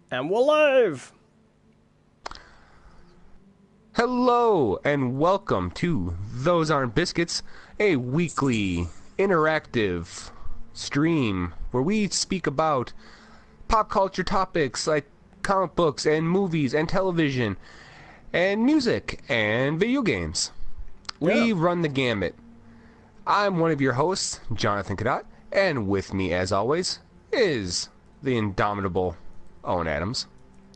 And we're live! Hello, and welcome to Those Aren't Biscuits, a weekly interactive stream where we speak about pop culture topics like comic books and movies and television and music and video games. We run the gamut. I'm one of your hosts, Jonathan Cadotte, and with me, as always, is the indomitable Owen Adams.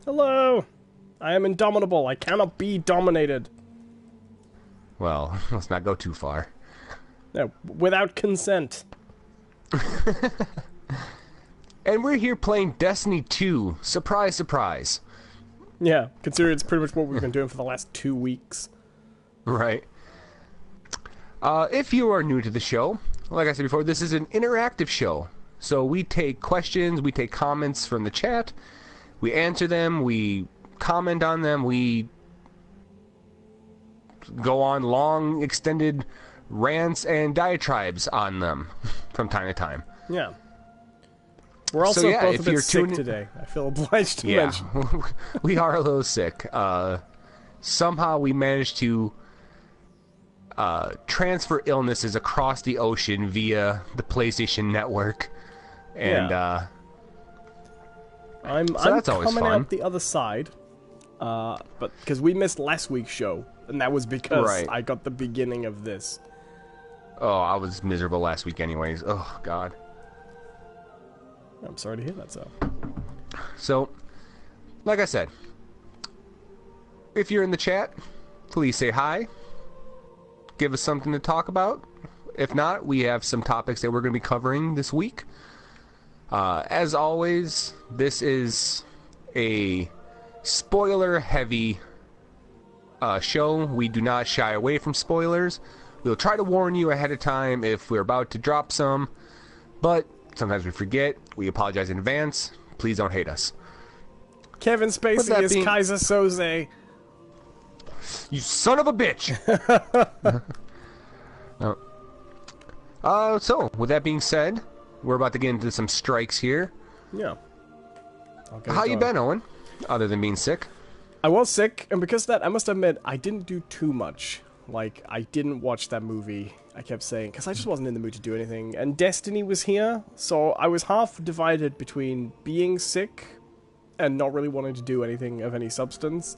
Hello! I am indomitable. I cannot be dominated. Well, let's not go too far. No, without consent. And we're here playing Destiny 2. Surprise, surprise. Yeah, considering it's pretty much what we've been doing for the last 2 weeks. Right. If you are new to the show, like I said before, this is an interactive show. So we take questions, we take comments from the chat, we answer them, we comment on them, we go on long, extended rants and diatribes on them from time to time. Yeah. We're also both a if bit you're sick tuning... today. I feel obliged to mention. We are a little sick. Somehow we managed to transfer illnesses across the ocean via the PlayStation Network. And I'm that's always coming fun. out the other side, but because we missed last week's show, and that was because I got the beginning of this. Oh, I was miserable last week anyways. Oh, God. I'm sorry to hear that, So, like I said, if you're in the chat, please say hi. Give us something to talk about. If not, we have some topics that we're going to be covering this week. As always, this is a spoiler-heavy show. We do not shy away from spoilers. We'll try to warn you ahead of time if we're about to drop some, but sometimes we forget. We apologize in advance. Please don't hate us. Kevin Spacey is Kaiser Soze. You son of a bitch! So, with that being said, we're about to get into some strikes here. Yeah. How you been, Owen? Other than being sick? I was sick, and because of that, I must admit, I didn't do too much. Like, I didn't watch that movie, I kept saying, because I just wasn't in the mood to do anything. And Destiny was here, so I was half divided between being sick and not really wanting to do anything of any substance,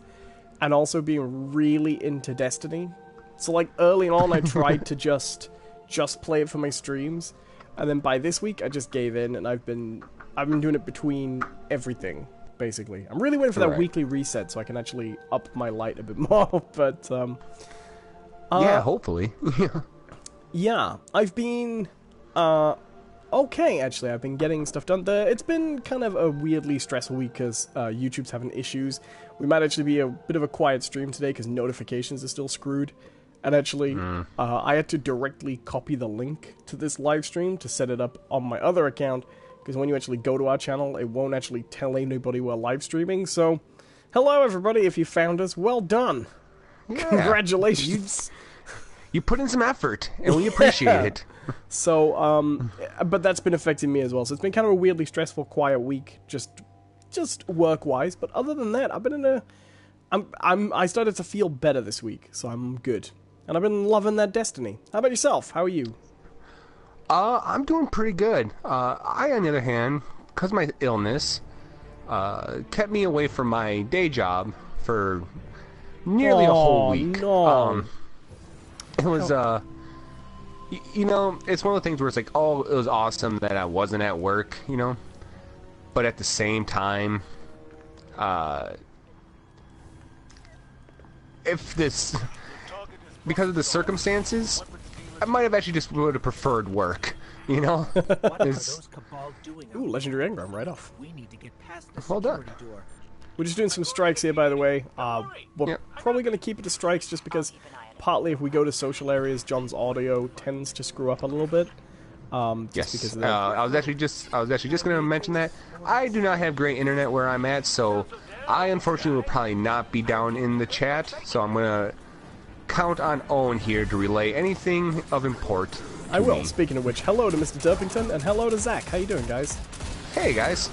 and also being really into Destiny. So, like, early on, I tried to just play it for my streams. And then by this week, I just gave in, and I've been doing it between everything, basically. I'm really waiting for that weekly reset so I can actually up my light a bit more, but, yeah, hopefully. Yeah, I've been, okay, actually. I've been getting stuff done. It's been kind of a weirdly stressful week because YouTube's having issues. We might actually be a bit of a quiet stream today because notifications are still screwed. And actually, I had to directly copy the link to this live stream to set it up on my other account, because when you actually go to our channel, it won't actually tell anybody we're live streaming. So, hello everybody, if you found us, well done. Yeah, congratulations. You put in some effort, and we appreciate it. So, but that's been affecting me as well. So it's been kind of a weirdly stressful, quiet week, just work-wise. But other than that, I've been in I started to feel better this week, so I'm good. And I've been loving that Destiny. How about yourself? How are you? I'm doing pretty good. I, on the other hand, because of my illness, kept me away from my day job for nearly a whole week. No. It was, you know, it's one of the things where it's like, oh, it was awesome that I wasn't at work, you know? But at the same time, because of the circumstances, I might have actually just would have preferred work, you know? Ooh, legendary engram right off. Well done. We're just doing some strikes here, by the way. We're probably going to keep it to strikes just because partly if we go to social areas, John's audio tends to screw up a little bit. Yes, because of that. I was actually just going to mention that. I do not have great internet where I'm at, so I unfortunately will probably not be down in the chat, so I'm going to count on Owen here to relay anything of import. I will. Speaking of which, hello to Mr. Derpington, and hello to Zach. How you doing, guys? Hey, guys.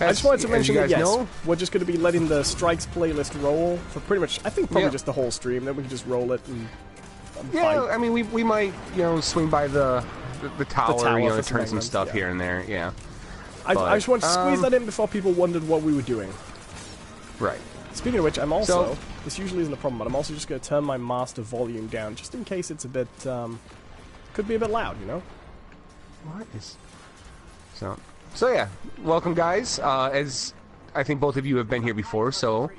I just wanted to as mention you that, guys yes, know, we're just going to be letting the Strikes playlist roll for pretty much, I think probably Yeah. just the whole stream, then we can just roll it and yeah, fight. I mean, we might, you know, swing by the tower, tower you know, for turn some some stuff yeah. here and there, yeah. I just wanted to squeeze um, that in before people wondered what we were doing. Right. Speaking of which, I'm also, So- this usually isn't a problem, but I'm also just going to turn my master volume down, just in case it's a bit, could be a bit loud, you know? What is... So yeah, welcome guys. As I think both of you have been here before, so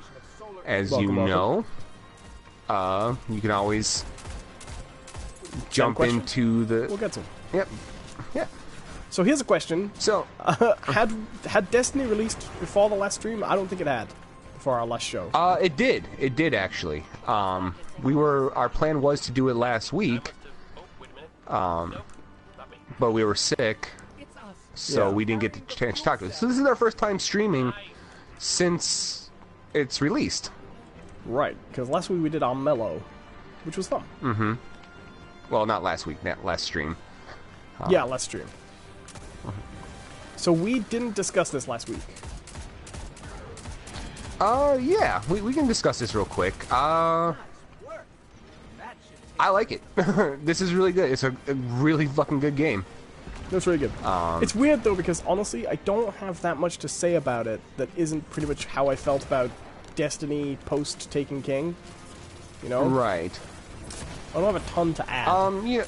as Welcome, you welcome. know, you can always jump question? into the... We'll get to it. Yep. Yeah. So here's a question. So, Had Destiny released before the last stream? I don't think it had. Before our last show. it did. It did actually. Our plan was to do it last week. But we were sick, so Yeah. we didn't get the chance to talk to it. So this is our first time streaming since it's released. Right, because last week we did our Mellow, which was fun. Well, not last week, not last stream. Yeah, last stream. So we didn't discuss this last week. Yeah, we can discuss this real quick. I like it. This is really good. It's a really fucking good game. That's really good. It's weird though because honestly, I don't have that much to say about it that isn't pretty much how I felt about Destiny post Taken King. You know? Right. I don't have a ton to add. Yeah.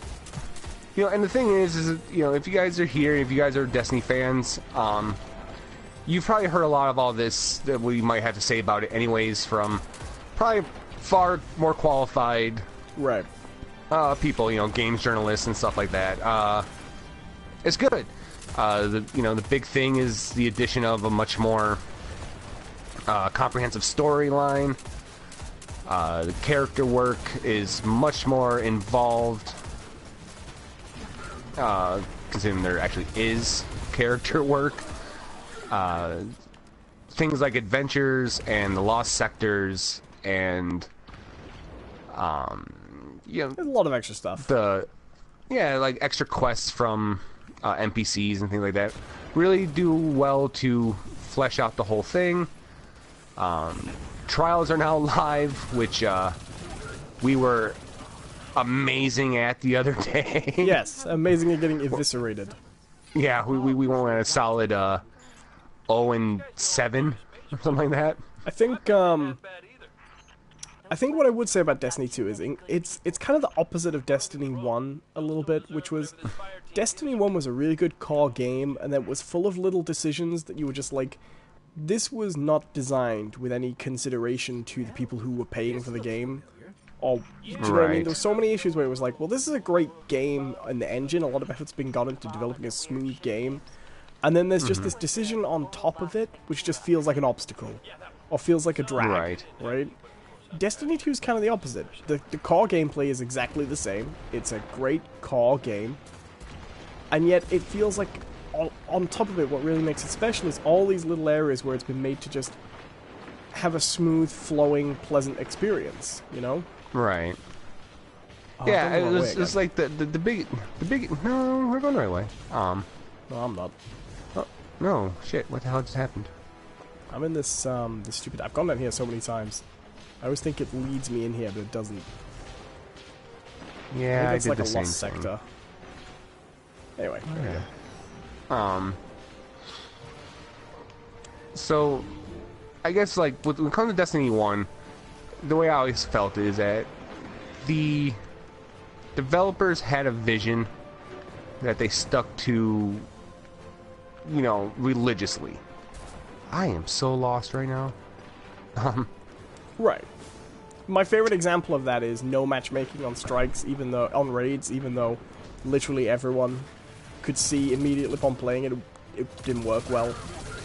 You know, and the thing is, you know, if you guys are here, if you guys are Destiny fans, you've probably heard a lot of all this that we might have to say about it anyways from probably far more qualified right. people, you know, games journalists and stuff like that. It's good. The big thing is the addition of a much more comprehensive storyline. The character work is much more involved, considering there actually is character work. Things like adventures and the lost sectors and There's a lot of extra stuff. like extra quests from NPCs and things like that really do well to flesh out the whole thing. Trials are now live, which we were amazing at the other day. Yes, amazing at getting eviscerated. Yeah, we went at a solid Owen 7 or something like that. I think what I would say about Destiny 2 is it's kind of the opposite of Destiny 1 a little bit, which was Destiny 1 was a really good core game and that was full of little decisions that you were just like, this was not designed with any consideration to the people who were paying for the game. Or, do you know what I mean? There were so many issues where it was like, well, this is a great game in the engine, a lot of effort's been gone into developing a smooth game, and then there's just this decision on top of it, which just feels like an obstacle, or feels like a drag, right? Destiny 2 is kind of the opposite. The core gameplay is exactly the same. It's a great core game, and yet it feels like, on top of it, what really makes it special is all these little areas where it's been made to just have a smooth, flowing, pleasant experience, you know? Right. Oh, Yeah, don't go it's like the big... No, we're going the right way. No, I'm not. Oh, no, shit, what the hell just happened? I'm in this, this stupid... I've gone down here so many times. I always think it leads me in here, but it doesn't. Yeah, I it's did like the a same lost thing. sector. Anyway. Okay. So, I guess, like, when it comes to Destiny 1, the way I always felt is that the developers had a vision that they stuck to, you know, religiously. I am so lost right now. Right. My favorite example of that is no matchmaking on strikes, on raids, even though literally everyone could see immediately upon playing it, it didn't work well,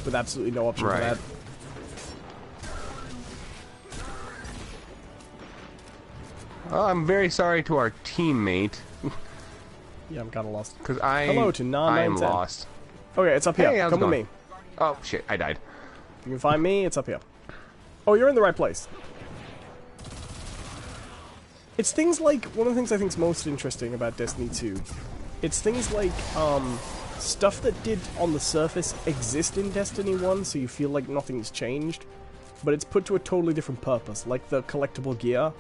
with absolutely no option for that. I'm very sorry to our teammate. Yeah, I'm kind of lost. Because Hello to I am 910. lost. Okay, it's up here. Hey, how's Come it with going? me. Oh, shit, I died. You can find me, it's up here. Oh, you're in the right place. It's things like, one of the things I think is most interesting about Destiny 2, it's things like, stuff that did on the surface exist in Destiny 1, so you feel like nothing's changed, but it's put to a totally different purpose, like the collectible gear,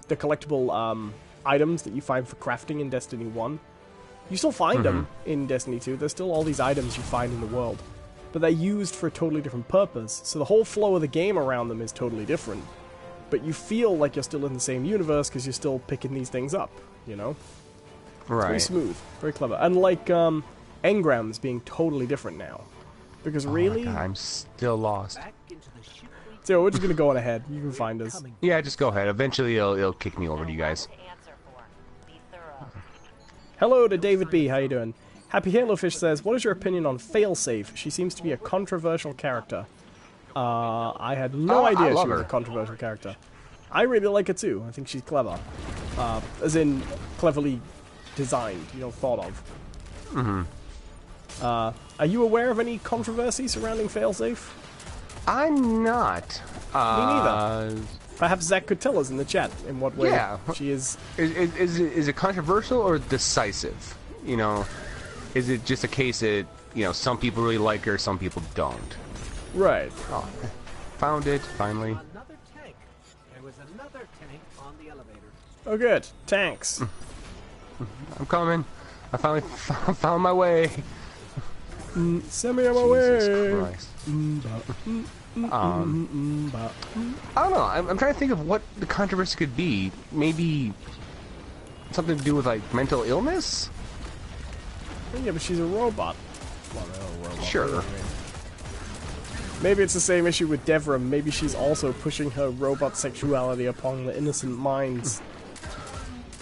the collectible items that you find for crafting in Destiny 1. You still find them in Destiny 2, there's still all these items you find in the world, but they're used for a totally different purpose, so the whole flow of the game around them is totally different. But you feel like you're still in the same universe because you're still picking these things up, you know? Right. Very smooth, very clever. And like engrams being totally different now. Because really... God, I'm still lost. So we're just going to go on ahead. You can find us. Yeah, just go ahead. Eventually it'll kick me over to you guys. Hello to David B. How you doing? Happy Halofish says, what is your opinion on Failsafe? She seems to be a controversial character. I had no idea she was a controversial character. I really like her too. I think she's clever. As in, cleverly designed, you know, thought of. Are you aware of any controversy surrounding Failsafe? I'm not. Me neither. Perhaps Zach could tell us in the chat in what way she is... Is it controversial or decisive? You know, is it just a case that, you know, some people really like her, some people don't? Right. Oh, found it, finally. Another tank. There was another tank on the elevator. Oh good. Tanks. I'm coming. I finally found my way. Send me on my way. Jesus Christ. I don't know. I'm trying to think of what the controversy could be. Maybe something to do with, like, mental illness? Yeah, but she's a robot. Well, no, robot. Sure. Maybe it's the same issue with Devram. Maybe she's also pushing her robot sexuality upon the innocent minds.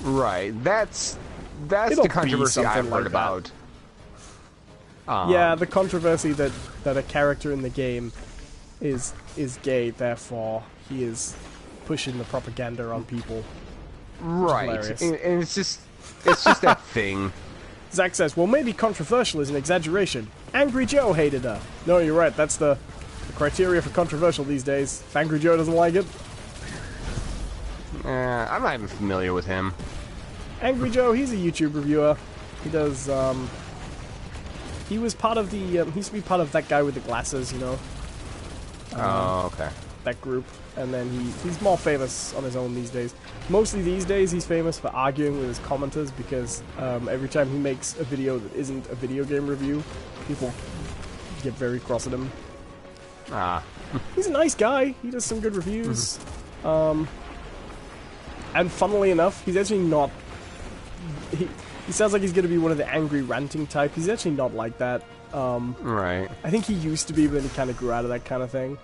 Right. That's It'll the controversy I've heard like about. Yeah, the controversy that a character in the game is gay, therefore he is pushing the propaganda on people. Right. And it's just that thing. Zach says, well, maybe controversial is an exaggeration. Angry Joe hated her. No, you're right. That's the criteria for controversial these days. If Angry Joe doesn't like it. I'm not even familiar with him. Angry Joe, he's a YouTube reviewer. He does, he was part of the, he used to be part of that guy with the glasses, you know? Oh, okay. That group. And then he's more famous on his own these days. Mostly these days he's famous for arguing with his commenters because every time he makes a video that isn't a video game review, people get very cross at him. He's a nice guy. He does some good reviews. And funnily enough, he's actually not... He sounds like he's going to be one of the angry ranting type. He's actually not like that. Right. I think he used to be, but then he kind of grew out of that kind of thing.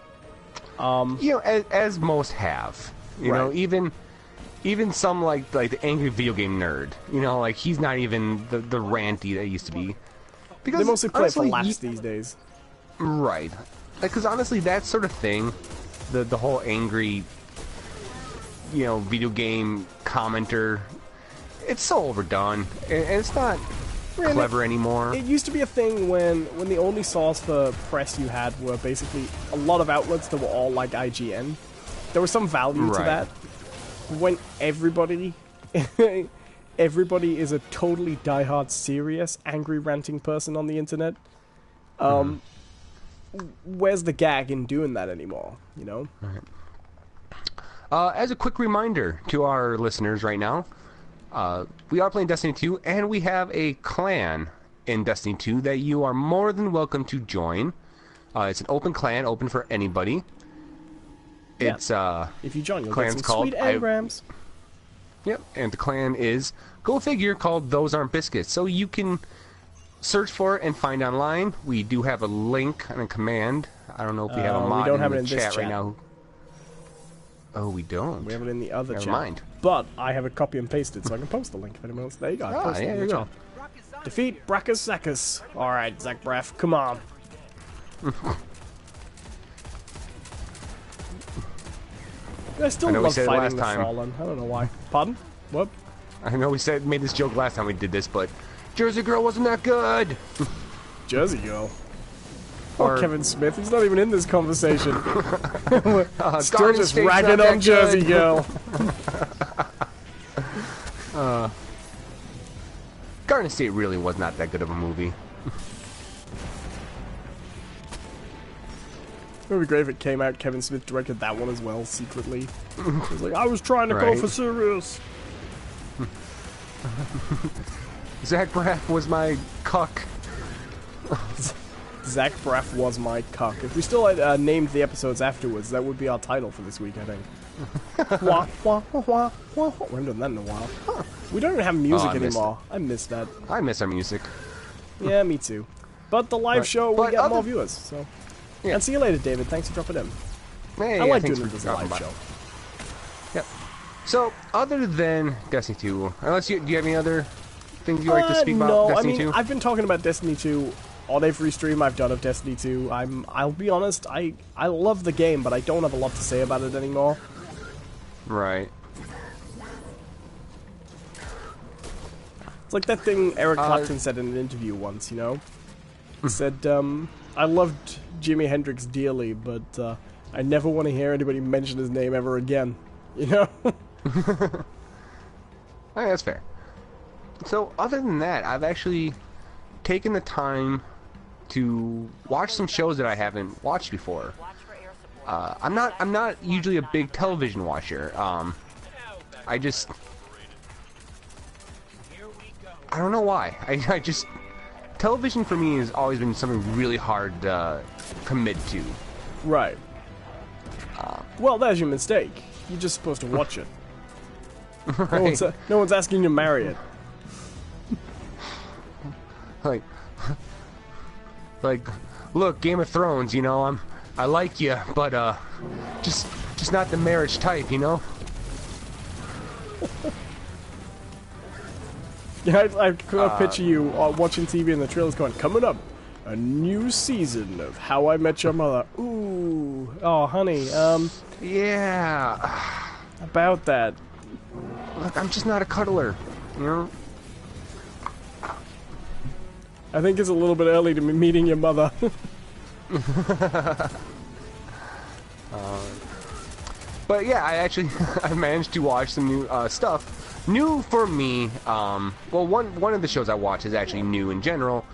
You know, as most have. You know, even some like the angry video game nerd. You know, like he's not even the ranty that he used to be. Because they mostly play honestly, for laughs these days. Right. Because honestly, that sort of thing, the whole angry, you know, video game commenter, it's so overdone, and it's not clever anymore. It used to be a thing when the only source for press you had were basically a lot of outlets that were all like IGN. There was some value to that. When everybody is a totally diehard serious, angry ranting person on the internet, where's the gag in doing that anymore, you know? As a quick reminder to our listeners right now, we are playing Destiny 2, and we have a clan in Destiny 2 that you are more than welcome to join. It's an open clan, open for anybody. Yeah. It's if you join, you'll clan's get some called sweet engrams. Yep, and the clan is, go figure, called Those Aren't Biscuits. So you can search for it and find online. We do have a link and a command. I don't know if we have a mod in the chat right now. Oh, we don't. We have it in the other Never chat. mind. But I have it copy and pasted, so I can post the link if anyone else. There you go. I posted it in the chat. Defeat Brachiosaurus. Alright, Zach Braff, come on. I still love fighting the Fallen. I don't know why. Pardon? What? I know we made this joke last time we did this, but Jersey Girl wasn't that good. Jersey Girl? Or Kevin Smith, he's not even in this conversation. Still just ragging on Jersey Girl. Garden State really was not that good of a movie. It would be great if it came out Kevin Smith directed that one as well, secretly. It was like, I was trying to go for serious. Zach Braff was my cuck. Zach Braff was my cuck. If we still had named the episodes afterwards, that would be our title for this week, I think. Wah, wah, wah, wah, wah. We haven't done that in a while. Huh. We don't even have music anymore. I miss that. I miss our music. Yeah, me too. But the live show, we get more viewers, so... Yeah. And see you later, David. Thanks for dropping in. Hey, I like doing it as a live show. Yep. So, other than Destiny 2, unless do you have any other things you like to speak about Destiny 2? I've been talking about Destiny 2 on every stream I've done of Destiny 2. I'll be honest, I love the game, but I don't have a lot to say about it anymore. Right. It's like that thing Eric Clapton said in an interview once, you know? He said, I loved Jimi Hendrix dearly, but I never want to hear anybody mention his name ever again. You know? I think that's fair. So, other than that, I've actually taken the time to watch some shows that I haven't watched before. I'm not usually a big television watcher. I don't know why. I just television for me has always been something really hard to commit to. Right. Well, there's your mistake. You're just supposed to watch it. Right. No one's asking you to marry it. Like, look, Game of Thrones, you know, I like you, but just not the marriage type, you know. Yeah, I could picture you watching TV and the trailers going, coming up, a new season of How I Met Your Mother. Ooh, oh, honey, yeah. About that. Look, I'm just not a cuddler, you know. I think it's a little bit early to be meeting your mother. But yeah, I managed to watch some new stuff. New for me. Well, one of the shows I watch is actually new in general.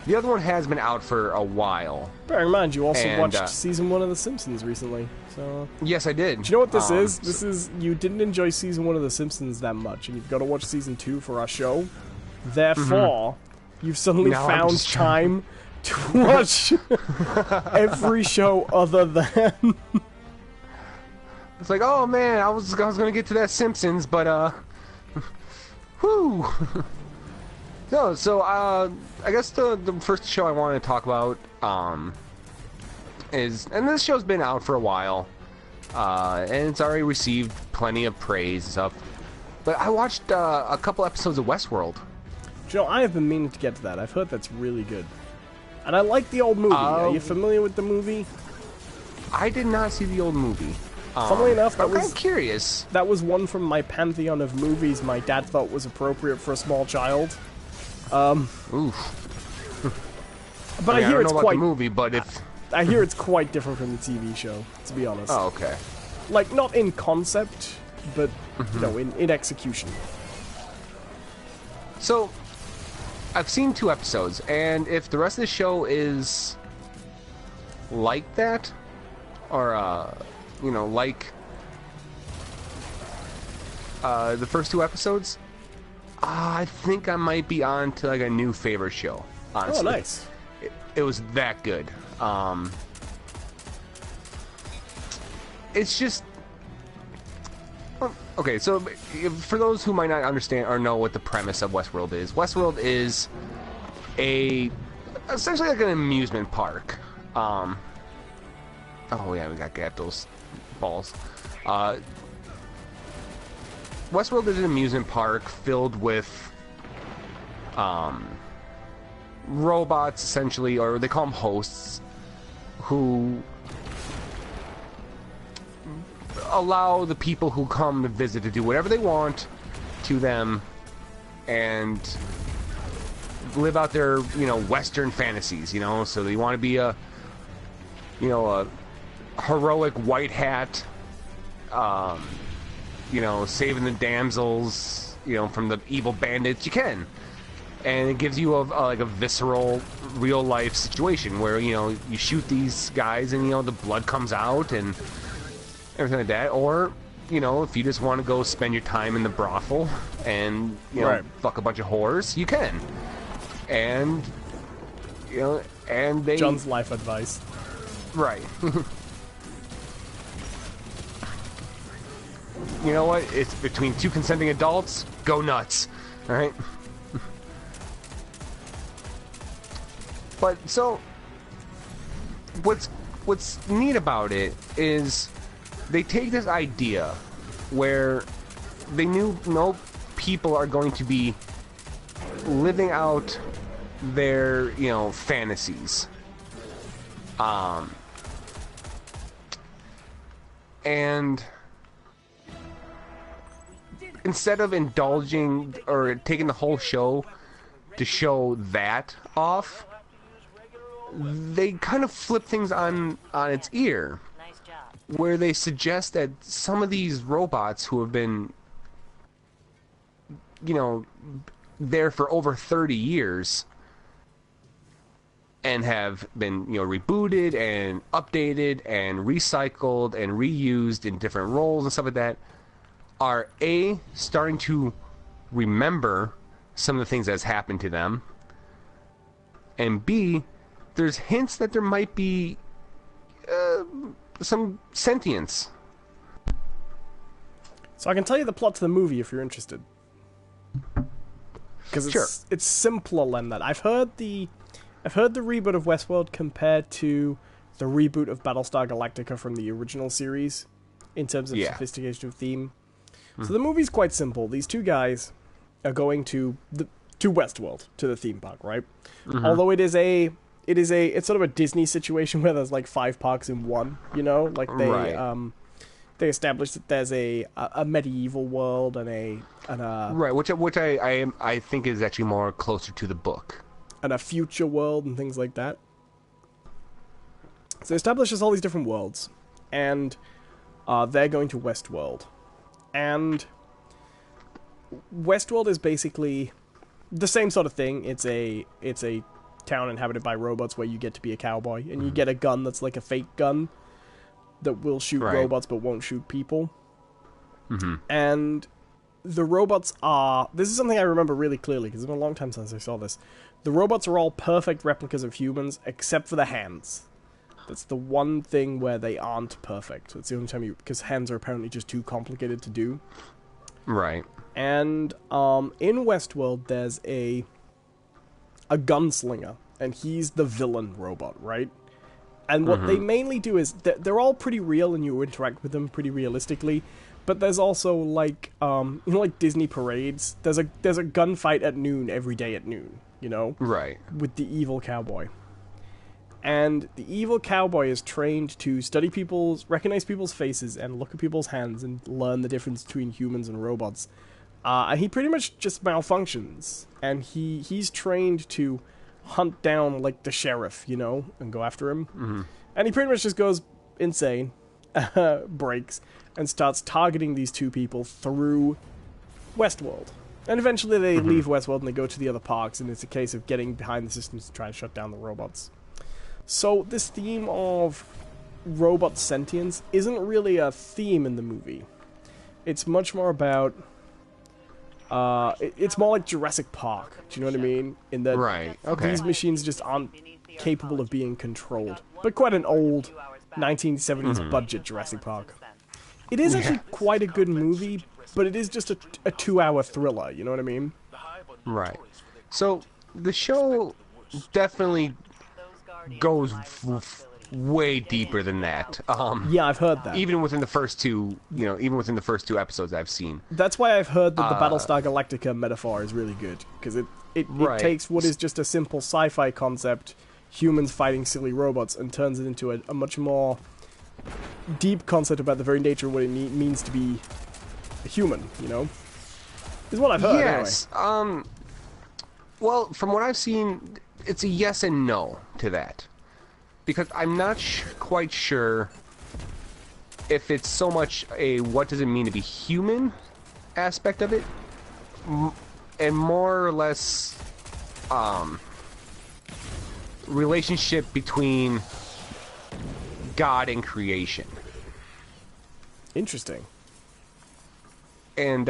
The other one has been out for a while. Bear in mind, you also watched season 1 of The Simpsons recently. So yes, I did. Do you know what this is? This is you didn't enjoy season 1 of The Simpsons that much, and you've got to watch season 2 for our show. Therefore, you've suddenly found time to watch every show other than. It's like, oh man, I was gonna get to that Simpsons, but whoo. No, so I guess the first show I wanted to talk about is, and this show's been out for a while, and it's already received plenty of praise and stuff. But I watched a couple episodes of Westworld. Do you know, I have been meaning to get to that. I've heard that's really good, and I like the old movie. Are you familiar with the movie? I did not see the old movie. Funnily enough, I'm kind of curious. That was one from my pantheon of movies my dad thought was appropriate for a small child. Oof. But I hear it's quite the movie, but if I hear it's quite different from the TV show, to be honest. Oh, okay. Like, not in concept, but you know, in execution. So, I've seen 2 episodes, and if the rest of the show is like that, or you know, like the first 2 episodes, I think I might be on to like a new favorite show. Honestly. Oh, nice. It was that good. It's just okay. So for those who might not understand or know what the premise of Westworld is essentially like an amusement park. Oh yeah, we got to get those balls. Westworld is an amusement park filled with robots, essentially, or they call them hosts, who allow the people who come to visit to do whatever they want to them and live out their, you know, Western fantasies, you know. So they want to be a heroic white hat, you know, saving the damsels, you know, from the evil bandits. You can. and it gives you like a visceral, real life situation where you shoot these guys and the blood comes out and everything like that. Or if you just want to go spend your time in the brothel and fuck a bunch of whores, you can. And and they John's life advice. Right. You know what? It's between two consenting adults. Go nuts. All right. But so, what's neat about it is they take this idea where they know people are going to be living out their fantasies, and instead of indulging or taking the whole show to show that off, they kind of flip things on its ear, where they suggest that some of these robots who have been, there for over 30 years and have been, rebooted and updated and recycled and reused in different roles and stuff like that, are starting to remember some of the things that's happened to them, and B, there's hints that there might be some sentience. So I can tell you the plot to the movie if you're interested. Because it's simpler than that. I've heard the reboot of Westworld compared to the reboot of Battlestar Galactica from the original series in terms of sophistication of theme. So the movie's quite simple. These two guys are going to Westworld, to the theme park, right? Although it's sort of a Disney situation where there's like 5 parks in one, like they established that there's a medieval world and a right, which I think is actually more closer to the book, and a future world and things like that. So it establishes all these different worlds, and they're going to Westworld, and Westworld is basically the same sort of thing. It's a town inhabited by robots where you get to be a cowboy, and you get a gun that's like a fake gun that will shoot robots but won't shoot people. And the robots are... This is something I remember really clearly, because it's been a long time since I saw this. The robots are all perfect replicas of humans, except for the hands. That's the one thing where they aren't perfect. That's the only time because hands are apparently just too complicated to do. Right. And in Westworld, there's a gunslinger, and he's the villain robot, right? And what they mainly do is they're all pretty real, and you interact with them pretty realistically. But there's also like like Disney parades. There's a gunfight at noon every day at noon. Right. With the evil cowboy. And the evil cowboy is trained to recognize people's faces and look at people's hands and learn the difference between humans and robots. And he pretty much just malfunctions. And he's trained to hunt down, like, the sheriff, and go after him. And he pretty much just goes insane, breaks, and starts targeting these two people through Westworld. And eventually they leave Westworld and they go to the other parks, and it's a case of getting behind the systems to try and shut down the robots. So this theme of robot sentience isn't really a theme in the movie. It's much more about... it's more like Jurassic Park. Do you know what I mean? In that these machines just aren't capable of being controlled. But quite an old 1970s budget Jurassic Park. It is actually quite a good movie, but it is just a 2-hour thriller. You know what I mean? Right. So the show definitely goes way deeper than that. Yeah, I've heard that. Even within the first two, episodes I've seen. That's why I've heard that the Battlestar Galactica metaphor is really good, because it takes what is just a simple sci-fi concept, humans fighting silly robots, and turns it into a much more deep concept about the very nature of what it means to be a human. Is what I've heard. Yes. Anyway. Well, from what I've seen, it's a yes and no to that. Because I'm not quite sure if it's so much a what does it mean to be human aspect of it, and more or less relationship between God and creation. Interesting. And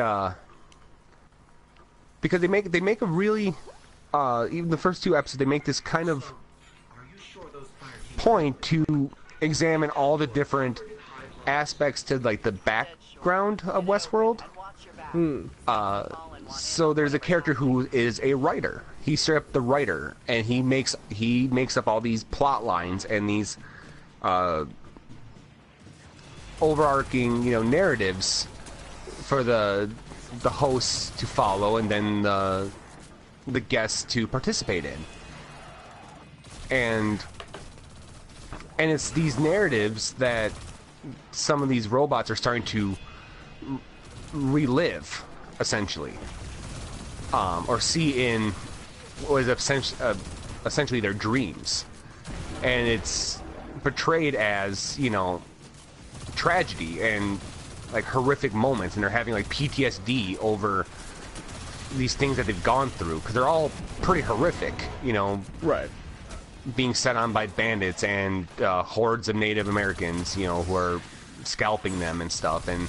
because they make a really even the first 2 episodes, they make this kind of point to examine all the different aspects to like the background of Westworld. So there's a character who is a writer. He's straight up the writer, and he makes up all these plot lines and these overarching, narratives for the hosts to follow, and then the guests to participate in. And it's these narratives that some of these robots are starting to relive, essentially, or see in what is essentially their dreams, and it's portrayed as tragedy and like horrific moments, and they're having like PTSD over these things that they've gone through because they're all pretty horrific, Right. being set on by bandits and hordes of Native Americans, who are scalping them and stuff, and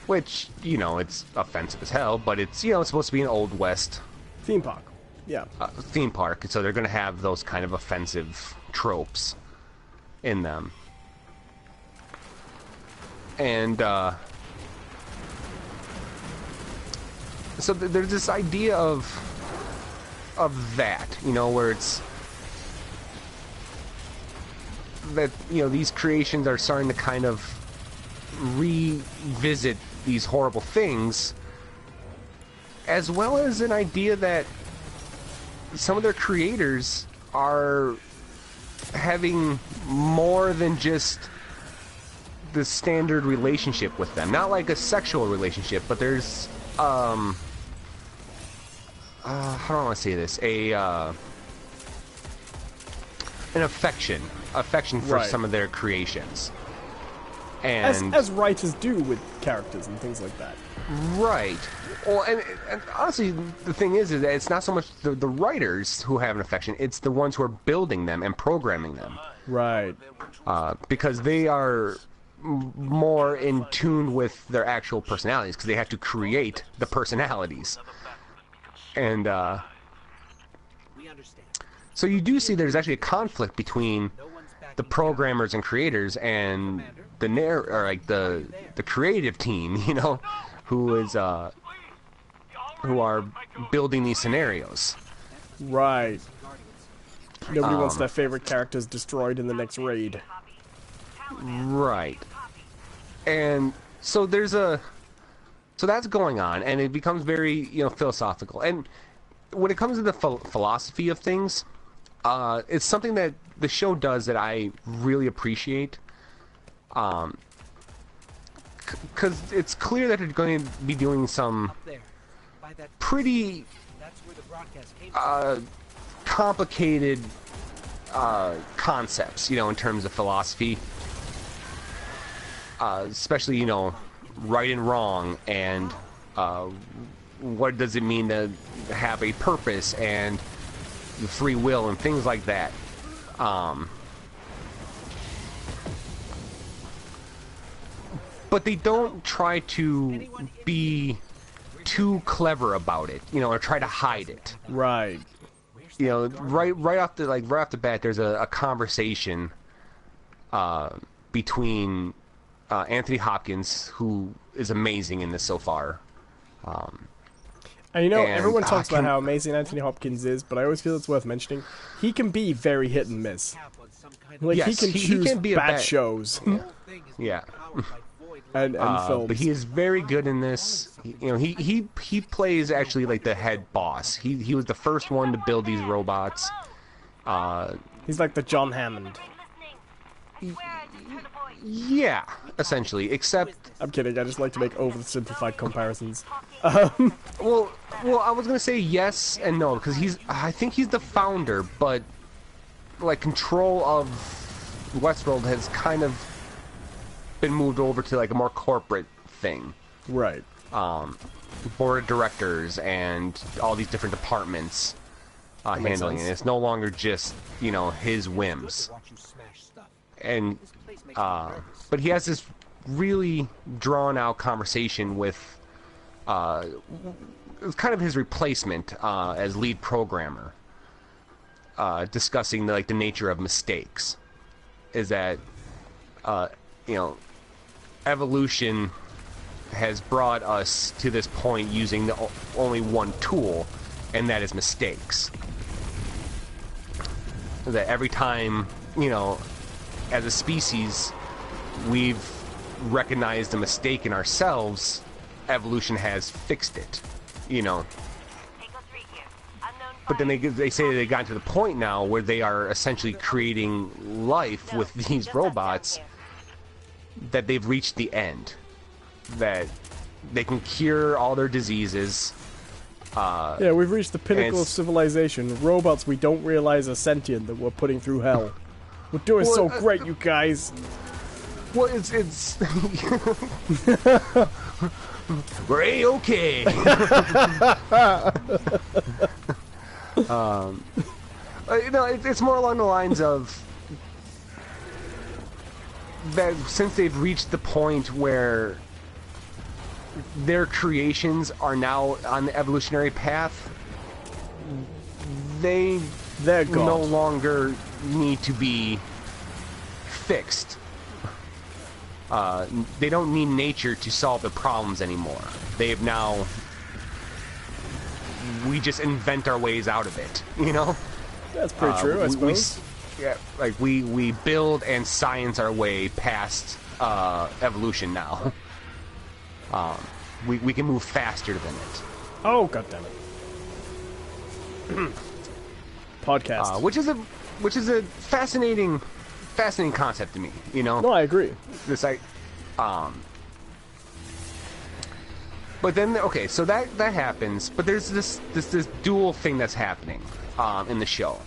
which, it's offensive as hell, but it's, it's supposed to be an Old West Theme park. Yeah. theme park, so they're going to have those kind of offensive tropes in them. And so there's this idea of that, where it's that, these creations are starting to kind of revisit these horrible things, as well as an idea that some of their creators are having more than just the standard relationship with them. Not like a sexual relationship, but there's how do I want to say this? An affection for Right. some of their creations. And As writers do with characters and things like that. right. Well, and honestly, the thing is that it's not so much the writers who have an affection; it's the ones who are building them and programming them, Right. because they are more in tune with their actual personalities, because they have to create the personalities. And We understand. so you do see there's actually a conflict between the programmers and creators and the the creative team, who is who are building these scenarios. Right. Nobody wants their favorite characters destroyed in the next raid. Right. And so so that's going on, and it becomes very, philosophical. And when it comes to the philosophy of things, it's something that the show does that I really appreciate. Because it's clear that they're going to be doing some Up there. By that, pretty that's where the broadcast came from. complicated concepts, in terms of philosophy. Especially, right and wrong, and what does it mean to have a purpose, and free will, and things like that. But they don't try to be too clever about it, or try to hide it. Right. Right off the bat, there's a conversation between Anthony Hopkins, who is amazing in this so far. And And everyone talks about can- how amazing Anthony Hopkins is, but I always feel it's worth mentioning. He can be very hit and miss. Cap on some kind of Like, Yes, he can he choose can be a bad bad- shows thing is Yeah. powered by void and films. But he is very good in this. He plays actually like the head boss. He was the first one to build these robots. He's like the John Hammond. Yeah, essentially. Except, I'm kidding, I just like to make oversimplified comparisons. well, I was gonna say yes and no, because I think he's the founder, but like control of Westworld has kind of been moved over to like a more corporate thing. Right. Board of directors and all these different departments. handling it. sense. It's no longer just, you know, his whims. Watch you smash stuff. And This place makes me nervous. but he has this really drawn out conversation with kind of his replacement as lead programmer, discussing the nature of mistakes. Is that you know, evolution has brought us to this point using only one tool, and that is mistakes. That every time, you know, as a species, we've recognized a mistake in ourselves, evolution has fixed it, you know. But then they say they got to the point now where they are essentially creating life with these robots, that they've reached the end. That they can cure all their diseases. Yeah, we've reached the pinnacle of civilization. Robots we don't realize are sentient that we're putting through hell. We're doing so great, you guys. Well, it's we're A-okay. You know, it's more along the lines of that since they've reached the point where their creations are now on the evolutionary path, they're no longer need to be fixed. They don't need nature to solve their problems anymore. They've now... We just invent our ways out of it, you know? That's pretty true, I suppose. We build and science our way past evolution now. We can move faster than it. Oh, goddammit. Podcast. Which is a fascinating concept to me, you know? No, I agree. But then, okay, so that happens, but there's this dual thing that's happening in the show.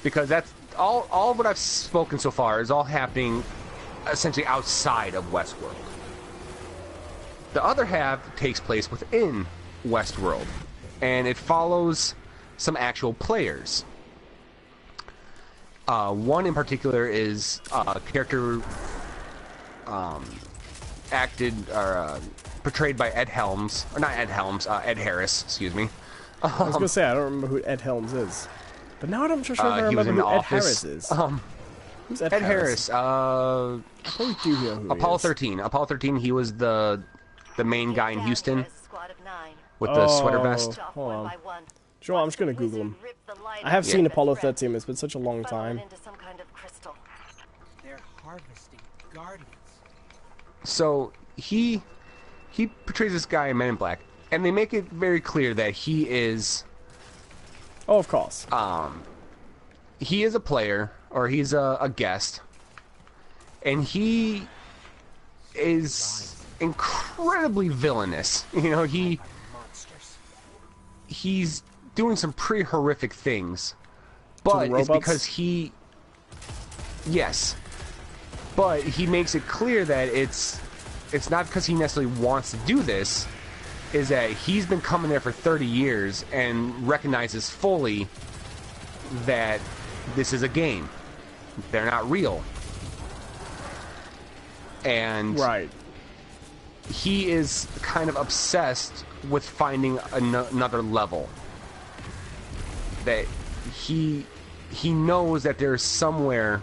Because that's all of what I've spoken so far is all happening essentially outside of Westworld. The other half takes place within Westworld, and it follows some actual players. One in particular is a character portrayed by Ed Helms, or not Ed Helms, Ed Harris, excuse me. I was gonna say I don't remember who Ed Helms is, but now I'm sure I he was remember in who The Ed Office. Harris is. Who's Ed Harris? I probably do hear who Apollo he is. 13. Apollo 13. He was the main guy in Houston with the sweater vest. Hold on. Sure, I'm just gonna Google him. I have seen Apollo 13. It's been such a long time. They're harvesting guardians. So he portrays this guy in Men in Black, and they make it very clear that he is Oh, of course. he is a player, or he's a guest, and he is incredibly villainous. You know, Monsters. he's doing some pretty horrific things, but it's because yes, but he makes it clear that it's not because he necessarily wants to do this, is that he's been coming there for 30 years and recognizes fully that this is a game. They're not real. And Right. he is kind of obsessed with finding another level. That he knows that there's somewhere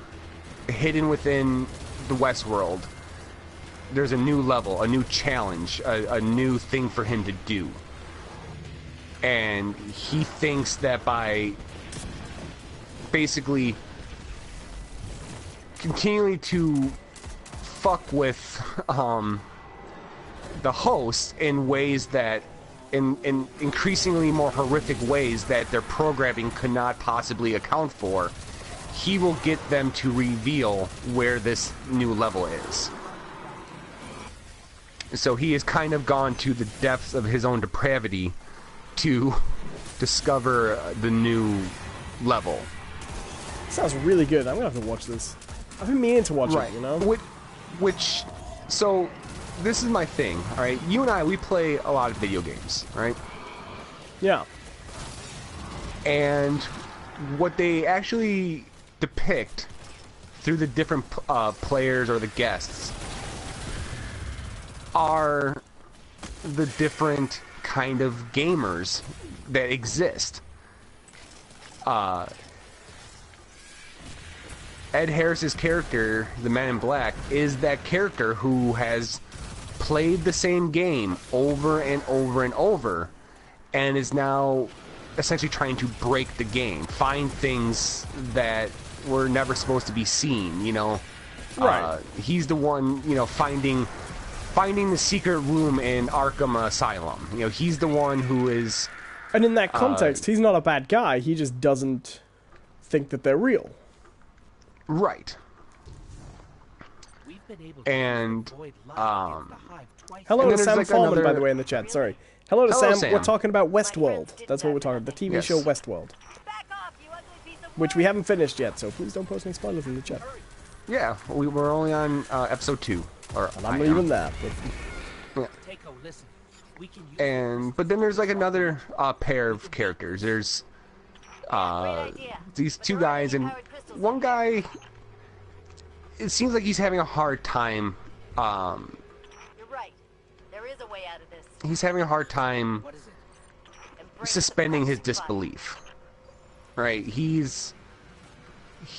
hidden within the Westworld, there's a new level, a new challenge, a new thing for him to do. And he thinks that by basically continuing to fuck with the host in ways that in increasingly more horrific ways that their programming could not possibly account for, he will get them to reveal where this new level is. So he has kind of gone to the depths of his own depravity to discover the new level. Sounds really good. I'm gonna have to watch this. I've been meaning to watch it, you know? So, this is my thing, alright? You and I, we play a lot of video games, right? Yeah. And what they actually depict through the different players or the guests are the different kind of gamers that exist. Ed Harris's character, the Man in Black, is that character who has played the same game over and over and over, and is now essentially trying to break the game, find things that were never supposed to be seen, you know. Right. He's the one, you know, finding the secret room in Arkham Asylum. You know, he's the one who is... And in that context, he's not a bad guy. He just doesn't think that they're real. Right. We've been able to And, avoid lying against the Hive twice. Hello And to then Sam there's, like, Foreman, another- by the way, in the chat. Sorry. Hello to Hello, Sam. Sam. We're talking about Westworld. That's what we're talking about. The TV Yes. show Westworld. Back off, you ugly piece of Which wood. we haven't finished yet, so please don't post any spoilers in the chat. Yeah, we were only on episode 2. Or And I'm not even that. But Takeo, listen. We can use And but then there's like another pair of characters. There's these two guys, and one guy, it seems like he's having a hard time. You're right. There is a way out of this. He's having a hard time What is it? Embrace suspending the his passion fun. disbelief. Right? He's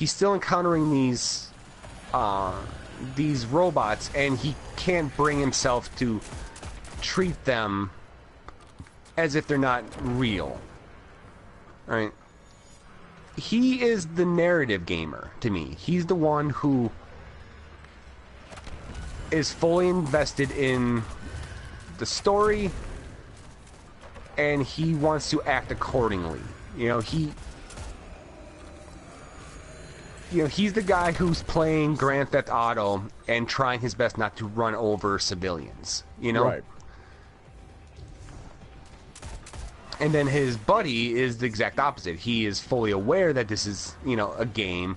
still encountering these robots, and he can't bring himself to treat them as if they're not real. Right? He is the narrative gamer to me. He's the one who is fully invested in the story, and he wants to act accordingly. You know, he's the guy who's playing Grand Theft Auto and trying his best not to run over civilians. You know? right. And then his buddy is the exact opposite. He is fully aware that this is, you know, a game,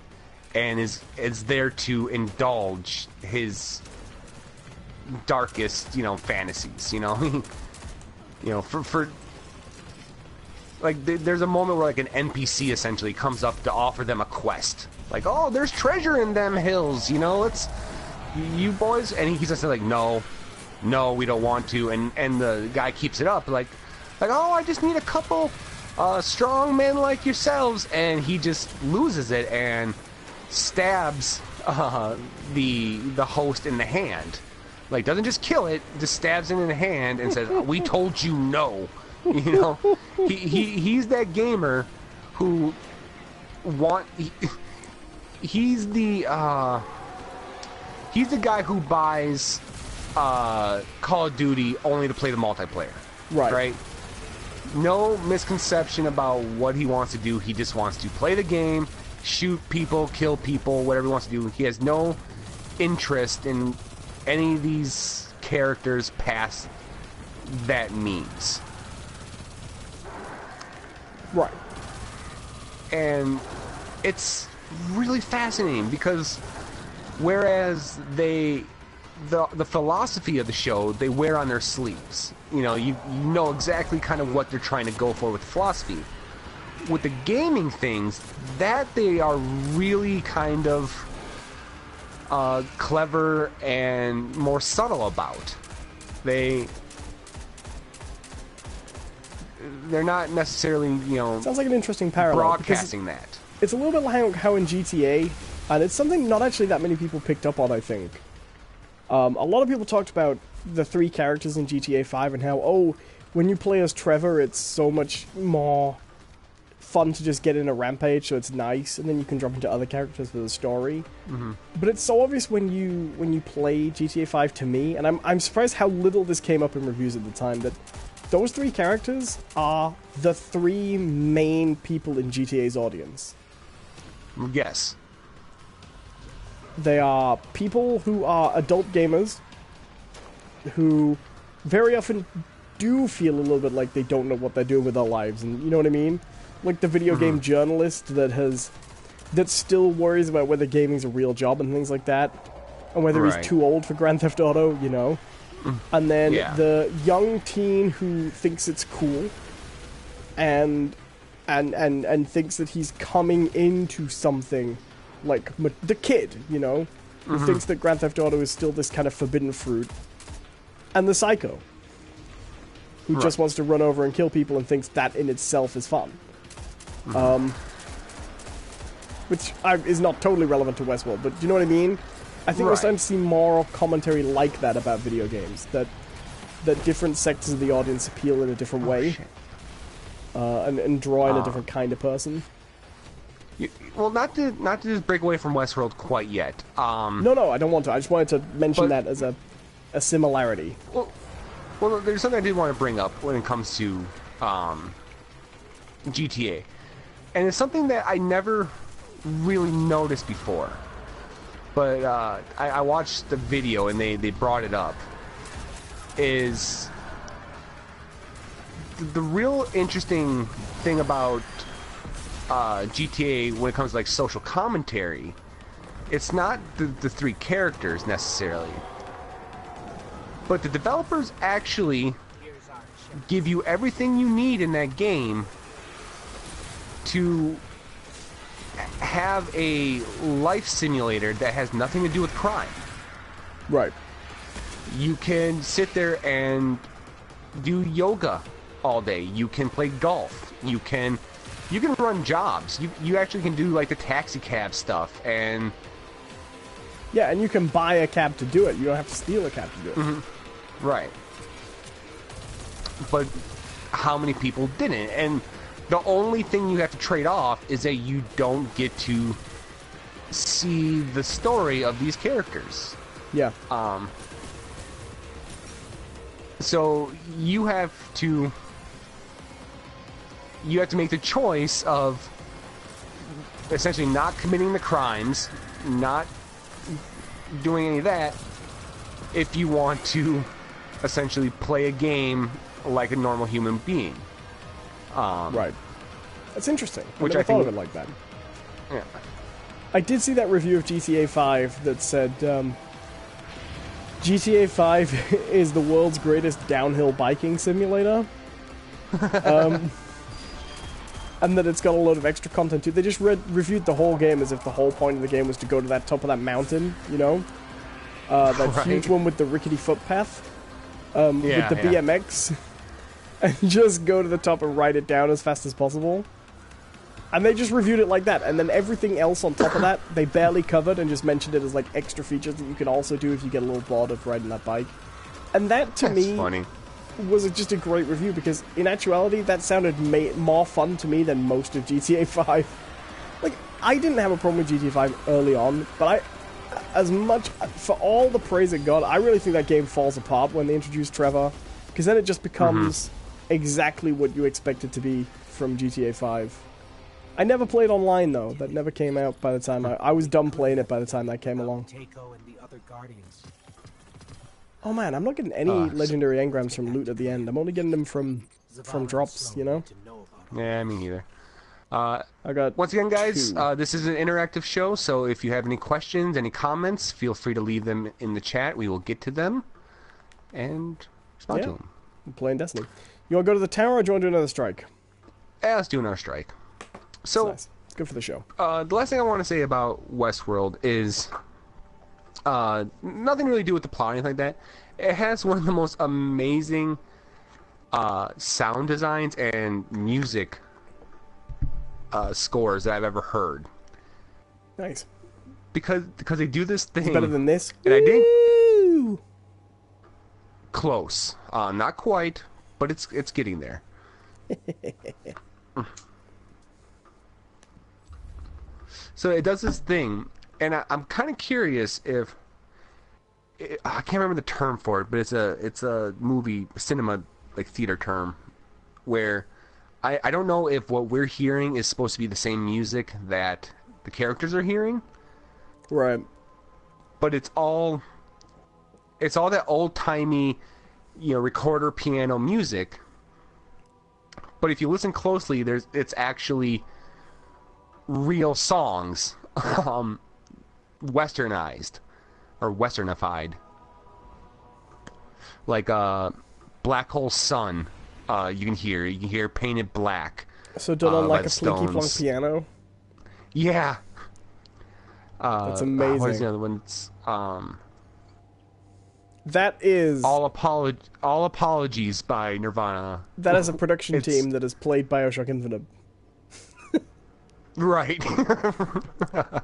and is there to indulge his darkest, you know, fantasies. You know, you know, for like there's a moment where like an NPC essentially comes up to offer them a quest. Like, oh, there's treasure in them hills. You know, let's you boys. And he's just like, no, we don't want to. And the guy keeps it up, like, oh, I just need a couple strong men like yourselves, and he just loses it and stabs the host in the hand. Like, doesn't just kill it, just stabs it in the hand and says, "We told you no." You know, he's that gamer who he's the guy who buys Call of Duty only to play the multiplayer. Right? No misconception about what he wants to do. He just wants to play the game, shoot people, kill people, whatever he wants to do. He has no interest in any of these characters past that means. Right. And it's really fascinating because whereas the philosophy of the show they wear on their sleeves. You know, you know exactly kind of what they're trying to go for with philosophy. With the gaming things, that they are really kind of clever and more subtle about. They're not necessarily, you know, Sounds like an interesting parallel. broadcasting that. It's a little bit like how in GTA, and it's something not actually that many people picked up on, I think. A lot of people talked about the 3 characters in GTA 5 and how, oh, when you play as Trevor, it's so much more fun to just get in a rampage, so it's nice, and then you can jump into other characters for the story. Mm-hmm. But it's so obvious when you play GTA 5 to me, and I'm surprised how little this came up in reviews at the time, that those 3 characters are the 3 main people in GTA's audience. Yes. They are people who are adult gamers who very often do feel a little bit like they don't know what they're doing with their lives, and you know what I mean? Like the video game journalist that still worries about whether gaming's a real job and things like that, and whether Right. he's too old for Grand Theft Auto, you know? And then Yeah. the young teen who thinks it's cool, and and thinks that he's coming into something like the kid, you know, who thinks that Grand Theft Auto is still this kind of forbidden fruit, and the psycho who just wants to run over and kill people and thinks that in itself is fun. Which is not totally relevant to Westworld, but do you know what I mean? I think we're starting to see more commentary like that about video games, that different sectors of the audience appeal in a different way, and draw in a different kind of person. Well, not to just break away from Westworld quite yet. No, I don't want to. I just wanted to mention that as a similarity. Well, there's something I did want to bring up when it comes to GTA, and it's something that I never really noticed before. But I watched the video and they brought it up. Is the real interesting thing about GTA when it comes to like social commentary? It's not the three characters necessarily, but the developers actually give you everything you need in that game to have a life simulator that has nothing to do with crime. Right. You can sit there and do yoga all day. You can play golf. You can run jobs. You actually can do like the taxi cab stuff, and yeah, and you can buy a cab to do it. You don't have to steal a cab to do it. Right. But how many people didn't? And the only thing you have to trade off is that you don't get to see the story of these characters. Yeah. So you have to make the choice of essentially not committing the crimes, not doing any of that, if you want to essentially play a game like a normal human being. Right. That's interesting. Which I never I thought think, of it like that. Yeah. I did see that review of GTA 5 that said GTA 5 is the world's greatest downhill biking simulator. And that it's got a load of extra content too. They just reviewed the whole game as if the whole point of the game was to go to that top of that mountain, you know? That huge one with the rickety footpath. With the BMX. And just go to the top and ride it down as fast as possible. And they just reviewed it like that. And then everything else on top of that, they barely covered and just mentioned it as like extra features that you can also do if you get a little bored of riding that bike. And that, to me, funny. Was just a great review, because in actuality, that sounded more fun to me than most of GTA 5. Like, I didn't have a problem with GTA 5 early on, but for all the praise it got, I really think that game falls apart when they introduce Trevor, because then it just becomes exactly what you expect it to be from GTA 5. I never played online, though. That never came out by the time I was done playing it by the time that came along. Oh man, I'm not getting any legendary engrams from loot at the end. I'm only getting them from drops, you know? Yeah, me neither. I got once again, guys, this is an interactive show, so if you have any questions, any comments, feel free to leave them in the chat. We will get to them and respond to them. I'm playing Destiny. You want to go to the tower, or do you want to do another strike? Yeah, let's do another strike. So, nice. It's good for the show. The last thing I want to say about Westworld is nothing really to do with the plot or anything like that. It has one of the most amazing sound designs and music scores that I've ever heard. Nice. Because they do this thing. It's better than this. And I didn't. Close. Not quite, but it's getting there. So it does this thing, and I'm kind of curious if I can't remember the term for it, but it's a movie cinema like theater term where I don't know if what we're hearing is supposed to be the same music that the characters are hearing. Right. But it's all that old-timey, recorder piano music. But if you listen closely, it's actually real songs, westernized or westernified. Like Black Hole Sun, you can hear Painted Black. So done on like by a the plinky plonk Stones. piano. Yeah. That's What is amazing. the other one? It's, That is all apologies by Nirvana. that is a production It's team that has played Bioshock Infinite. right.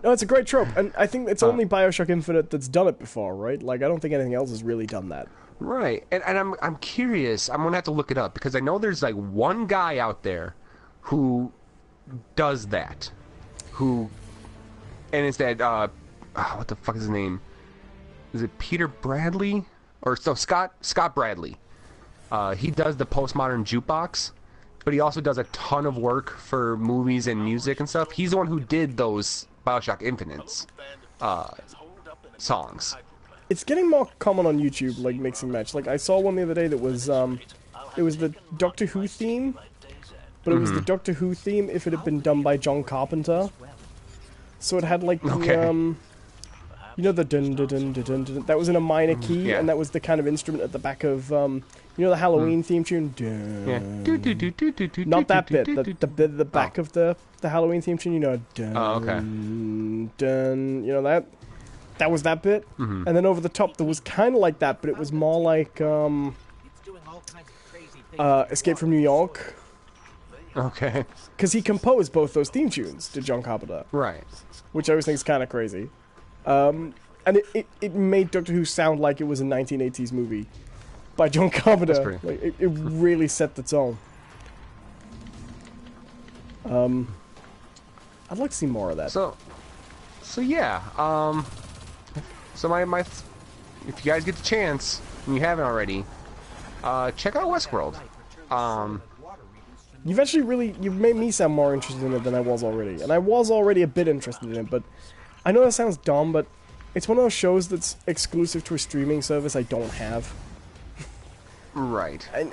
No, it's a great trope, and I think it's only Bioshock Infinite that's done it before, right? Like, I don't think anything else has really done that. Right, and I'm curious. I'm gonna have to look it up because I know there's like one guy out there who does that, and it's that what the fuck is his name? Is it Peter Bradley or so Scott Bradley? He does the postmodern jukebox, but he also does a ton of work for movies and music and stuff. He's the one who did those Bioshock Infinites songs. It's getting more common on YouTube, like mixing match. Like, I saw one the other day that was it was the Doctor Who theme, but it was the Doctor Who theme if it had been done by John Carpenter. So it had like the you know, the dun dun dun dun dun dun, that was in a minor key, Yeah. and that was the kind of instrument at the back of you know, the Halloween theme tune. Dun, Yeah. Not that bit. The bit at the back of the Halloween theme tune. You know, dun, Oh, okay. dun. You know that. That was that bit, and then over the top there was kind of like that, but it was more like Escape from New York, Okay. because he composed both those theme tunes to John Carpenter, Right. which I always think is kind of crazy. And it made Doctor Who sound like it was a 1980s movie by John Carpenter. That's pretty- Like, it really set the tone. I'd like to see more of that. So yeah. So my if you guys get the chance and you haven't already, check out Westworld. You've made me sound more interested in it than I was already. And I was already a bit interested in it, but I know that sounds dumb, but it's one of those shows that's exclusive to a streaming service I don't have. Right. And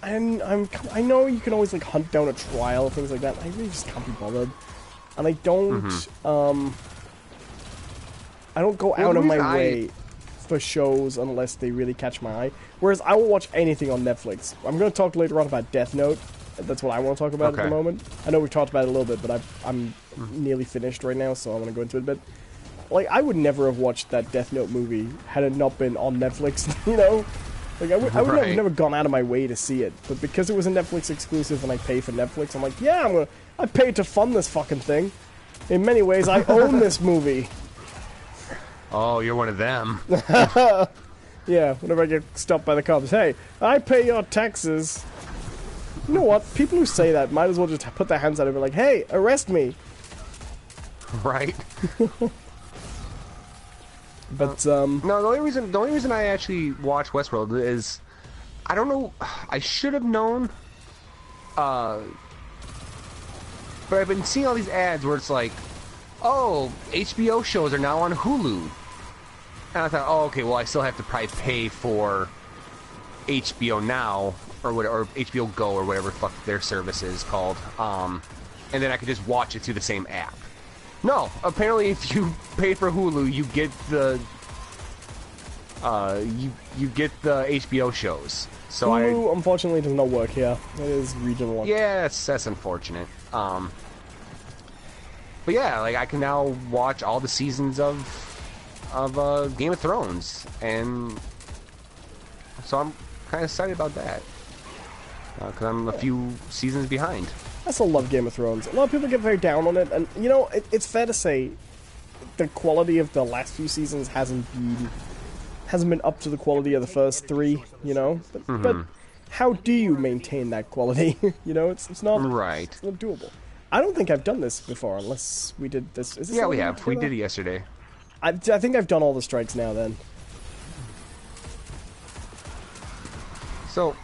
I know you can always like hunt down a trial, things like that. I really just can't be bothered. And I don't I don't go out the of my reason way for shows unless they really catch my eye. Whereas I will watch anything on Netflix. I'm going to talk later on about Death Note. That's what I want to talk about at Okay. the moment. I know we've talked about it a little bit, but I'm nearly finished right now, so I want to go into it a bit. Like, I would never have watched that Death Note movie had it not been on Netflix, you know? Like, I would have Right. never gone out of my way to see it. But because it was a Netflix exclusive and I pay for Netflix, I'm like, yeah, I paid to fund this fucking thing. In many ways, I own this movie. Oh, you're one of them. Yeah, whenever I get stopped by the cops, hey, I pay your taxes. You know what? People who say that might as well just put their hands out and be like, hey, arrest me. Right. But, No, the only reason I actually watch Westworld is I don't know. I should have known. But I've been seeing all these ads where it's like, oh, HBO shows are now on Hulu. And I thought, oh, okay, well, I still have to probably pay for HBO Now or whatever, or HBO Go or whatever the fuck their service is called. And then I could just watch it through the same app. No, apparently, if you pay for Hulu, you get the you get the HBO shows. So Hulu, unfortunately, does not work here. It is regional. yeah, that's unfortunate. But yeah, like I can now watch all the seasons of Game of Thrones, and so I'm kind of excited about that because I'm a few seasons behind. I still love Game of Thrones. A lot of people get very down on it, and, you know, it's fair to say the quality of the last few seasons hasn't been up to the quality of the first three, you know? But how do you maintain that quality? You know, it's not... Right. It's not doable. I don't think I've done this before, unless we did this. Is this Yeah, something we have. We together? did it yesterday. I think I've done all the strikes now, then. So,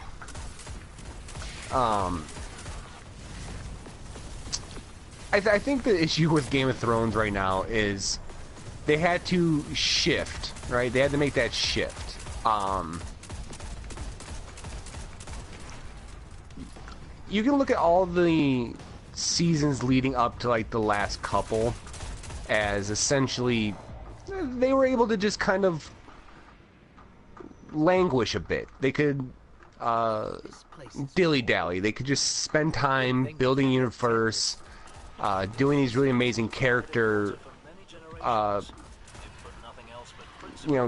I think the issue with Game of Thrones right now is they had to shift, right? They had to make that shift. You can look at all the seasons leading up to like the last couple as essentially they were able to just kind of languish a bit. They could dilly-dally. They could just spend time building a universe, doing these really amazing character,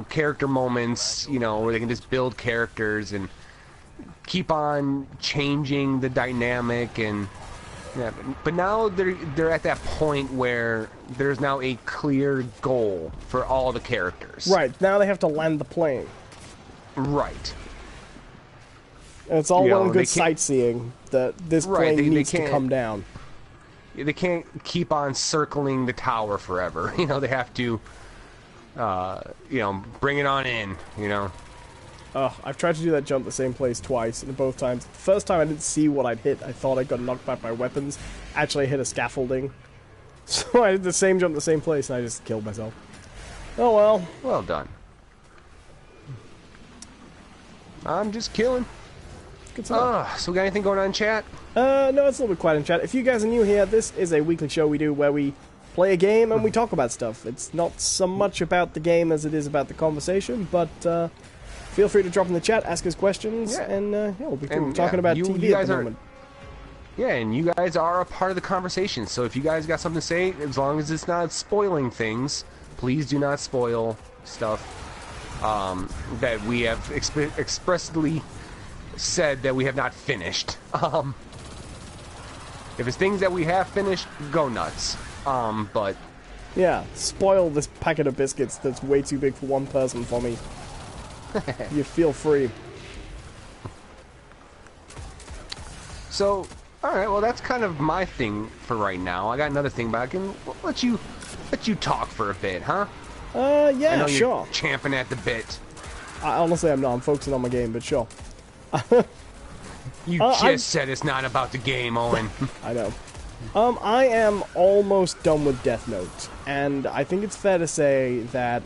character moments, where they can just build characters and keep on changing the dynamic and. Yeah, but now they're at that point where there's now a clear goal for all the characters. Right, now they have to land the plane. Right. And it's all well and good sightseeing that this plane needs to come down. They can't keep on circling the tower forever. They have to, bring it on in, I've tried to do that jump the same place twice, and both times. The first time I didn't see what I'd hit. I thought I got knocked back by weapons. Actually, I hit a scaffolding. So I did the same jump the same place, and I just killed myself. Oh well. Well done. I'm just killing. Good stuff. So we got anything going on in chat? No, it's a little bit quiet in chat. If you guys are new here, this is a weekly show we do where we play a game and we talk about stuff. It's not so much about the game as it is about the conversation, but feel free to drop in the chat, ask us questions, and we'll be talking about TV at the moment. Yeah, and you guys are a part of the conversation, so if you guys got something to say, as long as it's not spoiling things, please do not spoil stuff that we have expressly said that we have not finished. If it's things that we have finished, go nuts. But... yeah, spoil this packet of biscuits that's way too big for one person for me. You feel free. So, alright, well that's kind of my thing for right now. I got another thing, but I can let you talk for a bit, huh? Yeah, I know sure. You're champing at the bit. Honestly, I'm not. I'm focusing on my game, but sure. You said it's not about the game, Owen. I know. I am almost done with Death Note, and I think it's fair to say that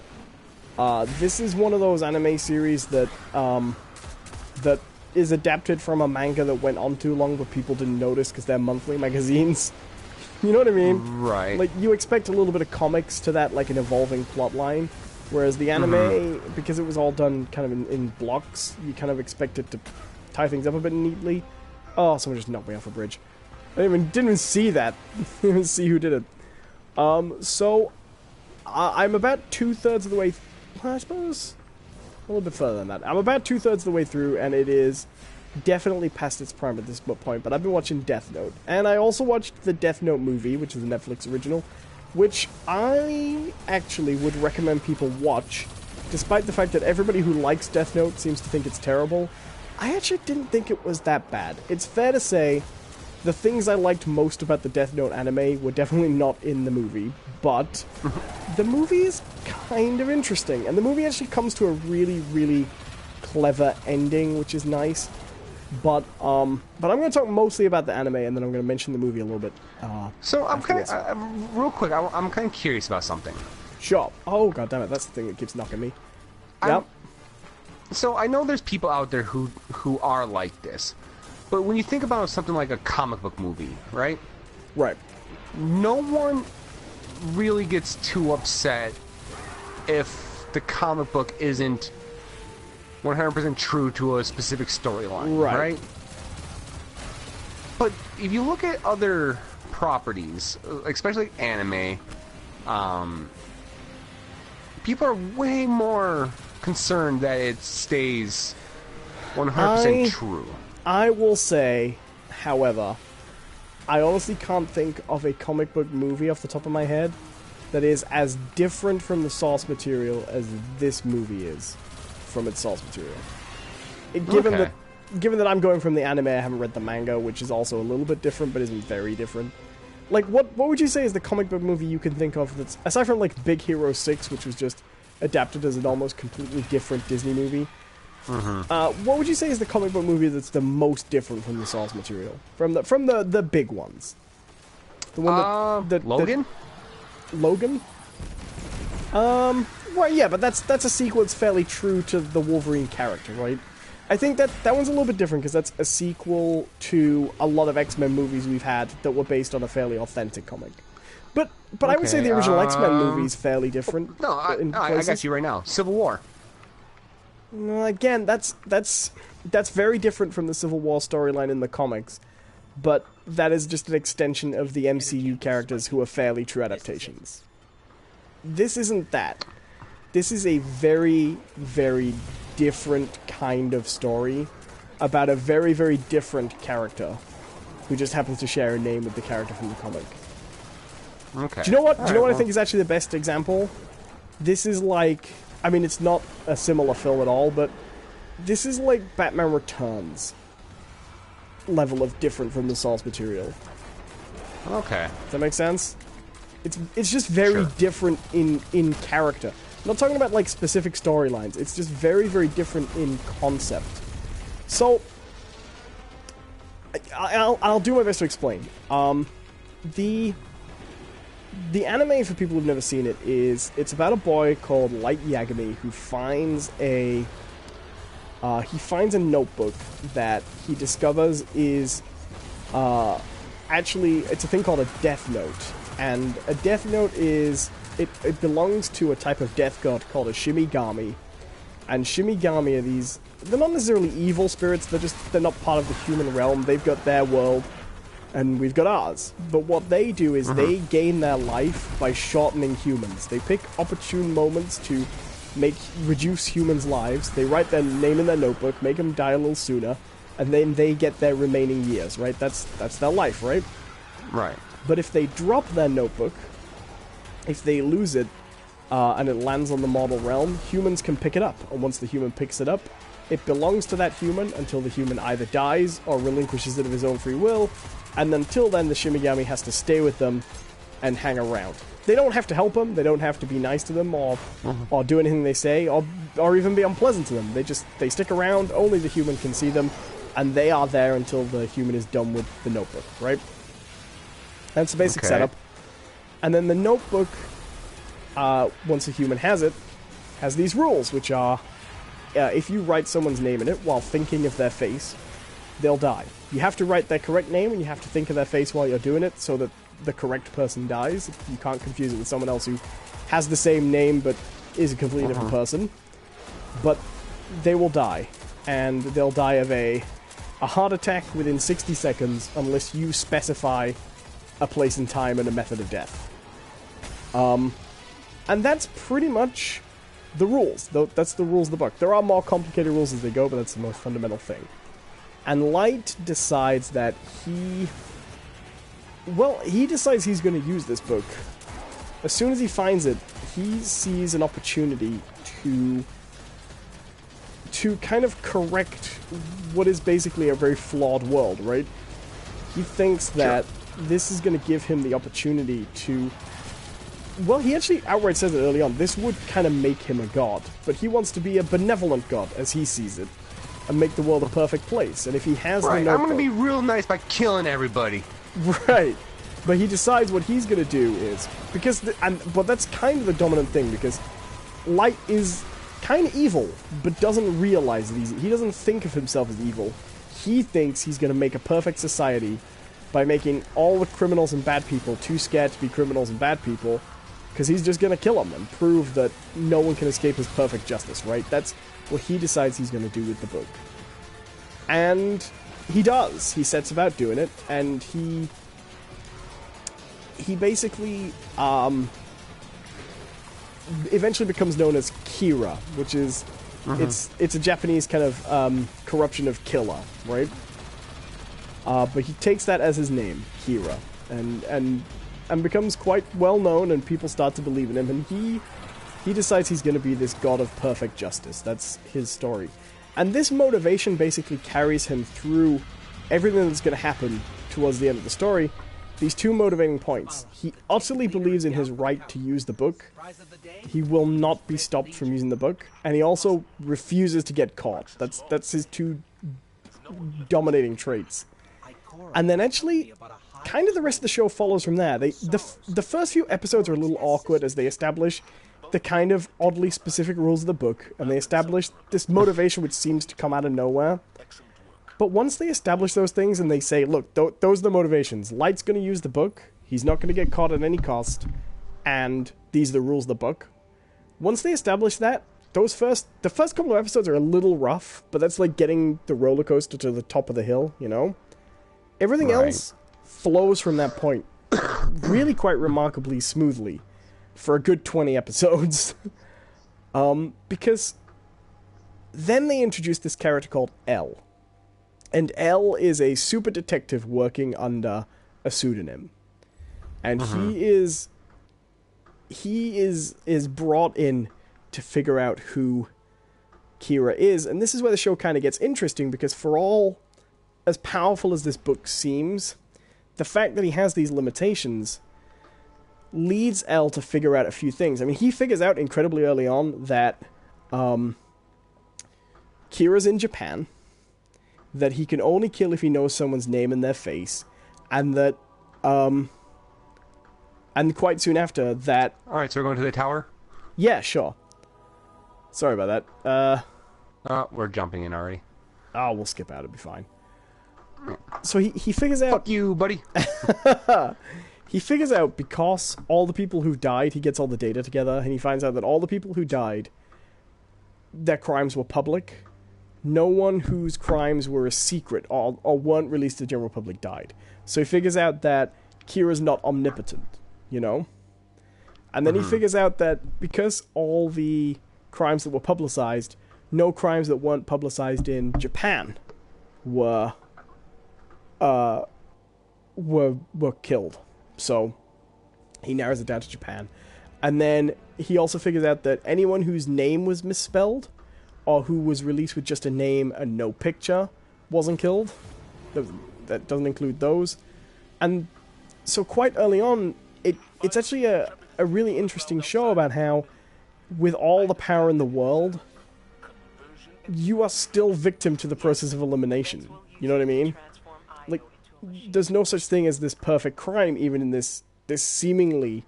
this is one of those anime series that that is adapted from a manga that went on too long, but people didn't notice because they're monthly magazines. You know what I mean? Right. Like, you expect a little bit of comics to that, like an evolving plot line, whereas the anime, because it was all done kind of in blocks, you kind of expect it to tie things up a bit neatly. Oh, someone just knocked me off a bridge. I didn't even see that. Didn't even see who did it. So, I'm about 2/3 of the way... I suppose a little bit further than that. I'm about 2/3 of the way through, and it is definitely past its prime at this point, but I've been watching Death Note. And I also watched the Death Note movie, which is a Netflix original, which I actually would recommend people watch, despite the fact that everybody who likes Death Note seems to think it's terrible. I actually didn't think it was that bad. It's fair to say the things I liked most about the Death Note anime were definitely not in the movie, but the movie is kind of interesting, and the movie actually comes to a really, really clever ending, which is nice. But I'm going to talk mostly about the anime, and then I'm going to mention the movie a little bit. So I'm kind of real quick. I'm kind of curious about something. Sure. Oh god damn it! That's the thing that keeps knocking me. Yep. So I know there's people out there who are like this, but when you think about something like a comic book movie, right? Right. No one really gets too upset if the comic book isn't 100% true to a specific storyline, right? But if you look at other properties, especially anime, people are way more concerned that it stays 100% true. I will say, however, I honestly can't think of a comic book movie off the top of my head that is as different from the source material as this movie is from its source material. Given that I'm going from the anime, I haven't read the manga, which is also a little bit different, but isn't very different. Like, what would you say is the comic book movie you can think of that's, aside from, like, Big Hero 6, which was just adapted as an almost completely different Disney movie, what would you say is the comic book movie that's the most different from the source material? From the big ones? The one Logan? Logan? Well, yeah, but that's a sequel that's fairly true to the Wolverine character, right? I think that one's a little bit different because that's a sequel to a lot of X-Men movies we've had that were based on a fairly authentic comic. But I would say the original X-Men movie is fairly different. No, I got you right now. Civil War. Again, that's very different from the Civil War storyline in the comics, but that is just an extension of the MCU characters who are fairly true adaptations. This isn't that. This is a very, very different kind of story about a very, very different character who just happens to share a name with the character from the comic. Okay. Do you know what? I think is actually the best example? This is like, I mean, it's not a similar film at all, but this is like Batman Returns level of different from the source material. Okay. Does that make sense? It's just very different in character. I'm not talking about like specific storylines. It's just very, very different in concept. So I'll do my best to explain. The anime, for people who've never seen it, it's about a boy called Light Yagami who finds a notebook that he discovers is actually, it's a thing called a death note. And a death note is, it belongs to a type of death god called a Shimigami. And Shimigami are these, they're not necessarily evil spirits, they're not part of the human realm. They've got their world, and we've got ours. But what they do is they gain their life by shortening humans. They pick opportune moments to reduce humans' lives. They write their name in their notebook, make them die a little sooner, and then they get their remaining years, right? That's their life, right? Right. But if they drop their notebook, if they lose it, and it lands on the mortal realm, humans can pick it up. And once the human picks it up, it belongs to that human until the human either dies or relinquishes it of his own free will, and until then the Shimigami has to stay with them and hang around. They don't have to help them, they don't have to be nice to them, or do anything they say, or even be unpleasant to them. They stick around, only the human can see them, and they are there until the human is done with the notebook, right? That's the basic setup. And then the notebook, once a human has it, has these rules, which are, if you write someone's name in it while thinking of their face, they'll die. You have to write their correct name, and you have to think of their face while you're doing it, so that the correct person dies. You can't confuse it with someone else who has the same name, but is a completely different person. But they will die, and they'll die of a heart attack within 60 seconds, unless you specify a place and time and a method of death. And that's pretty much the rules. That's the rules of the book. There are more complicated rules as they go, but that's the most fundamental thing. And Light decides that he decides he's going to use this book. As soon as he finds it, he sees an opportunity to kind of correct what is basically a very flawed world, right? He thinks that this is going to give him the opportunity to... Well, he actually outright says it early on. This would kind of make him a god, but he wants to be a benevolent god, as he sees it, and make the world a perfect place. And if he has the notebook... I'm going to be real nice by killing everybody. Right. But he decides what he's going to do is... But that's kind of the dominant thing, because Light is kind of evil, but doesn't realize that he doesn't think of himself as evil. He thinks he's going to make a perfect society by making all the criminals and bad people too scared to be criminals and bad people, because he's just going to kill them and prove that no one can escape his perfect justice, right? That's what he decides he's going to do with the book. And he does. He sets about doing it, and he basically eventually becomes known as Kira, which is it's a Japanese kind of corruption of killer, right? But he takes that as his name, Kira, and becomes quite well known, and people start to believe in him, and he decides he's going to be this god of perfect justice. That's his story. And this motivation basically carries him through everything that's going to happen towards the end of the story. These two motivating points. He utterly believes in his right to use the book. He will not be stopped from using the book, and he also refuses to get caught. That's his two dominating traits. And then actually, kind of the rest of the show follows from there. The first few episodes are a little awkward as they establish the kind of oddly specific rules of the book, and they establish this motivation which seems to come out of nowhere. But once they establish those things and they say, look, those are the motivations. Light's going to use the book, he's not going to get caught at any cost, and these are the rules of the book. Once they establish that, the first couple of episodes are a little rough, but that's like getting the roller coaster to the top of the hill, you know? Everything else flows from that point really quite remarkably smoothly for a good 20 episodes. Because then they introduced this character called L. And L is a super detective working under a pseudonym. And he is brought in to figure out who Kira is. And this is where the show kind of gets interesting, because for all as powerful as this book seems, the fact that he has these limitations leads L to figure out a few things. I mean, he figures out incredibly early on that Kira's in Japan, that he can only kill if he knows someone's name and their face, and that, and quite soon after that... Alright, so we're going to the tower? Yeah, sure. Sorry about that. We're jumping in already. Oh, we'll skip out, it'll be fine. So he figures out... Fuck you, buddy! He figures out, because all the people who died, he gets all the data together, and he finds out that all the people who died, their crimes were public. No one whose crimes were a secret or weren't released to the general public died. So he figures out that Kira's not omnipotent, you know? And then he figures out that because all the crimes that were publicized, no crimes that weren't publicized in Japan were killed. So he narrows it down to Japan. And then he also figures out that anyone whose name was misspelled, or who was released with just a name and no picture, wasn't killed. That doesn't include those. And so quite early on, it's actually a really interesting show about how, with all the power in the world, you are still victim to the process of elimination. You know what I mean? Like, there's no such thing as this perfect crime, even in this seemingly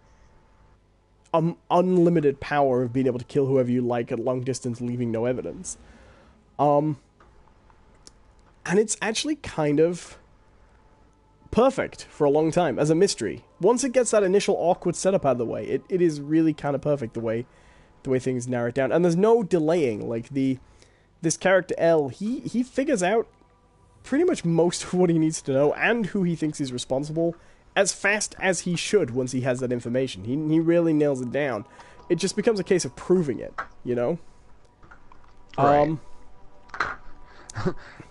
unlimited power of being able to kill whoever you like at long distance, leaving no evidence. And it's actually kind of perfect for a long time as a mystery. Once it gets that initial awkward setup out of the way, it is really kind of perfect the way things narrow it down. And there's no delaying. Like, this character L, he figures out pretty much most of what he needs to know and who he thinks is responsible as fast as he should once he has that information. He really nails it down. It just becomes a case of proving it, you know? Right.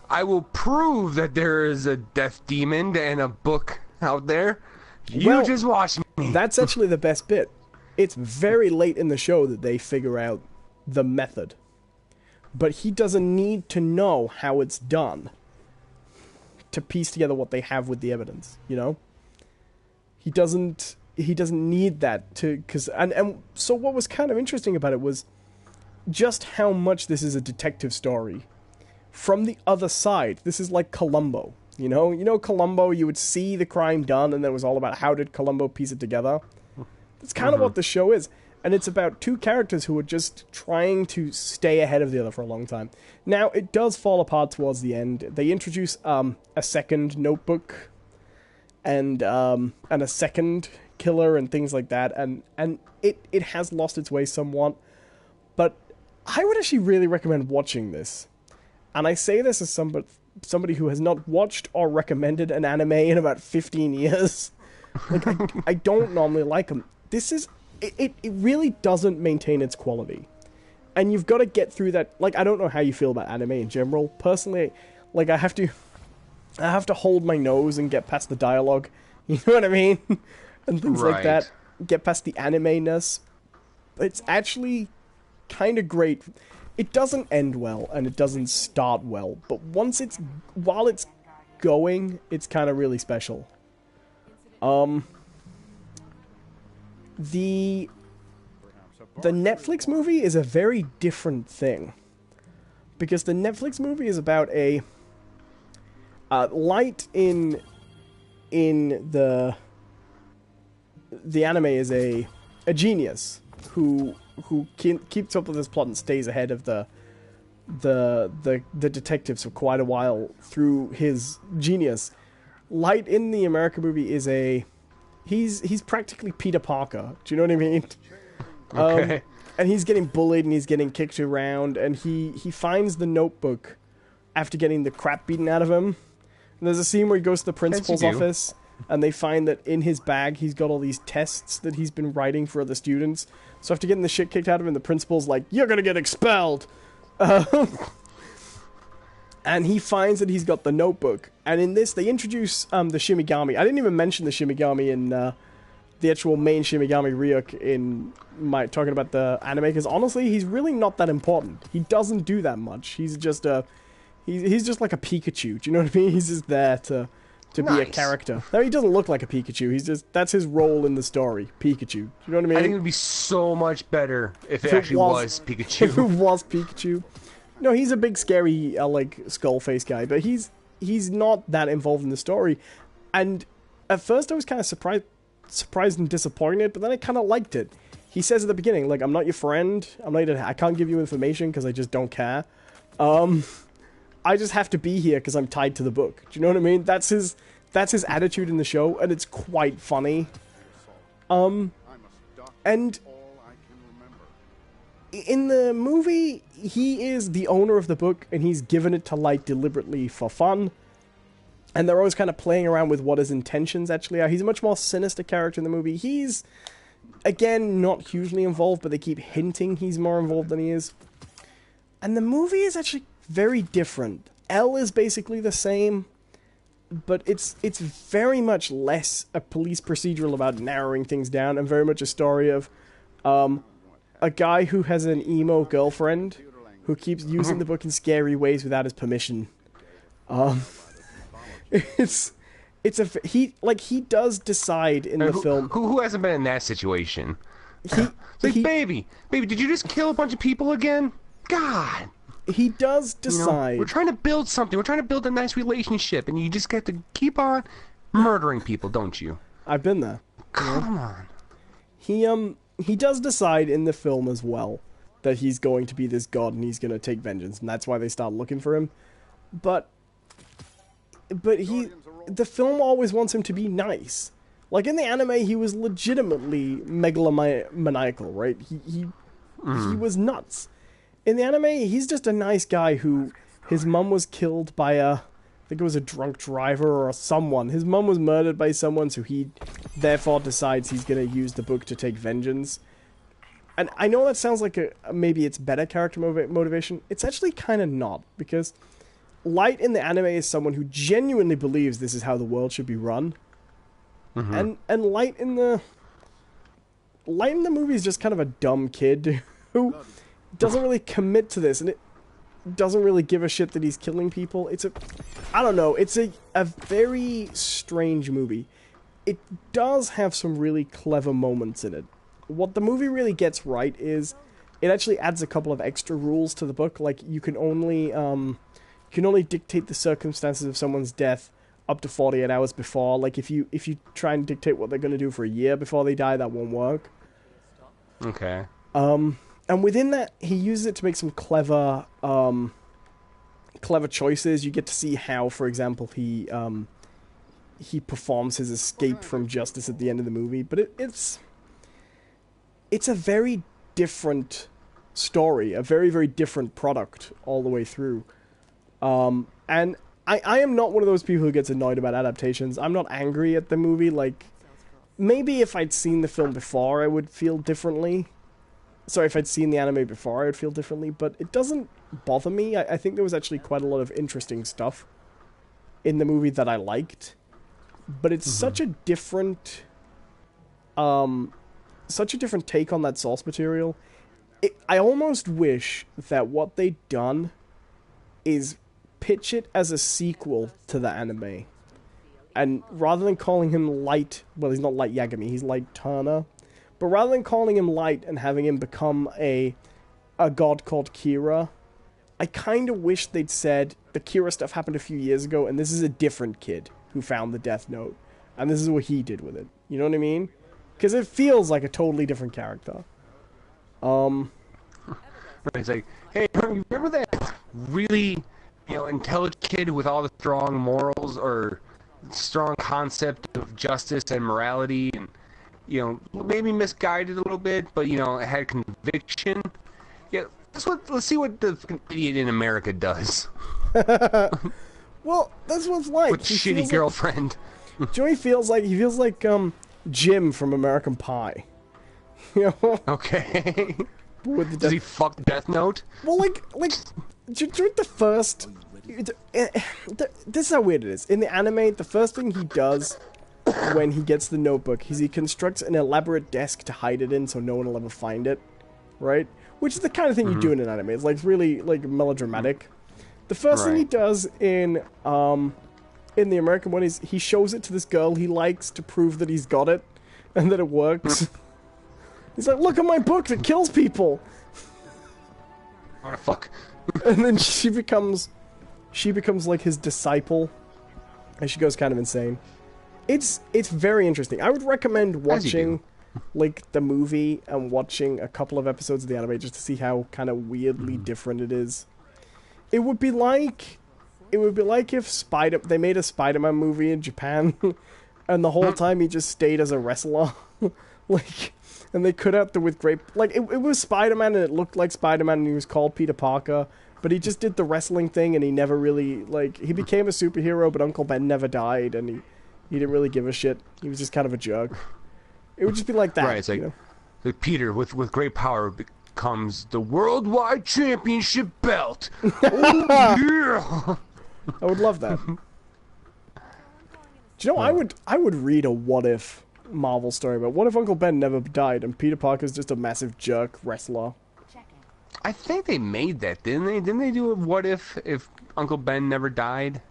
I will prove that there is a death demon and a book out there. You just watch me. That's actually the best bit. It's very late in the show that they figure out the method. But he doesn't need to know how it's done to piece together what they have with the evidence, you know? He doesn't need that to... And so what was kind of interesting about it was just how much this is a detective story. From the other side, this is like Columbo, you know? You know Columbo, you would see the crime done, and then it was all about how did Columbo piece it together? That's kind of what the show is. And it's about two characters who are just trying to stay ahead of the other for a long time. Now, it does fall apart towards the end. They introduce a second notebook and a second killer and things like that, and it has lost its way somewhat. But I would actually really recommend watching this. And I say this as somebody who has not watched or recommended an anime in about 15 years. Like, I don't normally like them. This is... It really doesn't maintain its quality. And you've got to get through that... Like, I don't know how you feel about anime in general. Personally, like, I have to hold my nose and get past the dialogue. You know what I mean? And things like that. Get past the anime-ness. But it's actually kind of great. It doesn't end well, and it doesn't start well. But while it's going, it's kind of really special. The Netflix movie is a very different thing. Because the Netflix movie is about a... Light in the anime is a genius who keeps up with his plot and stays ahead of the detectives for quite a while through his genius. Light in the American movie is he's practically Peter Parker. Do you know what I mean? Okay. and he's getting bullied and he's getting kicked around, and he finds the notebook after getting the crap beaten out of him. And there's a scene where he goes to the principal's office, and they find that in his bag he's got all these tests that he's been writing for other students. So after getting the shit kicked out of him, the principal's like, "You're gonna get expelled!" And he finds that he's got the notebook. And in this, they introduce the Shimigami. I didn't even mention the Shimigami in the actual main Shimigami Ryuk in my talking about the anime, because honestly, he's really not that important. He doesn't do that much. He's just he's just like a Pikachu. Do you know what I mean? He's just there to be a character. No, he doesn't look like a Pikachu. He's just, that's his role in the story, Pikachu. Do you know what I mean? I think it would be so much better if it actually was Pikachu. If it was Pikachu. No, he's a big, scary, like, skull face guy, but he's not that involved in the story. And at first I was kind of surprised and disappointed, but then I kind of liked it. He says at the beginning, like, "I'm not your friend. I can't give you information because I just don't care. I just have to be here because I'm tied to the book." Do you know what I mean? That's his attitude in the show, and it's quite funny. And in the movie, he is the owner of the book, and he's given it to Light deliberately for fun. And they're always kind of playing around with what his intentions actually are. He's a much more sinister character in the movie. He's, again, not hugely involved, but they keep hinting he's more involved than he is. And the movie is actually very different. L is basically the same, but it's very much less a police procedural about narrowing things down, and very much a story of a guy who has an emo girlfriend who keeps using the book in scary ways without his permission. He does decide in the film. Who hasn't been in that situation? Baby, did you just kill a bunch of people again? God. He does decide. We're trying to build something. We're trying to build a nice relationship, and you just get to keep on murdering people, don't you? I've been there. Come on. He does decide in the film as well that he's going to be this god and he's going to take vengeance, and that's why they start looking for him. But the film always wants him to be nice. Like in the anime, he was legitimately megalomaniacal, right? He was nuts. In the anime, he's just a nice guy who, his mum was killed by I think it was a drunk driver or someone. His mum was murdered by someone, so he therefore decides he's going to use the book to take vengeance. And I know that sounds like maybe it's better character motivation. It's actually kind of not, because Light in the anime is someone who genuinely believes this is how the world should be run. And Light in the movie is just kind of a dumb kid who doesn't really commit to this, and it doesn't really give a shit that he's killing people. I don't know, it's a very strange movie. It does have some really clever moments in it. What the movie really gets right is it actually adds a couple of extra rules to the book. Like, you can only dictate the circumstances of someone's death up to 48 hours before. Like, if you try and dictate what they're going to do for a year before they die, that won't work. Okay. And within that, he uses it to make some clever choices. You get to see how, for example, he performs his escape from justice at the end of the movie. But it's a very different story, a very, very different product all the way through. And I am not one of those people who gets annoyed about adaptations. I'm not angry at the movie. Like, maybe if I'd seen the film before, I would feel differently. Sorry, if I'd seen the anime before, I would feel differently, but it doesn't bother me. I think there was actually quite a lot of interesting stuff in the movie that I liked, but it's such a different take on that source material. I almost wish that what they'd done is pitch it as a sequel to the anime, and rather than calling him Light, well, he's not Light Yagami, he's Light Turner. But rather than calling him Light and having him become a god called Kira, I kind of wish they'd said the Kira stuff happened a few years ago, and this is a different kid who found the Death Note, and this is what he did with it. You know what I mean? Because it feels like a totally different character. It's like, hey, you remember that really, intelligent kid with all the strong morals or strong concept of justice and morality, and you know, maybe misguided a little bit, but you know, had conviction. Yeah, let's see what the fucking idiot in America does Well, that's what it's like. with He shitty feels girlfriend. Like, Joey feels like Jim from American Pie. You know? Okay. With the Does he fuck Death Note? Well, during the first... This is how weird it is. In the anime, the first thing he does when he gets the notebook is he constructs an elaborate desk to hide it in so no one will ever find it. Right? Which is the kind of thing you do in an anime. It's like really like melodramatic. The first thing he does in the American one is he shows it to this girl he likes to prove that he's got it and that it works. He's like, look at my book that kills people! What the fuck? And then she becomes like his disciple, and she goes kind of insane. It's very interesting. I would recommend watching like the movie and watching a couple of episodes of the anime just to see how kind of weirdly different it is. It would be like if they made a Spider-Man movie in Japan, and the whole time he just stayed as a wrestler, like. And they cut out the with great... Like, it was Spider-Man, and it looked like Spider-Man, and he was called Peter Parker. But he just did the wrestling thing, and he never really... Like, he became a superhero, but Uncle Ben never died, and he didn't really give a shit. He was just kind of a jerk. It would just be like that, Right, it's like, you know? like Peter, with great power comes the worldwide championship belt. Oh, yeah! I would love that. Do you know, I would read a what-if Marvel story, but what if Uncle Ben never died and Peter Parker's just a massive jerk wrestler? I think they made that, didn't they? Didn't they do a what if Uncle Ben never died?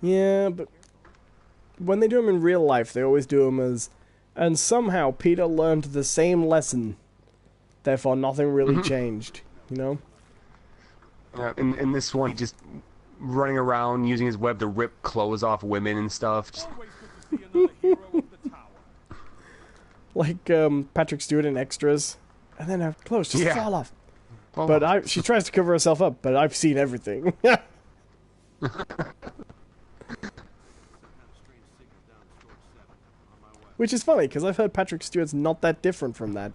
Yeah, but when they do them in real life, they always do them as, and somehow Peter learned the same lesson, therefore nothing really changed, you know? In this one, just running around using his web to rip clothes off women and stuff. Like Patrick Stewart in Extras, and then her clothes just fall off. Oh. But she tries to cover herself up, but I've seen everything. Which is funny, because I've heard Patrick Stewart's not that different from that.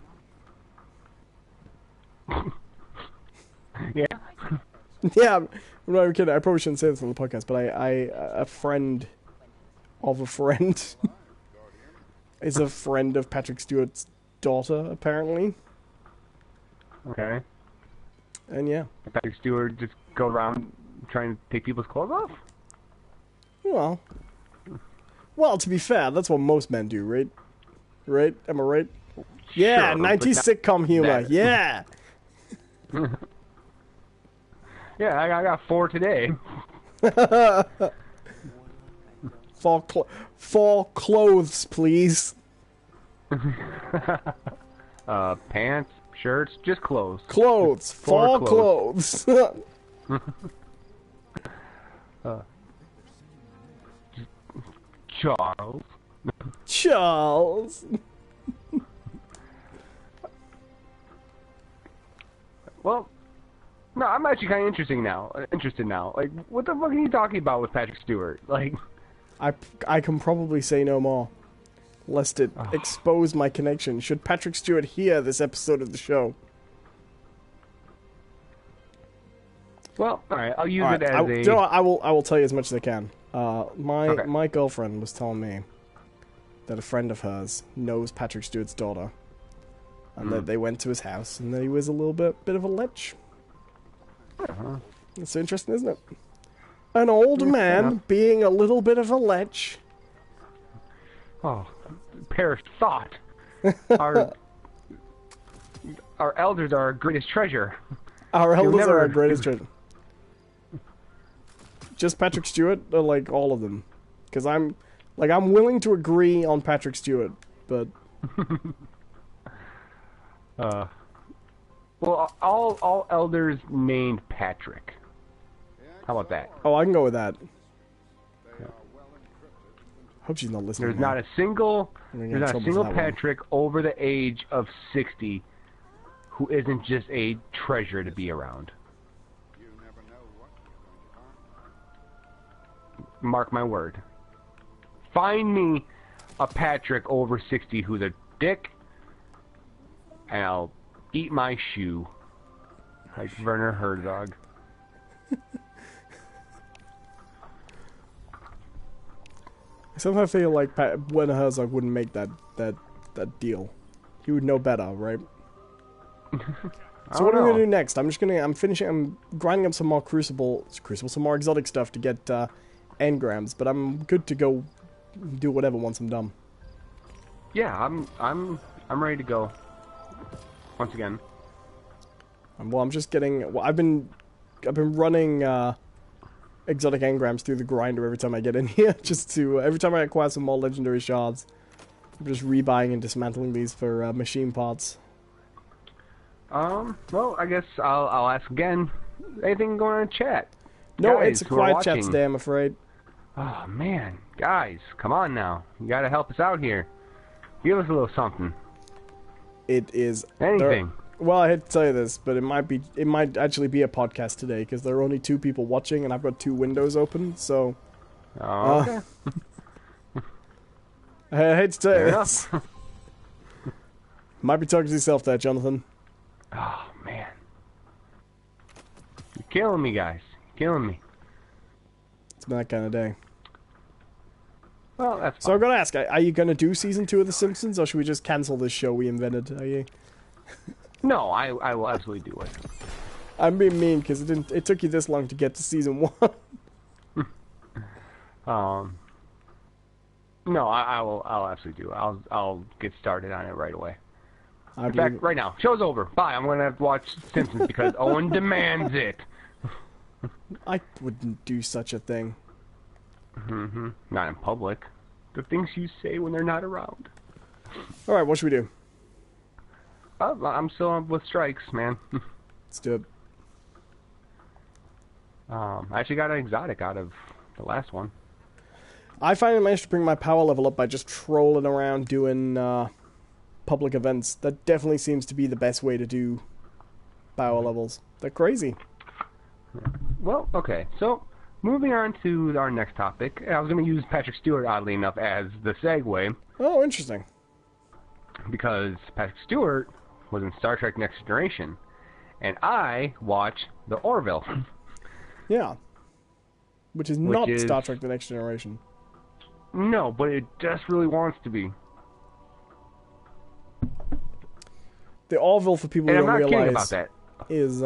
Yeah. Yeah, I'm not even kidding. I probably shouldn't say this on the podcast, but a friend of a friend is a friend of Patrick Stewart's daughter, apparently. Okay. And yeah. Patrick Stewart just go around trying to take people's clothes off? Well, to be fair, that's what most men do, right? Right? Am I right? Yeah, Sure, 90s sitcom humor. that. Yeah. Yeah, I got 4 today. Four clothes, please. Pants, shirts, just clothes. Clothes. Four Four clothes. Charles. Charles. Well, no, I'm actually kind of interested now. Like, what the fuck are you talking about with Patrick Stewart? Like, I can probably say no more, lest it expose my connection. Should Patrick Stewart hear this episode of the show? well, all right, I'll use it as you know what, I will tell you as much as I can. My girlfriend was telling me that a friend of hers knows Patrick Stewart's daughter, and that they went to his house, and that he was a little bit of a lech. It's interesting, isn't it? An old man being a little bit of a lech. Oh, perished thought. Our elders are our greatest treasure. Our elders are our greatest treasure. Just Patrick Stewart, or like all of them? Because I'm willing to agree on Patrick Stewart, but well, all elders named Patrick. How about that? oh, I can go with that. Hope she's not listening. There's not a single trouble for that Patrick over the age of 60 who isn't just a treasure to be around. Mark my word. Find me a Patrick over 60 who's a dick, and I'll eat my shoe. Like Werner Herzog. I somehow feel like Werner Herzog wouldn't make that deal. He would know better, right? So what are we gonna do next? I'm grinding up some more some more exotic stuff to get engrams, but I'm good to go do whatever once I'm done. Yeah, I'm ready to go. Once again. Well, I'm just getting. Well, I've been running exotic engrams through the grinder every time I get in here, just to every time I acquire some more legendary shards. I'm just rebuying and dismantling these for machine parts. Well, I guess I'll ask again. Anything going on in chat? No, Guys it's a who are quiet watching. chat today, I'm afraid. Oh man, guys, come on now! You gotta help us out here. Give us a little something. It is Anything. Well, I hate to tell you this, but it might actually be a podcast today because there are only 2 people watching, and I've got 2 windows open. So, Okay. I hate to tell Fair you this. Might be talking to yourself there, Jonathan. Oh man, you're killing me, guys. You're killing me. It's been that kind of day. Well, that's fine. So I'm gonna ask: are you gonna do season 2 of The Simpsons, or should we just cancel this show we invented? Are you? No, I will absolutely do it. I'm being mean because it took you this long to get to season 1. No, I'll absolutely do it. I'll get started on it right away. I In fact, right now, show's over. Bye. I'm gonna have to watch Simpsons because Owen demands it. I wouldn't do such a thing. Not in public. The things you say when they're not around. All right, what should we do? I'm still on with strikes, man. Let's do it. I actually got an exotic out of the last one. I finally managed to bring my power level up by just trolling around doing public events. That definitely seems to be the best way to do power levels. They're crazy. Well, okay. So, moving on to our next topic. I was going to use Patrick Stewart, oddly enough, as the segue. Oh, interesting. Because Patrick Stewart was in Star Trek Next Generation. And I watch The Orville. Yeah. Which is not Star Trek The Next Generation. No, but it just really wants to be. The Orville, for people who And don't I'm not kidding realize, about that. is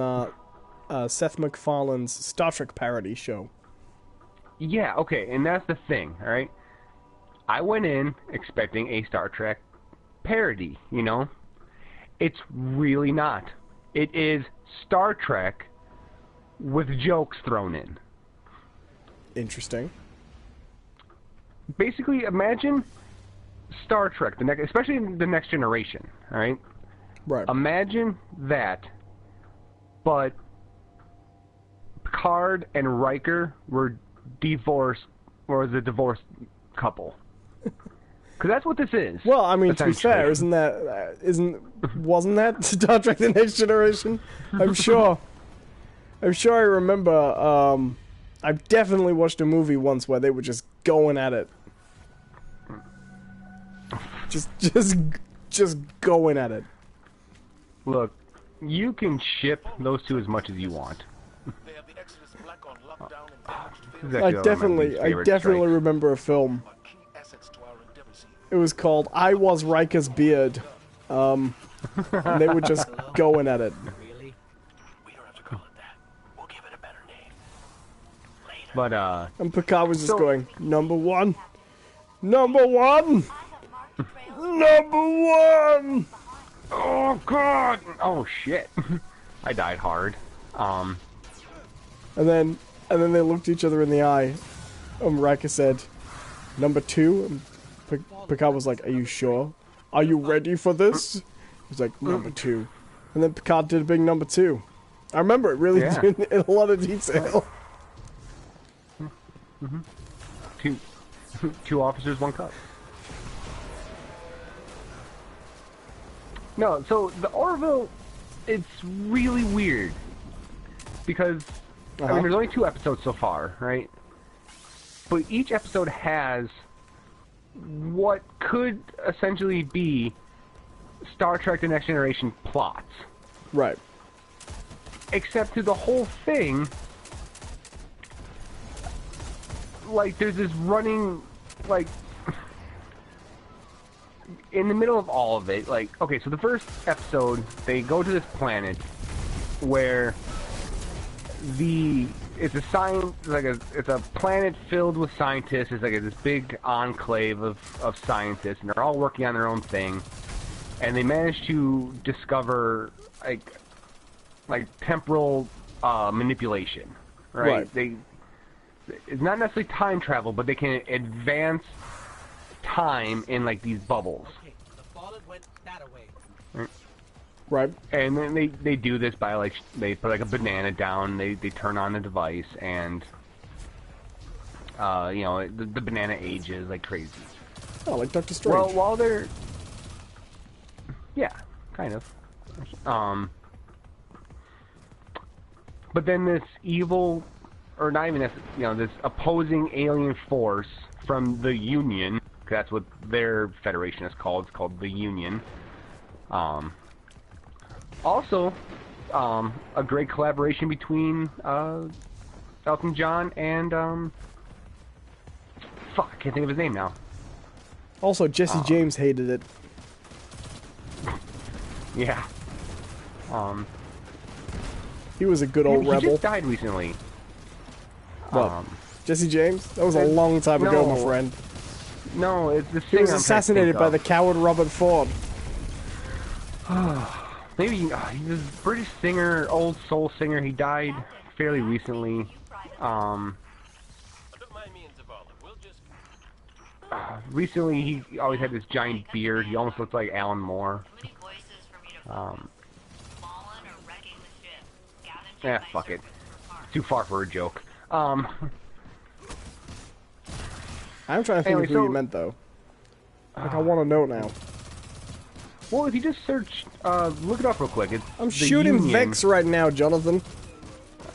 Seth MacFarlane's Star Trek parody show. Yeah, okay, and that's the thing, alright? I went in expecting a Star Trek parody, you know? It's really not. It is Star Trek with jokes thrown in. Interesting. Basically, imagine Star Trek, especially the Next Generation, alright? Right. Imagine that, but Picard and Riker were divorced, or was a divorced couple. Because that's what this is. Well, I mean, to be fair, wasn't that Star Trek: The Next Generation? I'm sure I remember. I've definitely watched a movie once where they were just going at it, just going at it. Look, you can ship those two as much as you want. I definitely remember a film. It was called "I Was Riker's Beard," and they were just going at it. Really? We don't have to call it that. We'll give it a better name. Later. But And Picard was just going, "Number one, number one, number one." oh god! Oh shit! I died hard. And then they looked each other in the eye. Riker said, "Number two." And Picard was like, "Are you sure? Are you ready for this?" He was like, "Number two." And then Picard did a big number two. I remember it really in a lot of detail. Two officers, one cup. No, so the Orville, it's really weird. Because, I mean, there's only 2 episodes so far, right? But each episode has what could essentially be Star Trek The Next Generation plots. Right. Except through the whole thing, like, there's this running, like, in the middle of all of it, like, okay, so the first episode, they go to this planet where it's a planet filled with scientists. It's like this big enclave of scientists, and they're all working on their own thing, and they manage to discover like temporal manipulation, right? It's not necessarily time travel, but they can advance time in like these bubbles. Okay, the fallen went that away. Right. And then they do this by like they put like a banana down, they turn on the device, and you know, the banana ages like crazy. Oh, like Doctor Strange. Well, while they're kind of but then this evil, or not even this, you know, this opposing alien force from the Union, 'cause that's what their federation is called. It's called the Union. Also, a great collaboration between Elton John and fuck, I can't think of his name now. Also, Jesse James hated it. Yeah. He was a good old he rebel. just died recently. What? Jesse James? That was a long time ago, my friend. No, it's the He singer was I'm assassinated by the coward Robert Ford. Maybe he's a British singer, old soul singer. He died fairly recently. Recently, he always had this giant beard. He almost looked like Alan Moore. Fuck it. Too far for a joke. I'm trying to think of who you meant, though. Like, I want to know now. Well, if you just search, look it up real quick. I'm shooting Union. Vex right now, Jonathan.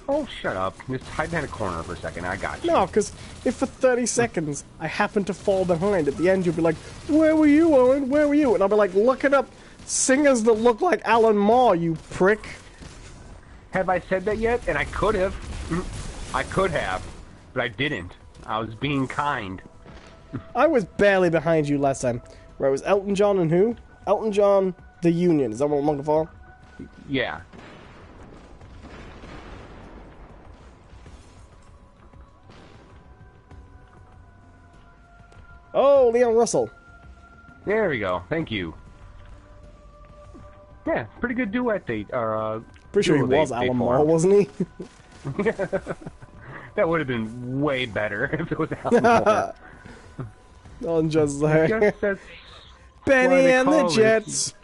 Oh, shut up. Just hide behind a corner for a second. I got you. No, because if for 30 seconds I happen to fall behind, at the end you'll be like, where were you, Owen? Where were you? And I'll be like, look it up. Singers that look like Alan Moore, you prick. Have I said that yet? And I could have. I could have, but I didn't. I was being kind. I was barely behind you last time. Right, it was Elton John and who? Elton John, The Union. Is that what I'm looking for? Yeah. Oh, Leon Russell. There we go. Thank you. Yeah, pretty good duet date. Or, Pretty sure he was Alan Moore, wasn't he? That would have been way better if it was Alan Moore. I'm just like... Guess that's Benny and the call it. Jets.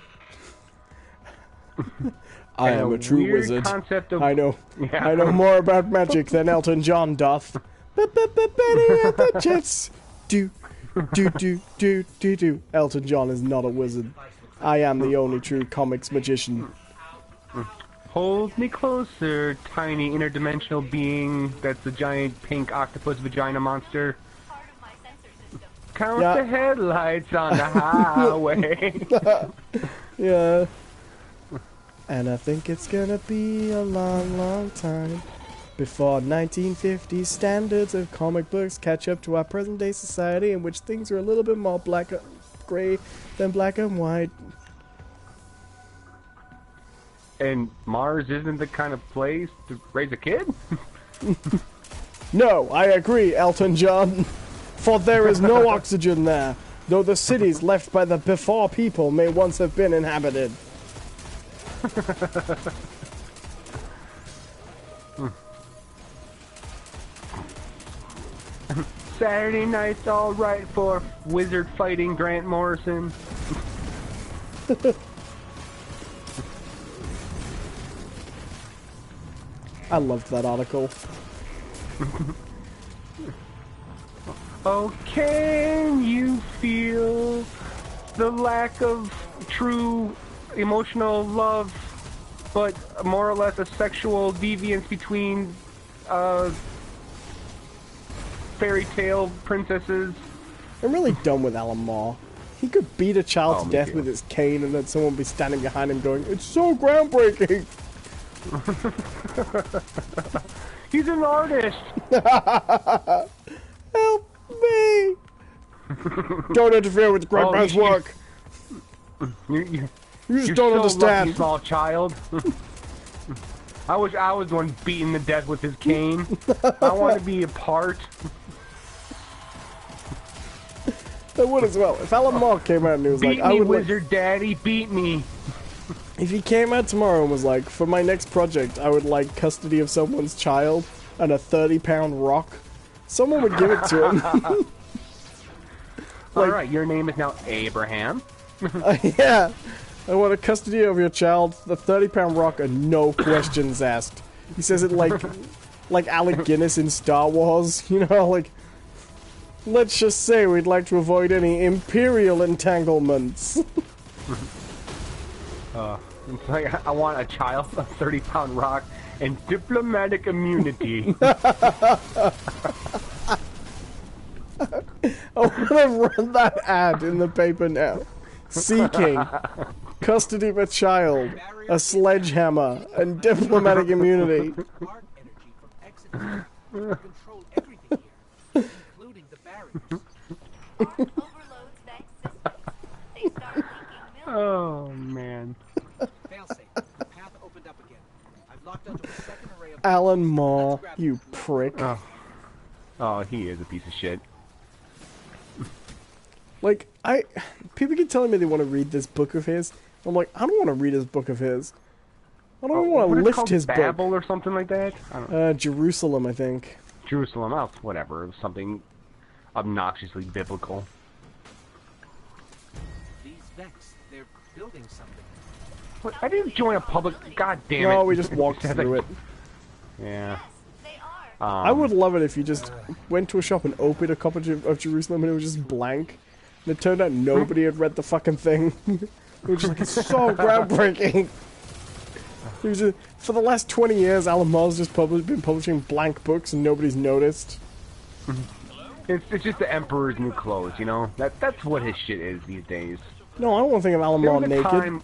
I am a true weird wizard. concept of- I know. Yeah. I know more about magic than Elton John doth. Benny and the Jets. Do. Elton John is not a wizard. I am the only true comics magician. Hold me closer, tiny interdimensional being that's a giant pink octopus vagina monster. Count the headlights on the highway. Yeah. And I think it's gonna be a long, long time before 1950s standards of comic books catch up to our present-day society, in which things are a little bit more gray than black and white. And Mars isn't the kind of place to raise a kid? No, I agree, Elton John. For there is no oxygen there, though the cities left by the before people may once have been inhabited. Saturday night's alright for wizard fighting Grant Morrison. I loved that article. Oh, can you feel the lack of true emotional love, but more or less a sexual deviance between fairy tale princesses I'm really done with Alan Moore. He could beat a child to me death too. with his cane and then someone would be standing behind him going, "It's so groundbreaking!" He's an artist! Help me! Don't interfere with the great man's work! You You just You're don't so understand. lucky, small child. I wish I was the one beaten to death with his cane. I want to be a part. I would as well. If Alan Moore came out and he was Beat like, I me, would like, wizard daddy, beat me. if he came out tomorrow and was like, for my next project, I would like custody of someone's child and a 30-pound rock, someone would give it to him. Alright, your name is now Abraham. Yeah. I want a custody of your child, the 30-pound rock, and no questions asked. He says it like Alec Guinness in Star Wars, you know, like, let's just say we'd like to avoid any imperial entanglements. It's like, I want a child, a 30-pound rock, and diplomatic immunity. I want to run that ad in the paper now. Seeking custody of a child, a sledgehammer, and diplomatic immunity. Dark energy from exiting to control everything here, including the barriers. Arc overloads Veng's systems. They start leaking milk. Oh, man. Failsafe. The path opened up again. I've locked onto a second array of... Alan Moore, you prick. Oh, he is a piece of shit. Like, people keep telling me they want to read this book of his. I'm like, I don't want to read his book of his. I don't even want What to is it lift called, his Babel or something like that? I don't know. book. Jerusalem, I think. Jerusalem, oh, whatever. It was something obnoxiously biblical. These Vex, they're building something. What? I didn't join a public... God damn it. No, we just walked Sounds through it. Yeah. Yes, they are. I would love it if you just went to a shop and opened a copy of Jerusalem and it was just blank. And it turned out nobody had read the fucking thing. It was just like, it's so groundbreaking. It was just, for the last 20 years, Alan Moore's just been publishing blank books and nobody's noticed. It's just the Emperor's new clothes, you know? That's what his shit is these days. No, I don't want to think of Alan There Moore was a naked. time...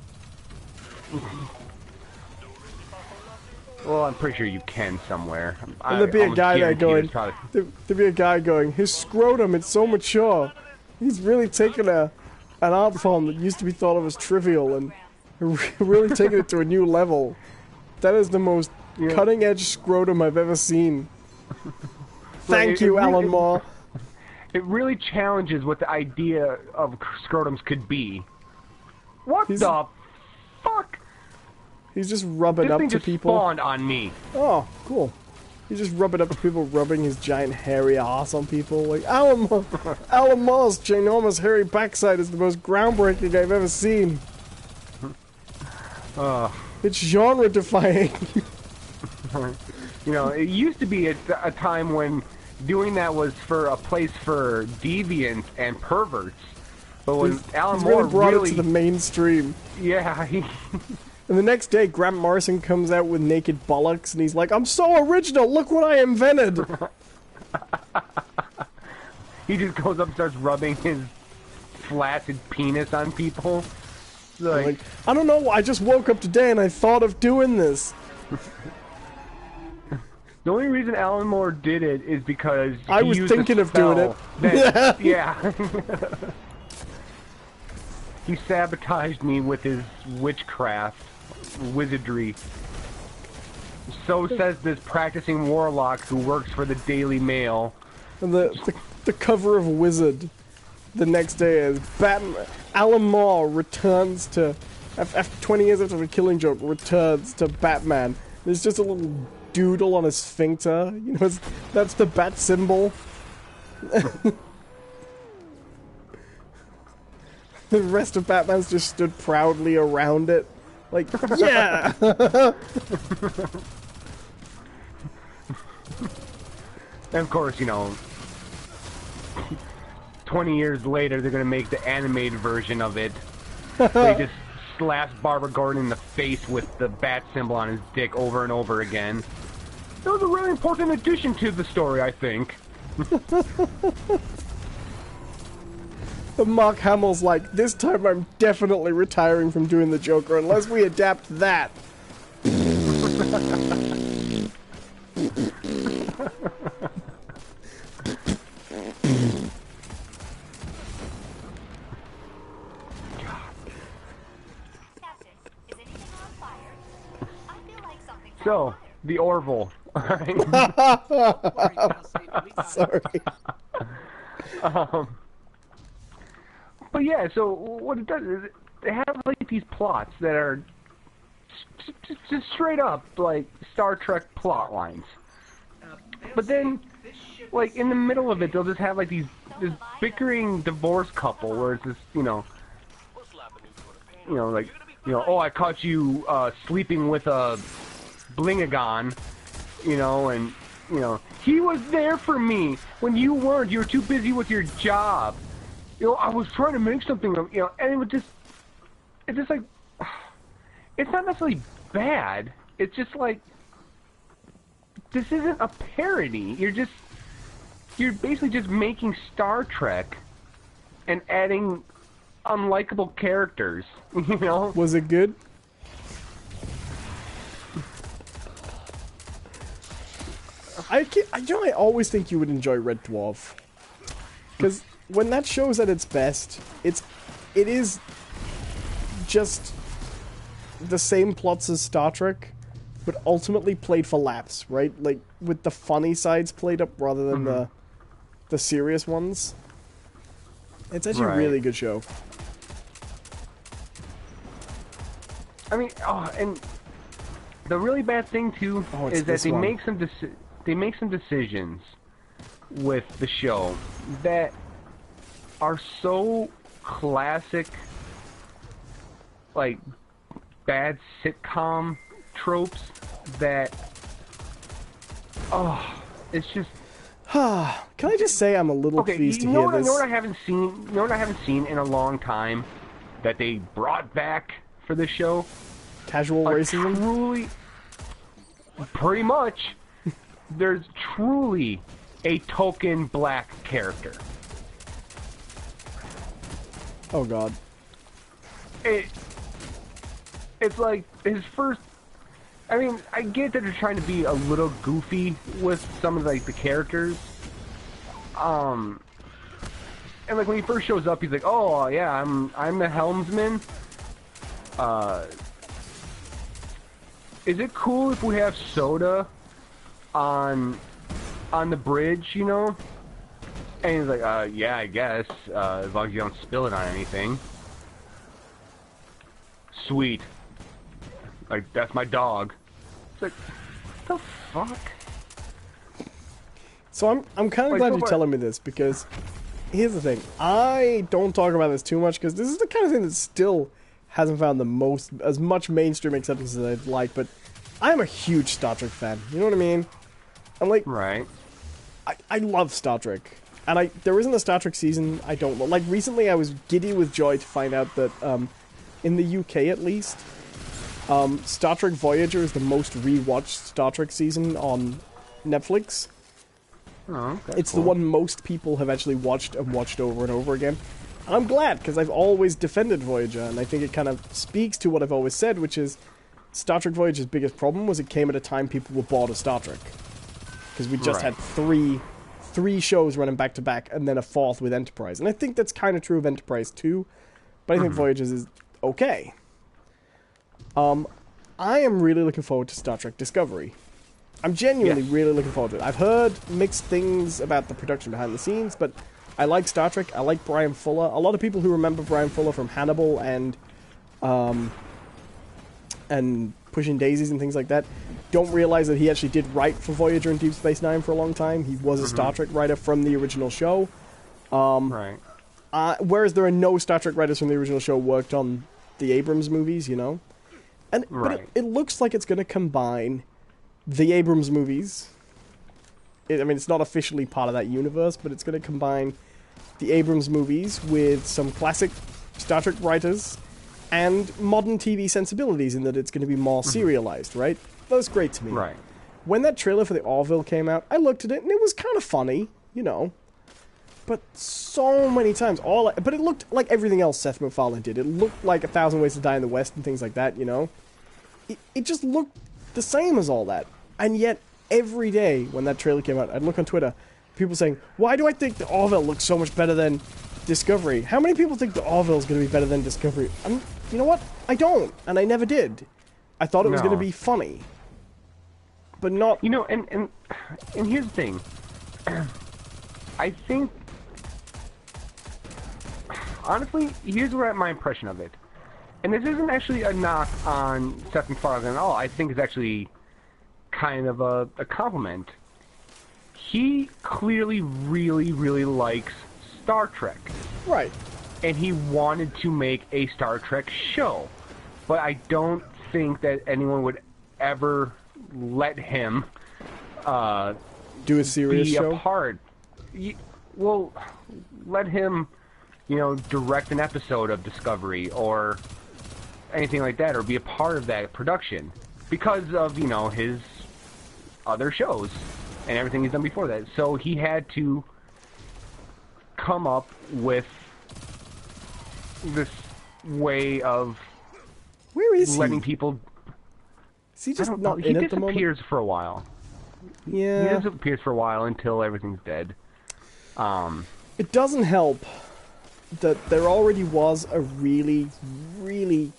Well, I'm pretty sure you can somewhere. And there'd be a almost guy there guarantee going, there's probably- there'd be a guy going, his scrotum, it's so mature. He's really taken an art form that used to be thought of as trivial and really taken it to a new level. That is the most cutting-edge scrotum I've ever seen. Thank you, Alan Moore. It really challenges what the idea of scrotums could be. What the fuck? He's just rubbing This up thing to just people. spawned on me. Oh, cool. He's just rubbing up to people, rubbing his giant hairy ass on people. Like, Alan Moore's ginormous hairy backside is the most groundbreaking I've ever seen. It's genre-defying. You know, it used to be a time when doing that was for a place for deviants and perverts. But when Alan He's Moore really brought it to the mainstream. yeah, And the next day, Grant Morrison comes out with naked bollocks, and he's like, I'm so original, look what I invented! he just goes up and starts rubbing his flaccid penis on people. Like, I don't know, I just woke up today and I thought of doing this. the only reason Alan Moore did it is because I he was used a thinking of doing it. spell that- yeah. He sabotaged me with his witchcraft, wizardry. So says this practicing warlock who works for the Daily Mail. And the cover of Wizard the next day is Alan Moore returns to, after 20 years after the Killing Joke, returns to Batman. There's just a little doodle on his sphincter. You know, that's the bat symbol. The rest of Batman's just stood proudly around it. Like, yeah! And of course, you know, 20 years later, they're gonna make the animated version of it. They just slash Barbara Gordon in the face with the bat symbol on his dick over and over again. That was a really important addition to the story, I think. Mark Hamill's like, this time I'm definitely retiring from doing the Joker unless we adapt that. Captain, is anything on fire? I feel like something's on So, fire. the Orville. Alright. Worry, now, Satan, we got it. Sorry. But yeah, so what it does is they have like these plots that are just straight up like Star Trek plot lines. But then, like in the middle of it, they'll just have like this bickering divorce couple where it's just oh, I caught you sleeping with a blingagon, and he was there for me when you weren't. You were too busy with your job. I was trying to make something of, and it's just like, it's not necessarily bad. It's just like, this isn't a parody. You're basically just making Star Trek and adding unlikable characters, Was it good? I always think you would enjoy Red Dwarf. Because when that show's at its best, it is just the same plots as Star Trek, but ultimately played for laughs, right? Like, with the funny sides played up rather than the serious ones. It's actually a really good show. I mean, and the really bad thing too it's is that this one. they make some decisions with the show that are so classic, like bad sitcom tropes that it's just. Can I just say I'm a little pleased to hear this? You know what I haven't seen? You know what I haven't seen in a long time that they brought back for the show? Casual racism? Truly, pretty much, there's truly a token black character. Oh god. It's like his first. I mean, I get that they're trying to be a little goofy with some of like the characters. And like when he first shows up, he's like, "Oh yeah, I'm the helmsman. Is it cool if we have soda on the bridge, And he's like, yeah, I guess, as long as you don't spill it on anything. Sweet. Like, that's my dog. It's like, what the fuck? So I'm kind of Like, glad so you're what- telling me this, because here's the thing. I don't talk about this too much, because this is the kind of thing that still hasn't found as much mainstream acceptance as I'd like, but I am a huge Star Trek fan. You know what I mean? I'm like, Right. I love Star Trek. And there isn't a Star Trek season I don't know. Like, recently I was giddy with joy to find out that, in the UK at least, Star Trek Voyager is the most rewatched Star Trek season on Netflix. Oh, okay, It's the one most people have actually watched and watched over and over again. And I'm glad, because I've always defended Voyager, and I think it kind of speaks to what I've always said, which is Star Trek Voyager's biggest problem was it came at a time people were bored of Star Trek. Because we just had three shows running back to back, and then a fourth with Enterprise. And I think that's kind of true of Enterprise too, but I think Voyager's is okay. I am really looking forward to Star Trek Discovery. I'm genuinely really looking forward to it. I've heard mixed things about the production behind the scenes, but I like Star Trek. I like Brian Fuller. A lot of people who remember Brian Fuller from Hannibal and Pushing Daisies and things like that don't realize that he actually did write for Voyager and Deep Space Nine for a long time. He was a Star Trek writer from the original show. Right. Whereas there are no Star Trek writers from the original show worked on the Abrams movies, And but it looks like it's going to combine the Abrams movies. It's not officially part of that universe, but it's going to combine the Abrams movies with some classic Star Trek writers and modern TV sensibilities, in that it's going to be more serialized, right? That's great to me. Right. When that trailer for the Orville came out, I looked at it and it was kind of funny, But so many times, but it looked like everything else Seth MacFarlane did. It looked like 1,000 Ways to Die in the West and things like that, you know? It just looked the same as all that. And yet, every day when that trailer came out, I'd look on Twitter, people saying, why do I think the Orville looks so much better than Discovery? How many people think the Orville is going to be better than Discovery? You know what? I don't, and I never did. I thought it was going to be funny. But not... You know, and here's the thing. I think... Honestly, here's my impression of it. And this isn't actually a knock on Seth MacFarlane at all. I think it's actually kind of a compliment. He clearly really, really likes Star Trek. Right. And he wanted to make a Star Trek show. But I don't think that anyone would ever let him do a serious be show? a part. Well, let him, you know, direct an episode of Discovery or anything like that, or be a part of that production because of, you know, his other shows and everything he's done before that. So he had to come up with this way of Where is letting he? people... Is he just I don't know. not He in at the moment? disappears for a while. Yeah. He disappears for a while until everything's dead. It doesn't help that there already was a really, really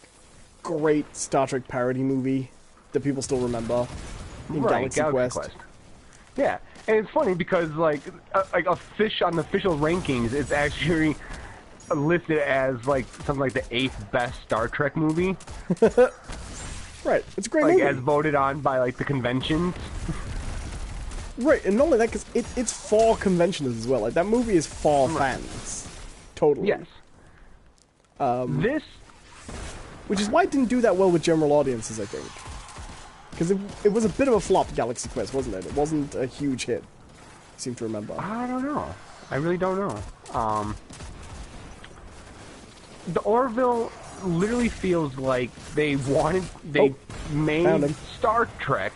great Star Trek parody movie that people still remember in Galaxy Quest. Yeah, and it's funny because like a fish on the official rankings, it's actually listed as like something like the 8th best Star Trek movie. Right, it's a great like movie. as voted on by like the conventions. Right, and not only that, because it's for conventioners as well. Like that movie is for fans, totally. Yes. This, which is why it didn't do that well with general audiences, I think. Because it was a bit of a flop, Galaxy Quest, wasn't it? It wasn't a huge hit. I seem to remember. I don't know. I really don't know. The Orville literally feels like they made Star Trek,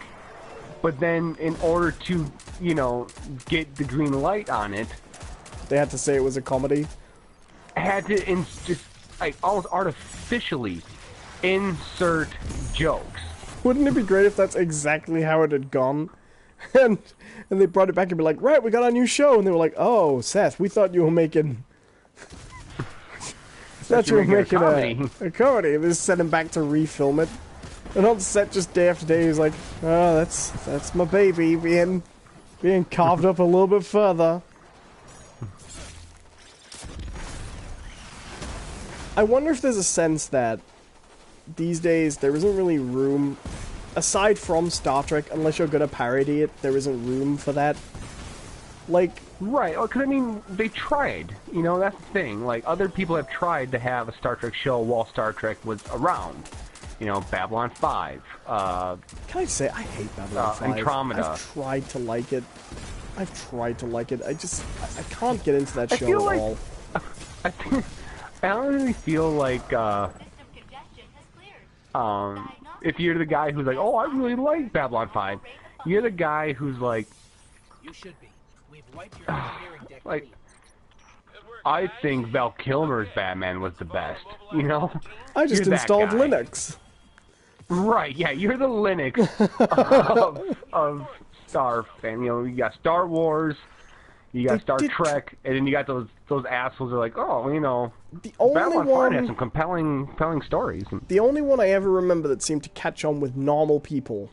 but then in order to, you know, get the green light on it, they had to say it was a comedy. Had to just like almost artificially insert jokes. Wouldn't it be great if that's exactly how it had gone? And they brought it back and be like, right, we got our new show. And they were like, oh, Seth, we thought you were making... thought you were making a comedy. And they just sent him back to refilm it. And on set just day after day, he's like, oh, that's my baby being carved up a little bit further. I wonder if there's a sense that these days there isn't really room, aside from Star Trek, unless you're gonna parody it, there isn't room for that. Like... Right, because I mean, they tried, you know, that's the thing. Like, other people have tried to have a Star Trek show while Star Trek was around. You know, Babylon 5. Can I say, I hate Babylon 5. Andromeda. I've tried to like it. I can't get into that show at all. I honestly feel like, System congestion has cleared. if you're the guy who's like, oh, I really like Babylon 5, you're the guy who's like, You should be. We've wiped your engineering deck like, clean. I think Val Kilmer's Batman was the best, you know? I just You're that installed guy. Linux. Right, yeah, you're the Linux of Star fan. You know, you got Star Wars, you got Star Trek, and then you got those assholes who are like, oh, you know, The only Babylon 5 one... has some compelling stories. The only one I ever remember that seemed to catch on with normal people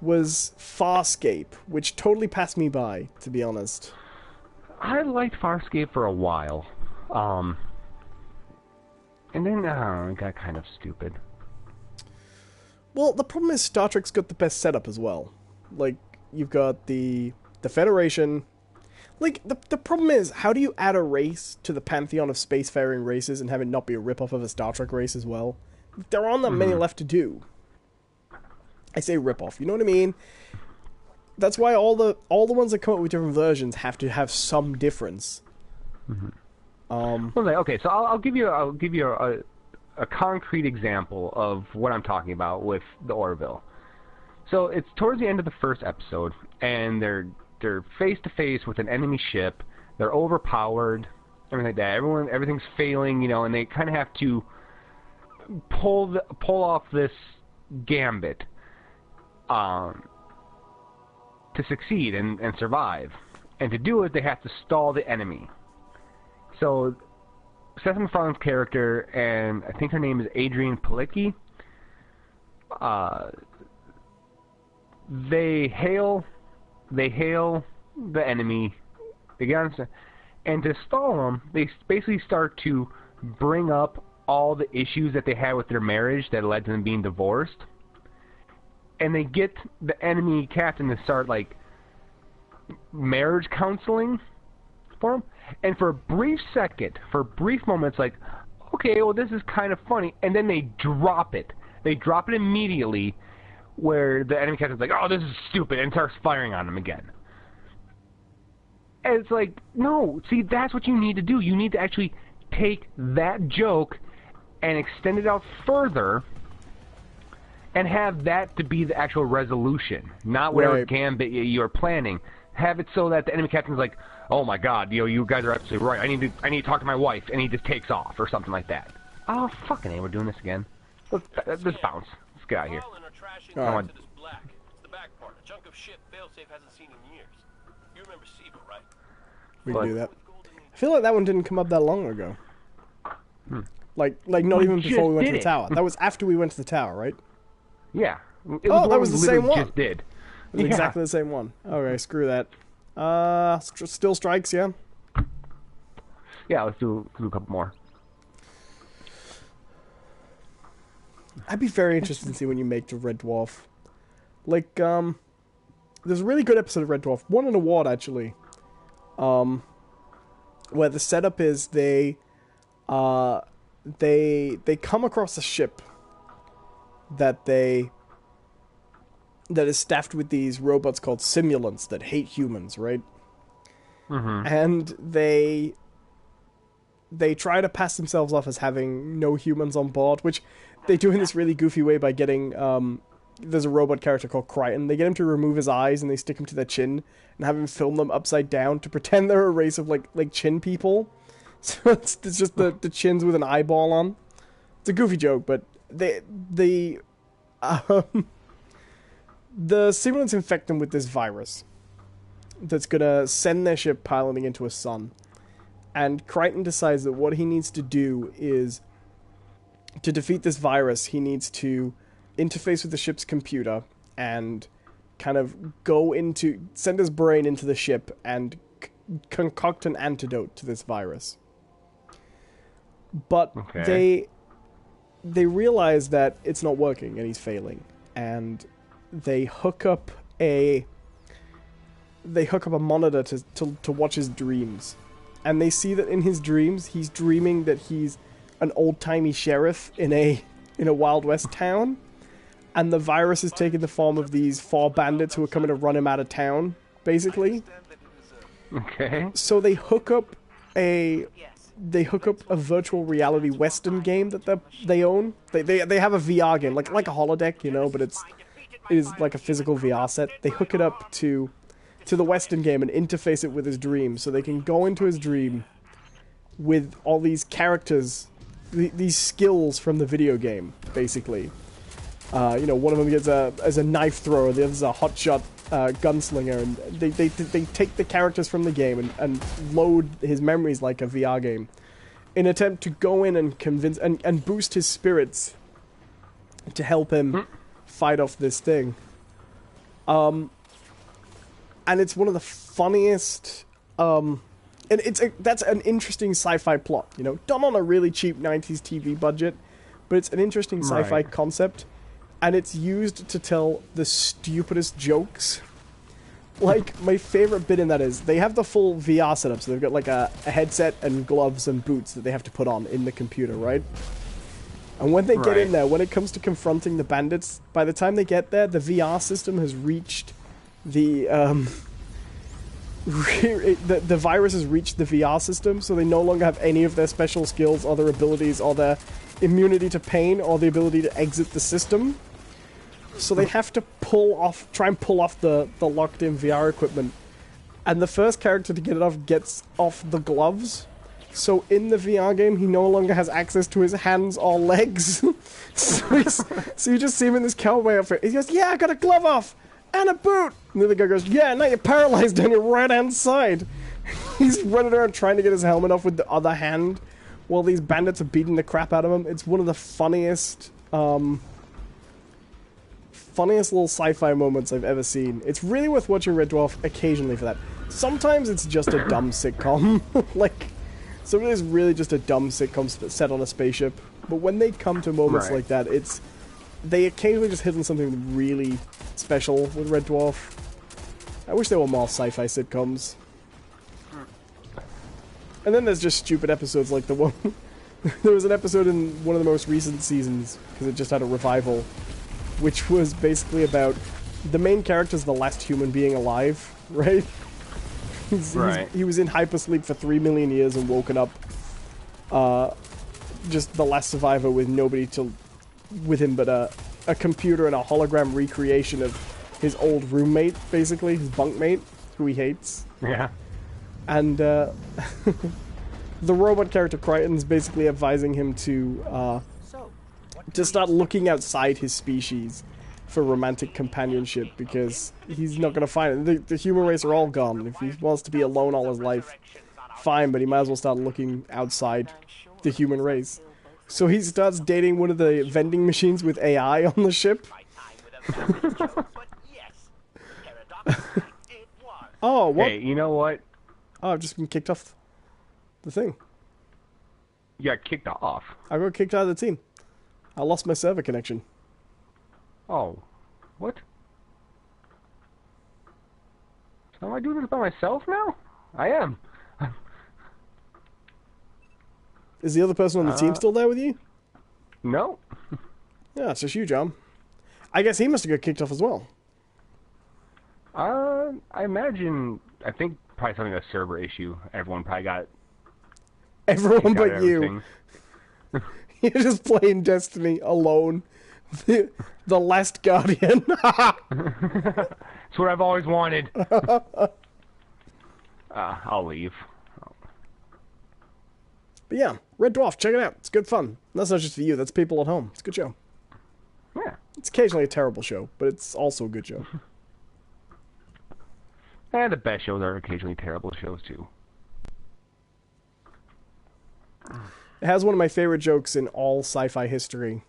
was Farscape, which totally passed me by, to be honest. I liked Farscape for a while. And then, I don't know, it got kind of stupid. Well, the problem is Star Trek's got the best setup as well. Like, you've got the Federation. Like, the problem is, how do you add a race to the pantheon of spacefaring races and have it not be a ripoff of a Star Trek race as well? There aren't that many left to do. I say ripoff, you know what I mean? That's why all the ones that come up with different versions have to have some difference. Well, okay, so I'll give you a concrete example of what I'm talking about with the Orville. So it's towards the end of the first episode, and they're face to face with an enemy ship they're overpowered, everything like that. Everything's failing, you know, and they kind of have to pull off this gambit to succeed and survive. And to do it, they have to stall the enemy. So Seth MacFarlane's character, and I think her name is Adrienne Palicki, they hail the enemy. They get on, and to stall them, they basically start to bring up all the issues that they had with their marriage that led to them being divorced. And they get the enemy captain to start, like, marriage counseling for them. And for a brief moment, it's like, okay, well, this is kind of funny. And then they drop it. They drop it immediately, where the enemy captain's like, oh, this is stupid, and starts firing on them again. And it's like, no, see, that's what you need to do. You need to actually take that joke and extend it out further and have that to be the actual resolution, not whatever gambit you're planning. Have it so that the enemy captain's like, oh my god, you know, you guys are absolutely right. I need to talk to my wife, and he just takes off or something like that. Oh, fucking A, we're doing this again. Let's bounce. Let's get out of here. Alright. It's the back part. A chunk of shit Failsafe hasn't seen in years. You remember Siva, right? We can do that. I feel like that one didn't come up that long ago. Like not even before we went to the tower. That was after we went to the tower, right? Yeah. That was the same one. Just did. It was exactly the same one. Okay, screw that. Still strikes, yeah? Yeah, let's do a couple more. I'd be very interested to see when you make the Red Dwarf. Like, there's a really good episode of Red Dwarf. Won an award, actually. Where the setup is they come across a ship that is staffed with these robots called simulants that hate humans, right? Mm-hmm. And they try to pass themselves off as having no humans on board, which they do in this really goofy way by getting, there's a robot character called Crichton. They get him to remove his eyes and they stick him to their chin and have him film them upside down to pretend they're a race of like chin people. So it's just the chins with an eyeball on. It's a goofy joke, but the simulants infect them with this virus that's gonna send their ship piloting into a sun. And Crichton decides that what he needs to do is, to defeat this virus, he needs to interface with the ship's computer and kind of send his brain into the ship and concoct an antidote to this virus. But they realize that it's not working and he's failing, and they hook up a monitor to watch his dreams. And they see that in his dreams, he's dreaming that he's an old-timey sheriff in a Wild West town, and the virus has taken the form of these 4 bandits who are coming to run him out of town, basically. Okay. So they hook up a virtual reality Western game that they own. They have a VR game, like a holodeck, you know, but it is like a physical VR set. They hook it up to the Western game and interface it with his dream, so they can go into his dream with all these characters, these skills from the video game, basically. You know, one of them gets as a knife thrower, the other's a hotshot gunslinger, and they take the characters from the game and load his memories like a VR game, in an attempt to go in and convince and boost his spirits to help him fight off this thing. And it's one of the funniest, and that's an interesting sci-fi plot, you know, done on a really cheap 90s TV budget, but it's an interesting sci-fi concept, and it's used to tell the stupidest jokes. Like, my favorite bit in that is, they have the full VR setup, so they've got like a headset and gloves and boots that they have to put on in the computer, right? And when they get in there, when it comes to confronting the bandits, by the time they get there, the VR system has reached the virus has reached the VR system, so they no longer have any of their special skills or their abilities or their immunity to pain or the ability to exit the system. So they have to try and pull off the locked-in VR equipment and the first character to get it off gets off the gloves. So in the VR game, he no longer has access to his hands or legs. so you just see him in this cowboy outfit. He goes, "Yeah, I got a glove off and a boot." And the other guy goes, "Yeah, now you're paralyzed on your right hand side." He's running around trying to get his helmet off with the other hand, while these bandits are beating the crap out of him. It's one of the funniest little sci-fi moments I've ever seen. It's really worth watching Red Dwarf occasionally for that. Sometimes it's just a dumb sitcom. Like, some of it is really just a dumb sitcom set on a spaceship. But when they come to moments like that, they occasionally just hit on something really special with Red Dwarf. I wish there were more sci-fi sitcoms. And then there's just stupid episodes like the one... There was an episode in one of the most recent seasons, because it just had a revival, which was basically about the main character's the last human being alive, right? He was in hypersleep for 3 million years and woken up just the last survivor with nobody with him but a computer and a hologram recreation of his old roommate, basically, his bunkmate, who he hates. Yeah. And the robot character Crichton's basically advising him to start looking outside his species for romantic companionship, because he's not going to find it. The human race are all gone. If he wants to be alone all his life, fine, but he might as well start looking outside the human race. So he starts dating one of the vending machines with AI on the ship. Oh, what? Hey, you know what? Oh, I've just been kicked off the thing. You got kicked off. I got kicked out of the team. I lost my server connection. Oh, what? So am I doing this by myself now? I am. Is the other person on the team still there with you? No. Yeah, it's just you, John. I guess he must have got kicked off as well. I imagine, I think probably something, a server issue. Everyone probably got... Everyone but you. You're just playing Destiny alone. The last guardian. It's what I've always wanted. I'll leave. But yeah, Red Dwarf, check it out. It's good fun. That's not just for you, that's people at home. It's a good show. Yeah. It's occasionally a terrible show, but it's also a good show. And the best shows are occasionally terrible shows, too. It has one of my favorite jokes in all sci-fi history.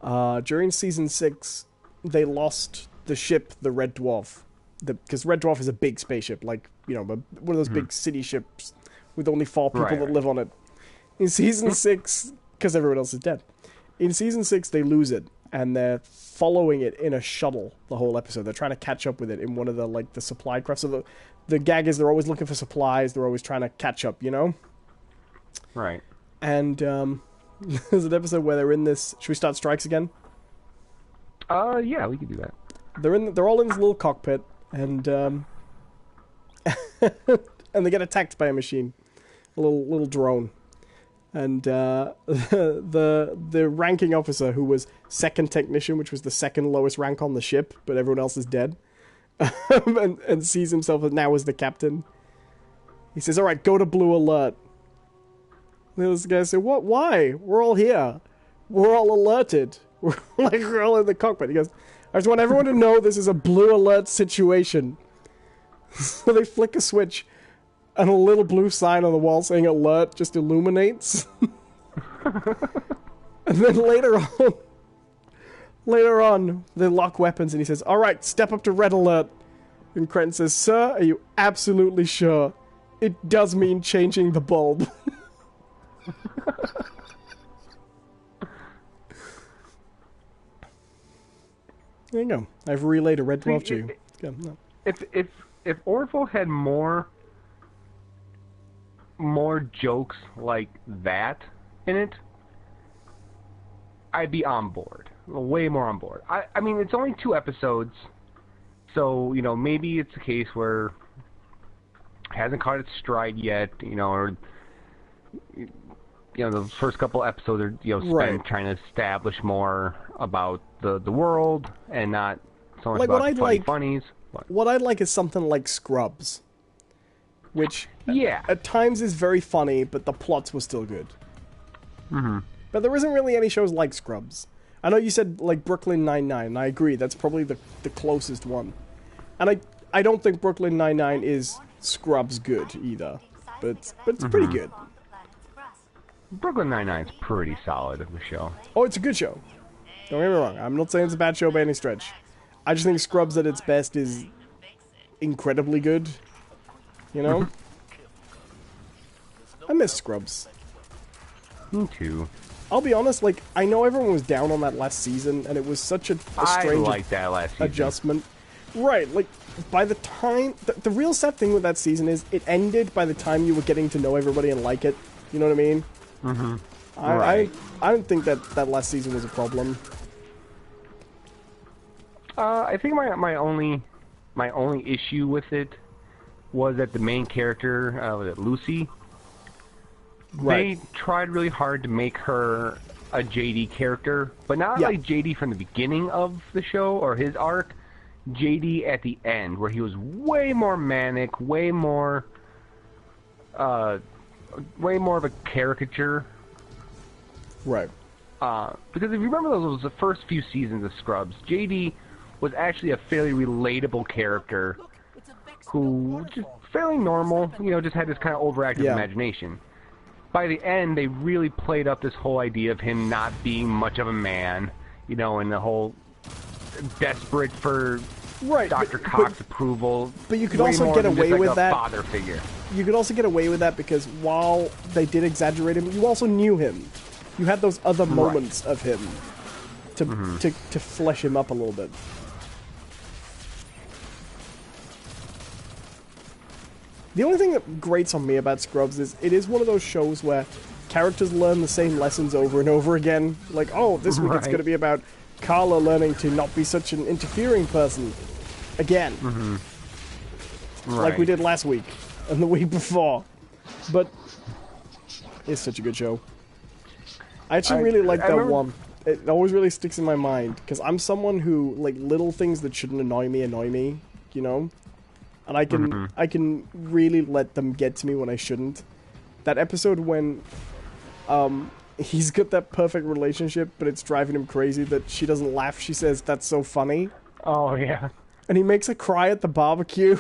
During season 6, they lost the ship, the Red Dwarf. Because Red Dwarf is a big spaceship, like, you know, one of those big city ships with only 4 people that live on it. In season 6, because everyone else is dead. In season 6, they lose it, and they're following it in a shuttle the whole episode. They're trying to catch up with it in one of the, like, the supply crafts. So the gag is they're always looking for supplies, they're always trying to catch up, you know? Right. And, there's an episode where they're in this... Should we start strikes again? Yeah, we can do that. They're all in this little cockpit, and and they get attacked by a machine, a little drone, and the ranking officer, who was second technician, which was the second lowest rank on the ship, but everyone else is dead, and sees himself now as the captain. He says, "All right, go to blue alert." And this guy said, "What? Why? We're all here. We're all alerted. We're all in the cockpit." He goes, "I just want everyone to know this is a blue alert situation." So they flick a switch, and a little blue sign on the wall saying alert just illuminates. And then later on, they lock weapons, and he says, "All right, step up to red alert." And Crichton says, "Sir, are you absolutely sure? It does mean changing the bulb." There you go. I've relayed a Red Dwarf to you. No. If Orville had more jokes like that in it, I'd be on board. Way more on board. I mean, it's only 2 episodes, so, you know, maybe it's a case where it hasn't caught its stride yet, you know, or, you know, the first couple episodes are, you know, spent trying to establish more about the world and not so much like about funnies. What I'd like is something like Scrubs, which Yeah. at times is very funny, but the plots were still good. Mm-hmm. But there isn't really any shows like Scrubs. I know you said like Brooklyn Nine-Nine, and I agree, that's probably the closest one. And I don't think Brooklyn Nine-Nine is Scrubs good either, but it's pretty good. Brooklyn Nine-Nine's pretty solid of the show. Oh, it's a good show. Don't get me wrong, I'm not saying it's a bad show by any stretch. I just think Scrubs at its best is incredibly good. You know? I miss Scrubs. Me too. I'll be honest, like, I know everyone was down on that last season, and it was such a I strange liked that last season. adjustment. Right, like, by the time... The real sad thing with that season is it ended by the time you were getting to know everybody and like it. You know what I mean? Mm-hmm. I don't think that last season was a problem. I think my only issue with it was that the main character, was it Lucy? Right. They tried really hard to make her a JD character, but not Yeah. like JD from the beginning of the show or his arc. JD at the end, where he was way more manic, way more of a caricature. Right. Because if you remember those the first few seasons of Scrubs, JD was actually a fairly relatable character who just fairly normal, just had this kind of overactive imagination. By the end, they really played up this whole idea of him not being much of a man, and the whole desperate for Dr. Cox's approval. But you could way also more get than away just, with like, that. a father figure. You could also get away with that because while they did exaggerate him, you also knew him. You had those other moments of him to flesh him up a little bit. The only thing that grates on me about Scrubs is it is one of those shows where characters learn the same lessons over and over again. Like, oh, this week it's going to be about Carla learning to not be such an interfering person. Again. Like we did last week and the week before. But it's such a good show. I actually really like that one. It always really sticks in my mind because I'm someone who, like, little things that shouldn't annoy me, and I can really let them get to me when I shouldn't. That episode when he's got that perfect relationship, but it's driving him crazy that she doesn't laugh. She says, "That's so funny." Oh, yeah. And he makes her cry at the barbecue.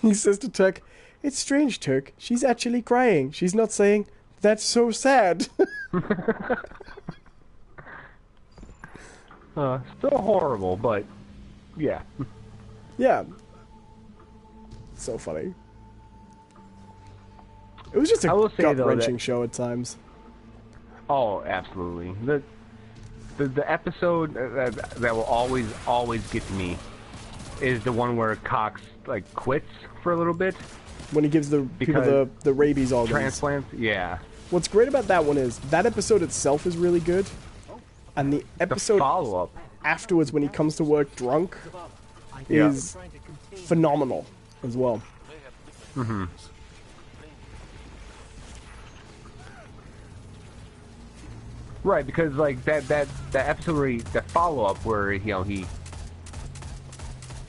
He says to Turk, "It's strange, Turk. She's actually crying. She's not saying, 'That's so sad.'" Still horrible, but yeah. Yeah. So funny. It was just a gut-wrenching show at times. Oh, absolutely. The episode that will always get to me is the one where Cox quits for a little bit when he gives the people the rabies organs. Transplants. Yeah. What's great about that one is that episode itself is really good, and the episode follow-up afterwards when he comes to work drunk is phenomenal as well. Mm-hmm. Right, because that episode where the follow-up where he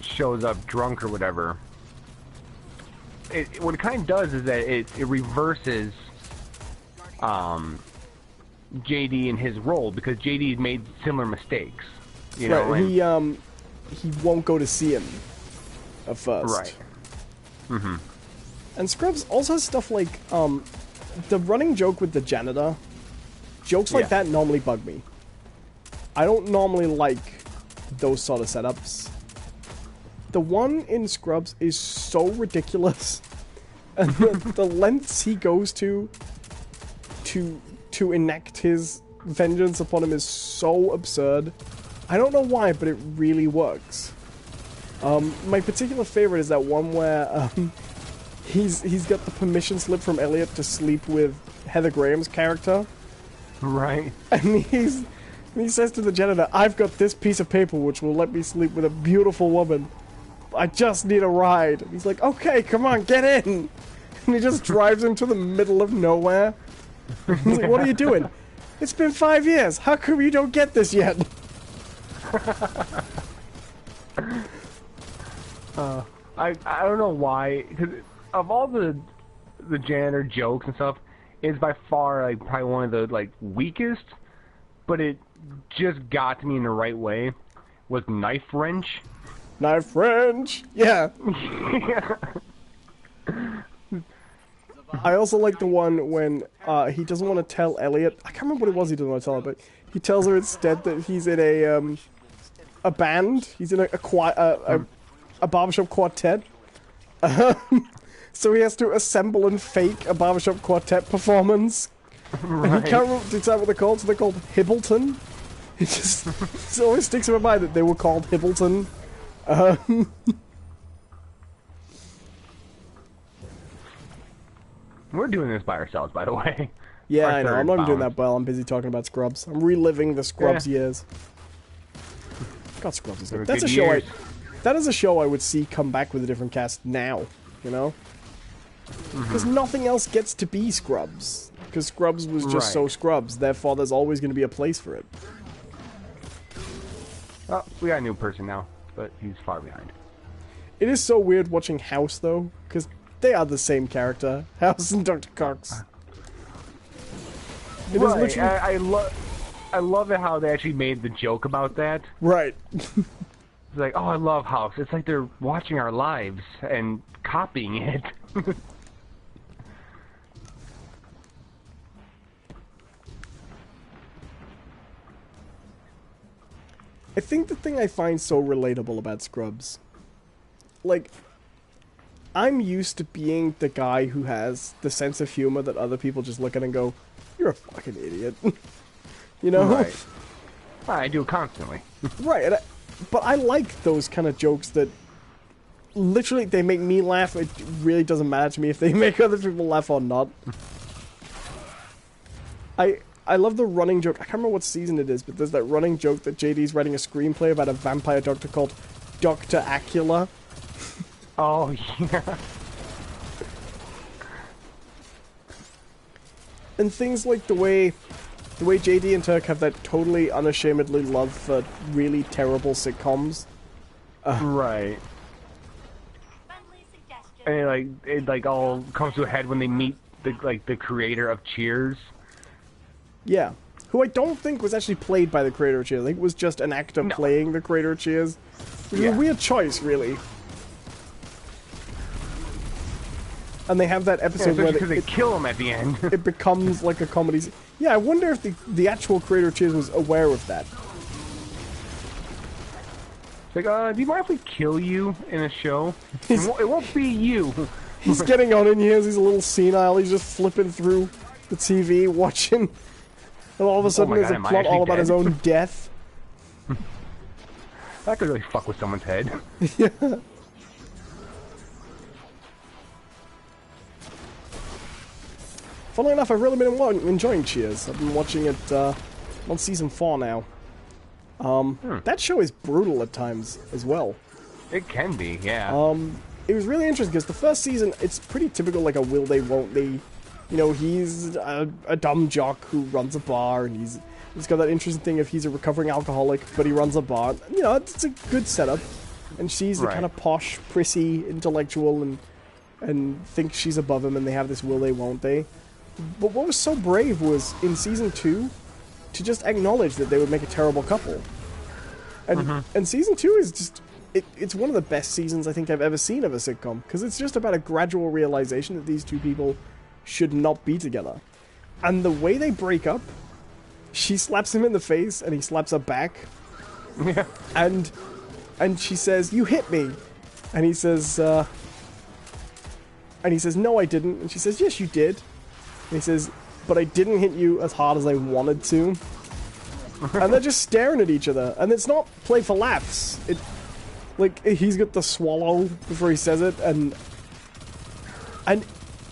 shows up drunk or whatever. What it kind of does is that it reverses JD and his role because JD made similar mistakes. You know, he won't go to see him at first. Right. Mm-hmm. And Scrubs also has stuff like the running joke with the janitor. Jokes like that normally bug me. I don't normally like those sort of setups. The one in Scrubs is so ridiculous, and the lengths he goes to enact his vengeance upon him is so absurd. I don't know why, but it really works. My particular favorite is that one where he's got the permission slip from Elliot to sleep with Heather Graham's character. Right. And he says to the janitor, "I've got this piece of paper which will let me sleep with a beautiful woman. I just need a ride." And he's like, "Okay, come on, get in." And he just drives him to the middle of nowhere. He's like, "What are you doing?" "It's been 5 years. How come you don't get this yet?" I don't know why. 'Cause of all the janitor jokes and stuff, is by far like probably one of the like weakest, but it just got to me in the right way. Was knife wrench. Knife wrench. Yeah. I also like the one when he doesn't want to tell Elliot. I can't remember what it was he doesn't want to tell her, but he tells her instead that he's in a band. He's in a barbershop quartet. So he has to assemble and fake a barbershop quartet performance. Right. And he can't remember decide what they're called, so they're called Hibbleton. It always sticks in my mind that they were called Hibbleton. We're doing this by ourselves, by the way. Yeah, I know. I'm not even doing that well. I'm busy talking about Scrubs. I'm reliving the Scrubs years. God, Scrubs is good. That's a show that is a show I would see come back with a different cast now, you know? Because nothing else gets to be Scrubs. Because Scrubs was just so Scrubs. Therefore, there's always going to be a place for it. Oh, we got a new person now, but he's far behind. It is so weird watching House, though, because they are the same character. House and Dr. Cox. It is literally... I love it how they actually made the joke about that. Right. It's like, oh, I love House. It's like they're watching our lives and copying it. I think the thing I find so relatable about Scrubs, like, I'm used to being the guy who has the sense of humor that other people just look at and go, you're a fucking idiot. You know? Right. I do it constantly. Right, but I like those kind of jokes that literally they make me laugh. It really doesn't matter to me if they make other people laugh or not. I love the running joke. I can't remember what season it is, but there's that running joke that JD's writing a screenplay about a vampire doctor called Dr. Acula. Oh, yeah. And things like the way JD and Turk have that totally unashamedly love for really terrible sitcoms. Right. And it all comes to a head when they meet the creator of Cheers. Yeah. Who I don't think was actually played by the creator of Cheers. I think it was just an actor playing the creator of Cheers. Which is a weird choice, really. And they have that episode where they kill him at the end. It becomes like a comedy. Yeah, I wonder if the actual creator of Cheers was aware of that. It's like, do you mind if we kill you in a show? It won't be you. He's getting on and he has he's a little senile. He's just flipping through the TV, watching. And all of a sudden there's a plot all about his own death. That could really fuck with someone's head. Yeah. Funnily enough, I've really been enjoying Cheers. I've been watching it on season 4 now. That show is brutal at times as well. It can be, yeah. It was really interesting because the first season, it's pretty typical, like a will they, won't they. You know, he's a dumb jock who runs a bar, and he's got that interesting thing of he's a recovering alcoholic, but he runs a bar. You know, it's a good setup. And she's the kind of posh, prissy intellectual and thinks she's above him, and they have this will they, won't they. But what was so brave was, in season 2, to just acknowledge that they would make a terrible couple. And season 2 is just... It's one of the best seasons I think I've ever seen of a sitcom, because it's just about a gradual realization that these two people should not be together. And the way they break up, she slaps him in the face, and he slaps her back. Yeah. And she says, "You hit me." And he says, "No, I didn't." And she says, "Yes, you did." And he says, "But I didn't hit you as hard as I wanted to." And they're just staring at each other. And it's not played for laughs. Like, he's got the swallow before he says it, and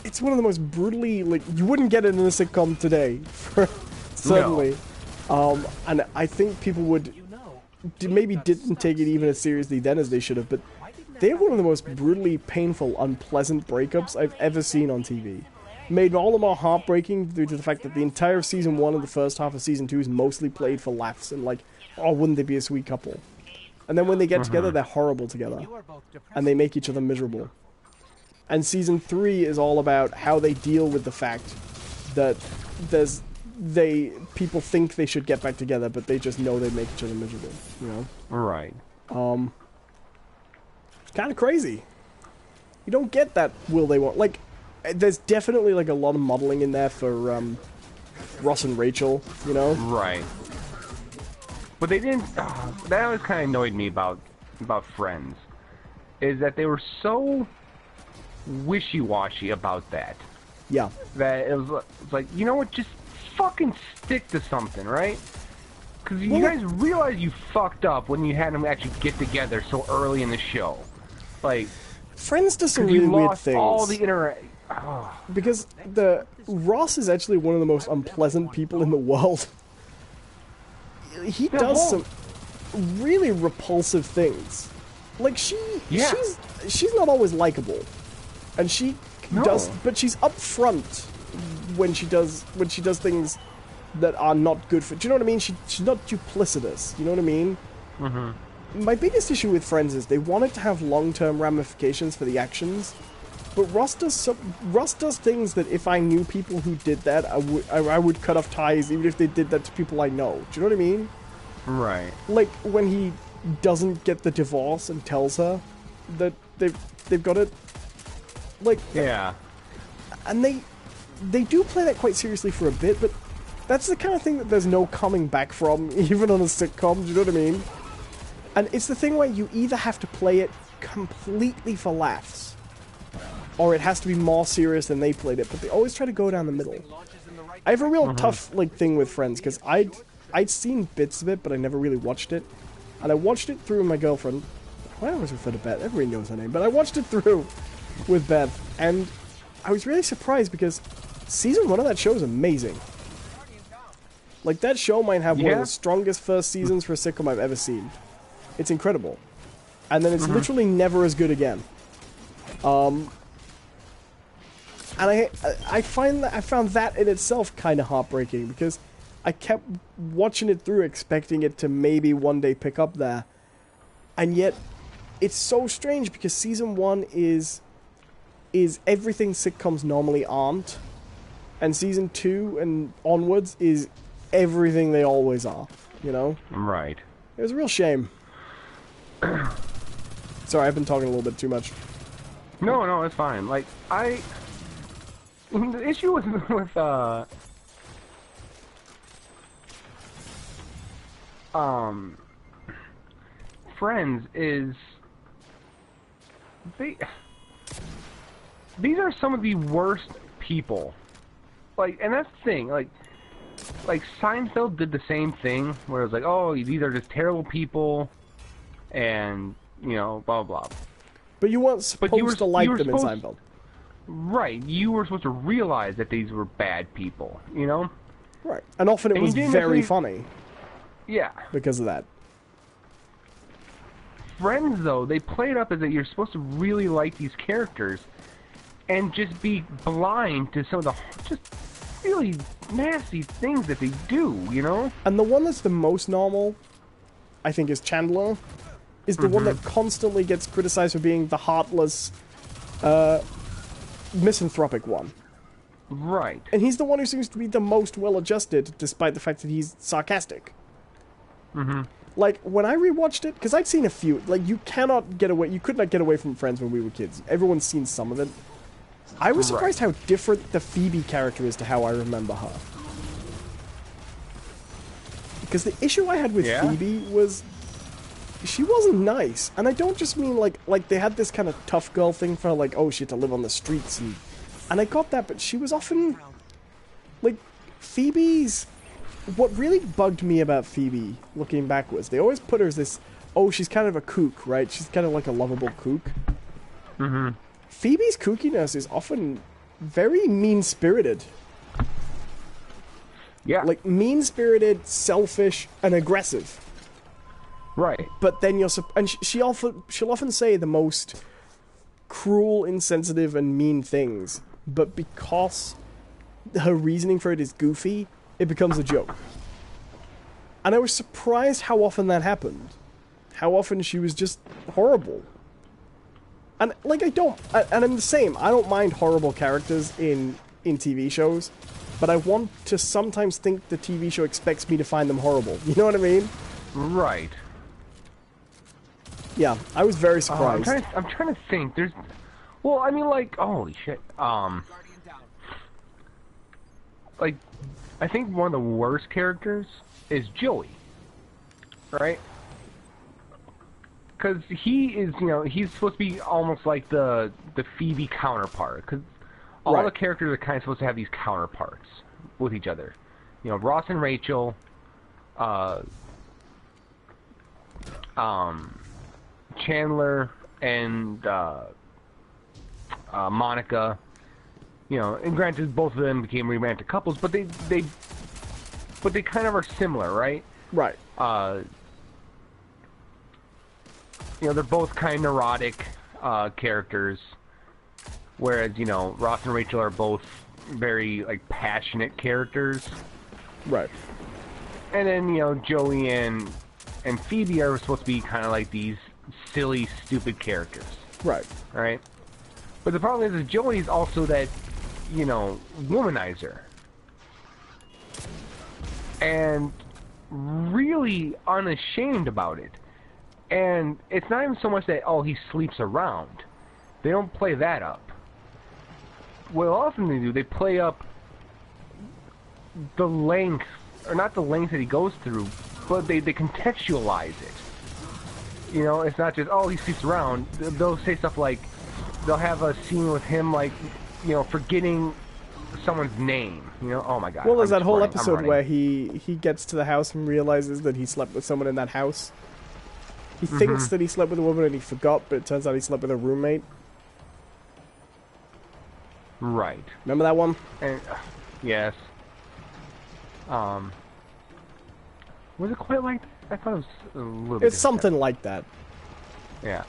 it's one of the most brutally, like, you wouldn't get it in a sitcom today, certainly. No. And I think people would, maybe didn't take it even as seriously then as they should have, but they have one of the most brutally painful, unpleasant breakups I've ever seen on TV. Made all the more heartbreaking due to the fact that the entire season 1 and the first half of season 2 is mostly played for laughs, and like, oh, wouldn't they be a sweet couple? And then when they get together, they're horrible together. And they make each other miserable. And season 3 is all about how they deal with the fact that people think they should get back together, but they just know they make each other miserable, you know? Right. It's kind of crazy. You don't get that will they won't. Like, there's definitely, like, a lot of modeling in there for, Ross and Rachel, you know? Right. But they didn't... that always kind of annoyed me about Friends. Is that they were so wishy-washy about that. Yeah. That it was like, you know what, just fucking stick to something, right? Because you guys realize you fucked up when you had them actually get together so early in the show. Like... Friends does some you really weird lost things. all the Because Ross is actually one of the most unpleasant people in the world. He does some really repulsive things. Like she's not always likable, and she does, but she's upfront when she does things that are not good for. Do you know what I mean? She's not duplicitous. You know what I mean? Mm-hmm. My biggest issue with Friends is they want it to have long-term ramifications for the actions. But Ross does things that if I knew people who did that, I would cut off ties, even if they did that to people I know. Do you know what I mean? Right. Like when he doesn't get the divorce and tells her that they've got it. Like yeah. And they do play that quite seriously for a bit, but that's the kind of thing that there's no coming back from, even on a sitcom. Do you know what I mean? And it's the thing where you either have to play it completely for laughs, or it has to be more serious than they played it, but they always try to go down the middle. I have a real tough thing with Friends, because I'd seen bits of it, but I never really watched it. And I watched it through with my girlfriend. I always refer to Beth, everybody knows her name, but I watched it through with Beth, and I was really surprised because season 1 of that show is amazing. Like, that show might have one of the strongest first seasons for a sitcom I've ever seen. It's incredible. And then it's literally never as good again. And I found that in itself kind of heartbreaking, because I kept watching it through expecting it to maybe one day pick up there. And yet, it's so strange because season 1 is everything sitcoms normally aren't. And season 2 and onwards is everything they always are, you know? Right. It was a real shame. Sorry, I've been talking a little bit too much. No, it's fine. Like, the issue with Friends is these are some of the worst people. Like, and that's the thing, like Seinfeld did the same thing, where it was like, oh, these are just terrible people, and, you know, blah, blah, blah. But you weren't supposed to like them in Seinfeld. Right, you were supposed to realize that these were bad people, you know? Right, and often it was very funny. Yeah. Because of that. Friends, though, they play it up as that you're supposed to really like these characters, and just be blind to some of the just really nasty things that they do, you know? And the one that's the most normal, I think, is Chandler. Is the one that constantly gets criticized for being the heartless, misanthropic one. Right. And he's the one who seems to be the most well-adjusted, despite the fact that he's sarcastic. Like, when I rewatched it, because I'd seen a few, like, you could not get away from Friends when we were kids. Everyone's seen some of it. I was surprised how different the Phoebe character is to how I remember her. Because the issue I had with Phoebe was she wasn't nice. And I don't just mean like they had this kind of tough girl thing for her, like, oh, she had to live on the streets, and I got that, but she was often like what really bugged me about Phoebe looking back was they always put her as this, oh, she's kind of a kook, right? She's kind of like a lovable kook. Phoebe's kookiness is often very mean-spirited. Yeah. Like, mean-spirited, selfish, and aggressive. Right. But then she'll often say the most cruel, insensitive, and mean things. But because her reasoning for it is goofy, it becomes a joke. And I was surprised how often that happened. How often she was just horrible. And like and I'm the same. I don't mind horrible characters in TV shows, but I want to sometimes think the TV show expects me to find them horrible. You know what I mean? Right. Yeah, I was very surprised. I'm trying to think. There's, well, I mean, like, holy shit. Like, I think one of the worst characters is Joey, right? Because he is, you know, he's supposed to be almost like the Phoebe counterpart. Because all the characters are kind of supposed to have these counterparts with each other. You know, Ross and Rachel, Chandler and Monica. You know, and granted, both of them became romantic couples, but they kind of are similar, right? Right. You know, they're both kind of neurotic characters, whereas, you know, Ross and Rachel are both very, like, passionate characters. Right. And then, you know, Joey and Phoebe are supposed to be kind of like these silly, stupid characters. Right. Right? But the problem is Joey's also that, you know, womanizer. And really unashamed about it. And it's not even so much that, oh, he sleeps around. They don't play that up. What often they do, they play up the length, or not the length that he goes through, but they contextualize it. You know, it's not just, oh, he sleeps around. They'll say stuff like, they'll have a scene with him, like, you know, forgetting someone's name. You know, oh my god. Well, there's that whole episode where he gets to the house and realizes that he slept with someone in that house. He thinks that he slept with a woman and he forgot, but it turns out he slept with a roommate. Right. Remember that one? And, yes. Was it quite like that? I thought it was a little bit. It's something like that. Yeah.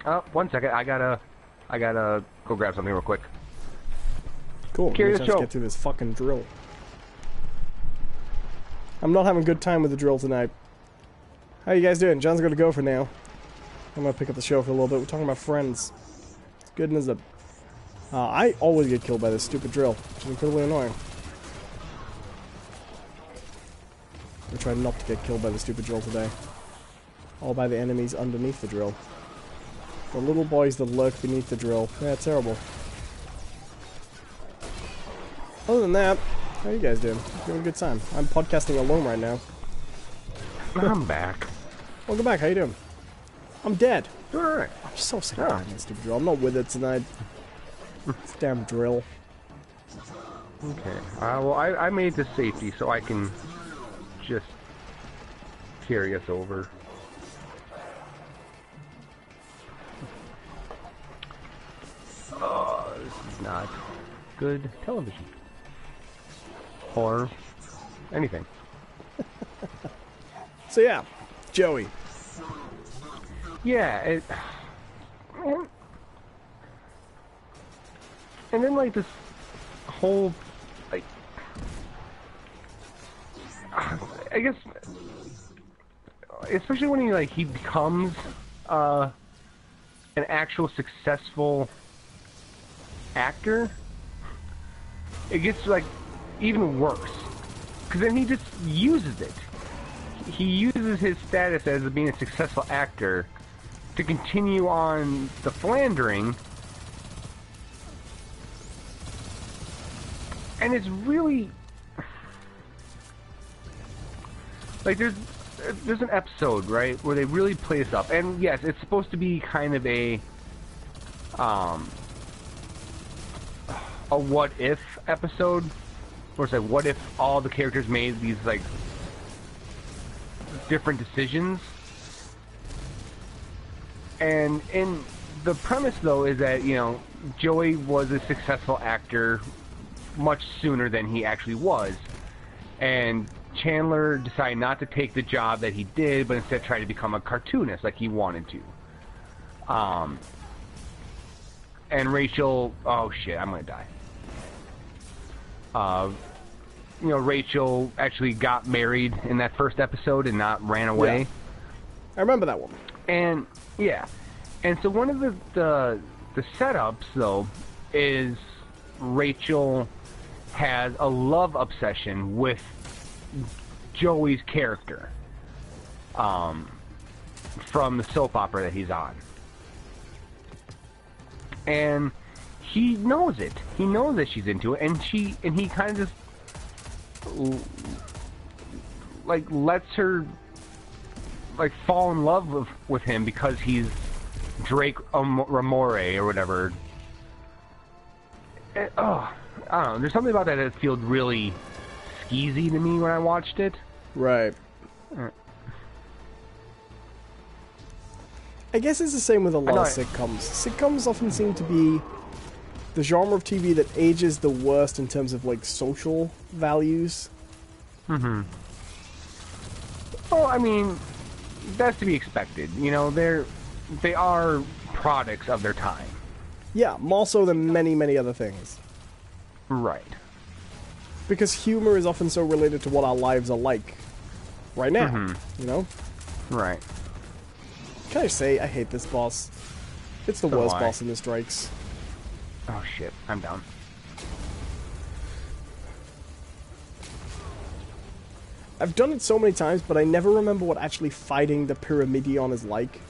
Oh, 1 second. I gotta go grab something real quick. Cool. Curious Let's show. get through this fucking drill. I'm not having a good time with the drill tonight. How you guys doing? John's gonna go for now. I'm gonna pick up the show for a little bit. We're talking about Friends. It's good as a... I always get killed by this stupid drill, which is incredibly annoying. I'm gonna try not to get killed by the stupid drill today. All by the enemies underneath the drill. The little boys that lurk beneath the drill. Yeah, terrible. Other than that, how you guys doing? Doing a good time. I'm podcasting alone right now. I'm back. Welcome back, how you doing? I'm dead. Alright. I'm so sick of that stupid drill. I'm not with it tonight. This damn drill. Okay. Well, I made this safety so I can just carry us over. Oh, this is not good television. Or anything. So yeah, Joey. Yeah, and then like this whole, like, I guess, especially when he becomes an actual successful actor, it gets like even worse, because then he just uses it. He uses his status as being a successful actor to continue on the philandering, and it's really like there's an episode, right, where they really play this up, and yes, it's supposed to be kind of a what if episode, where it's like, what if all the characters made these like different decisions. And in the premise, though, is that, you know, Joey was a successful actor much sooner than he actually was, and Chandler decided not to take the job that he did, but instead tried to become a cartoonist like he wanted to. And Rachel, oh shit, I'm gonna die. You know, Rachel actually got married in that first episode and not ran away. Yeah. I remember that one. And yeah, and so one of the setups though is Rachel has a love obsession with Joey's character, from the soap opera that he's on, and he knows it. He knows that she's into it, and he kind of just like lets her like fall in love with him because he's Drake Ramore or whatever. And, I don't know. There's something about that feels really skeezy to me when I watched it. Right. I guess it's the same with a lot of sitcoms. Sitcoms often seem to be the genre of TV that ages the worst in terms of like social values. Mm-hmm. Well, I mean, that's to be expected. You know, they are products of their time. Yeah, more so than many, many other things. Right. Because humor is often so related to what our lives are like right now, Mm-hmm. you know? Right. Can I say I hate this boss? It's the So worst do I. boss in the Strikes. Oh shit, I'm down. I've done it so many times, but I never remember what actually fighting the Pyramidion is like.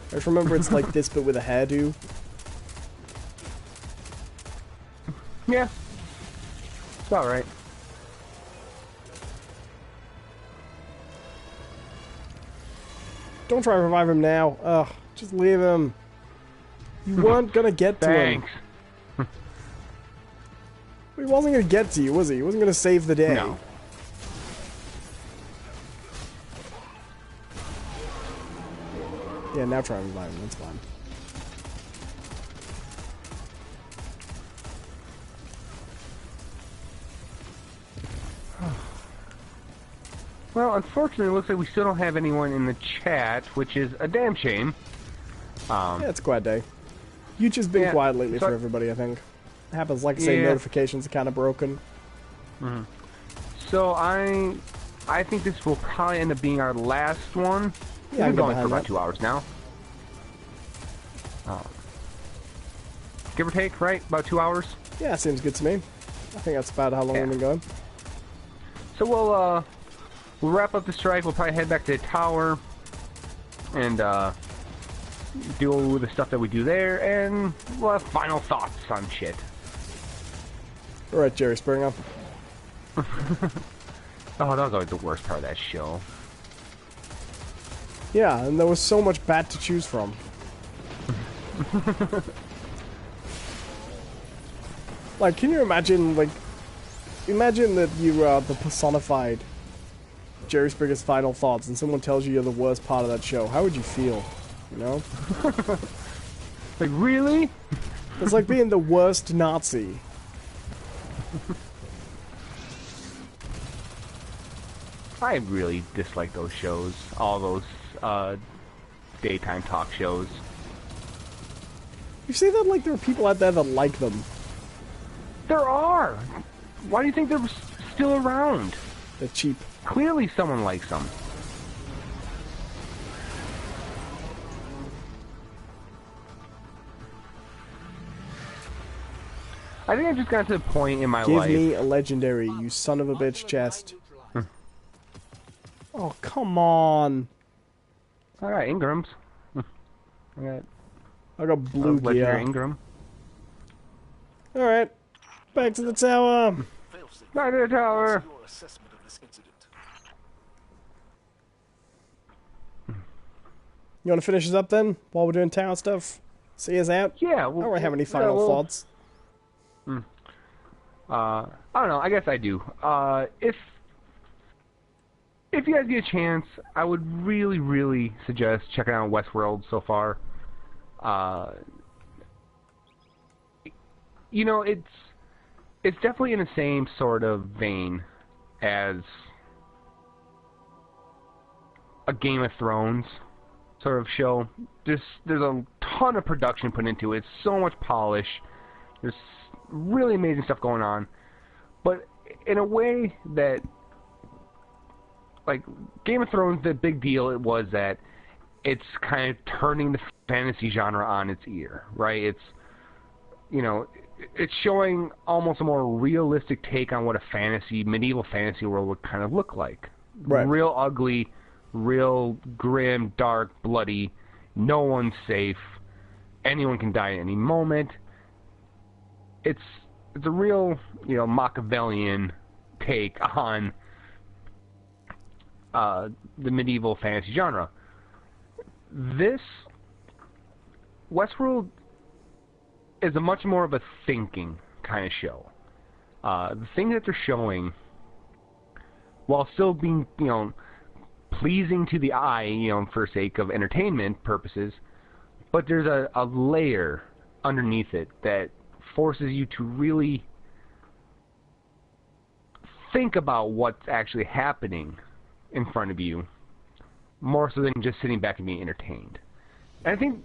I just remember it's like this, but with a hairdo. Yeah. It's about right. Don't try to revive him now. Ugh, just leave him. You weren't gonna get to him. Thanks. He wasn't gonna get to you, was he? He wasn't gonna save the day. No. Yeah, now try and revive him. That's fine. Well, unfortunately, it looks like we still don't have anyone in the chat, which is a damn shame. Yeah, it's a quiet day. YouTube's been Yeah, quiet lately so for everybody, I think. It happens, like I say, Yeah. notifications are kind of broken. So I think this will probably end up being our last one. Yeah, We've I'm been going for behind about that. 2 hours now. Give or take, right? About 2 hours. Yeah, seems good to me. I think that's about how long Yeah. we've been going. So we'll wrap up the strike. We'll probably head back to the tower and do the stuff that we do there, and we'll have final thoughts on shit. Alright, Jerry Springer. Oh, that was always the worst part of that show. Yeah, and there was so much bad to choose from. Like, can you imagine, like, imagine that you are the personified Jerry Springer's final thoughts and someone tells you you're the worst part of that show. How would you feel? You know? Like, really? It's like being the worst Nazi. I really dislike those shows. All those daytime talk shows. You say that like there are people out there that like them. There are! Why do you think they're still around? They're cheap. Clearly someone likes them. I think I've just gotten to the point in my Give life... me a legendary, you son of a bitch chest. Oh, come on. I got Ingrams. I got I got blue legendary gear. Ingram. Alright. Back to the tower. Failsafe, Back to the tower! what's your assessment of this incident? You want to finish us up then, while we're doing tower stuff? See us out? Yeah, I well, don't really have any yeah, final well, thoughts. I don't know. I guess I do. If you guys get a chance, I would really, really suggest checking out Westworld so far. You know, it's definitely in the same sort of vein as a Game of Thrones sort of show. There's a ton of production put into it. So much polish. There's really amazing stuff going on, but in a way that, like, Game of Thrones, the big deal it was that it's kind of turning the fantasy genre on its ear, right? It's, you know, it's showing almost a more realistic take on what a medieval fantasy world would kind of look like. Right. Real ugly, real grim, dark, bloody. No one's safe. Anyone can die at any moment. It's a real, you know, Machiavellian take on the medieval fantasy genre. This Westworld is a much more of a thinking kind of show. The thing that they're showing, while still being, you know, pleasing to the eye, you know, for sake of entertainment purposes, but there's a layer underneath it that forces you to really think about what's actually happening in front of you, more so than just sitting back and being entertained. And I think,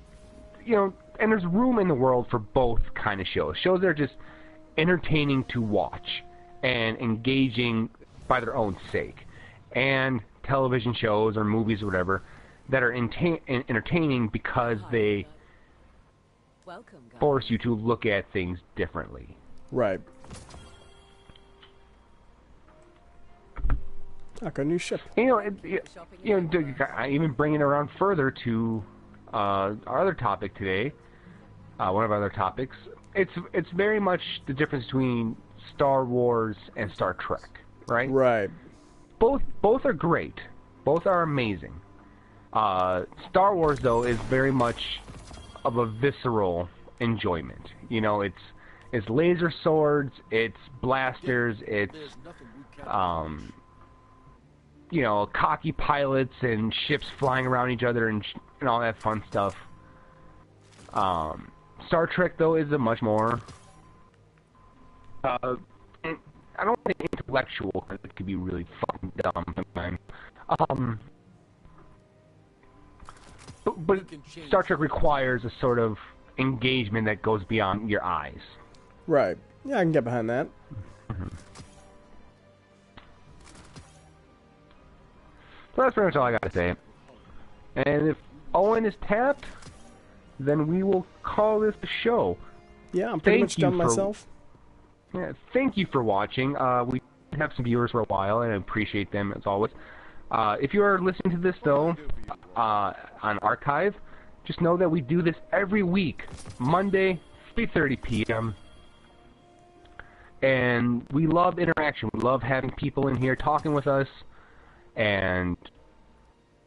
you know, and there's room in the world for both kind of shows. Shows that are just entertaining to watch and engaging by their own sake, and television shows or movies or whatever that are entertaining because they force you to look at things differently. Right. Like a new ship. You know, even bringing it around further to our other topic today, one of our other topics, it's very much the difference between Star Wars and Star Trek, right? Right. Both are great. Both are amazing. Star Wars, though, is very much of a visceral enjoyment. You know, it's laser swords, it's blasters, it's you know, cocky pilots and ships flying around each other and all that fun stuff. Star Trek, though, is a much more I don't think intellectual, because it could be really fucking dumb sometimes. But Star Trek requires a sort of engagement that goes beyond your eyes. Right. Yeah, I can get behind that. Mm-hmm. So that's pretty much all I got to say. And if Owen is tapped, then we will call this the show. Yeah, I'm pretty much done myself. Yeah, thank you for watching. We have some viewers for a while, and I appreciate them as always. If you are listening to this, though, on archive, just know that we do this every week, Monday, 3:30 p.m. And we love interaction. We love having people in here talking with us, and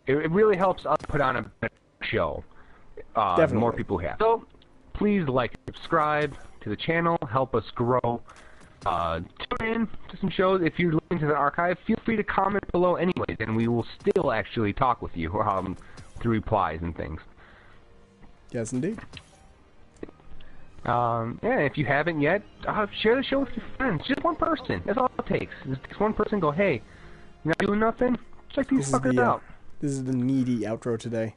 it really helps us put on a better show. The more people we have. So, please like and subscribe to the channel. Help us grow. Tune in to some shows. If you're listening to the archive, feel free to comment below anyways, and we will still actually talk with you through replies and things. Yes, indeed. Yeah, if you haven't yet, share the show with your friends. Just one person. That's all it takes. Just takes one person go, hey, you're not doing nothing? Check these fuckers out. This is the needy outro today.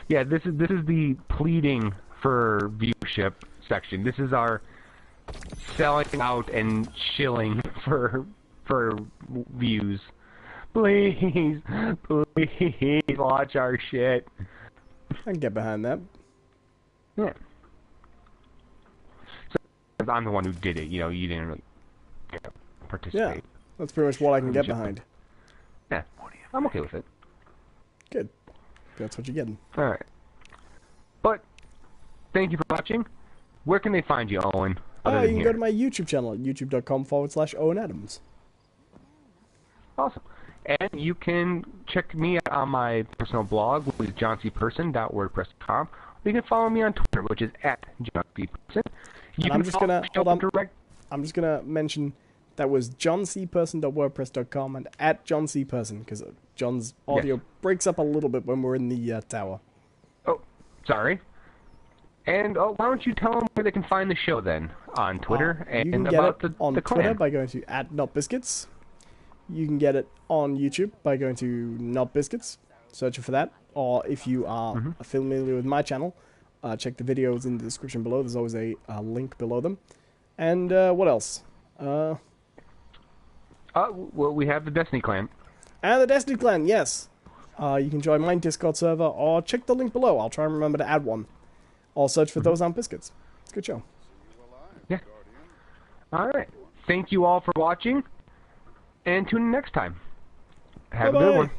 Yeah, this is the pleading for viewership section. This is our selling out and shilling for views. Please watch our shit. I can get behind that. Yeah. So I'm the one who did it. You know, you didn't really participate. Yeah, that's pretty much what I can get behind. Yeah, I'm okay with it. Good. That's what you're getting. All right. But thank you for watching. Where can they find you, Owen? You can go to my YouTube channel at youtube.com/Owen Adams. Awesome. And you can check me out on my personal blog, which is johncperson.wordpress.com. You can follow me on Twitter, which is @johncperson. I'm just gonna mention that was johncperson.wordpress.com and @johncperson, because John's audio breaks up a little bit when we're in the tower. Oh, sorry. And why don't you tell them where they can find the show then on Twitter you can get it on Twitter by going to @NotBiscuits. You can get it on YouTube by going to NotBiscuits, searching for that. Or if you are familiar with my channel, check the videos in the description below. There's always a link below them. And what else? Well, we have the Destiny Clan. And the Destiny Clan, yes. You can join my Discord server or check the link below. I'll try and remember to add one. Or search for Those Aren't Biscuits. It's a good show. Yeah. All right. Thank you all for watching, and tune in next time. Have a good one.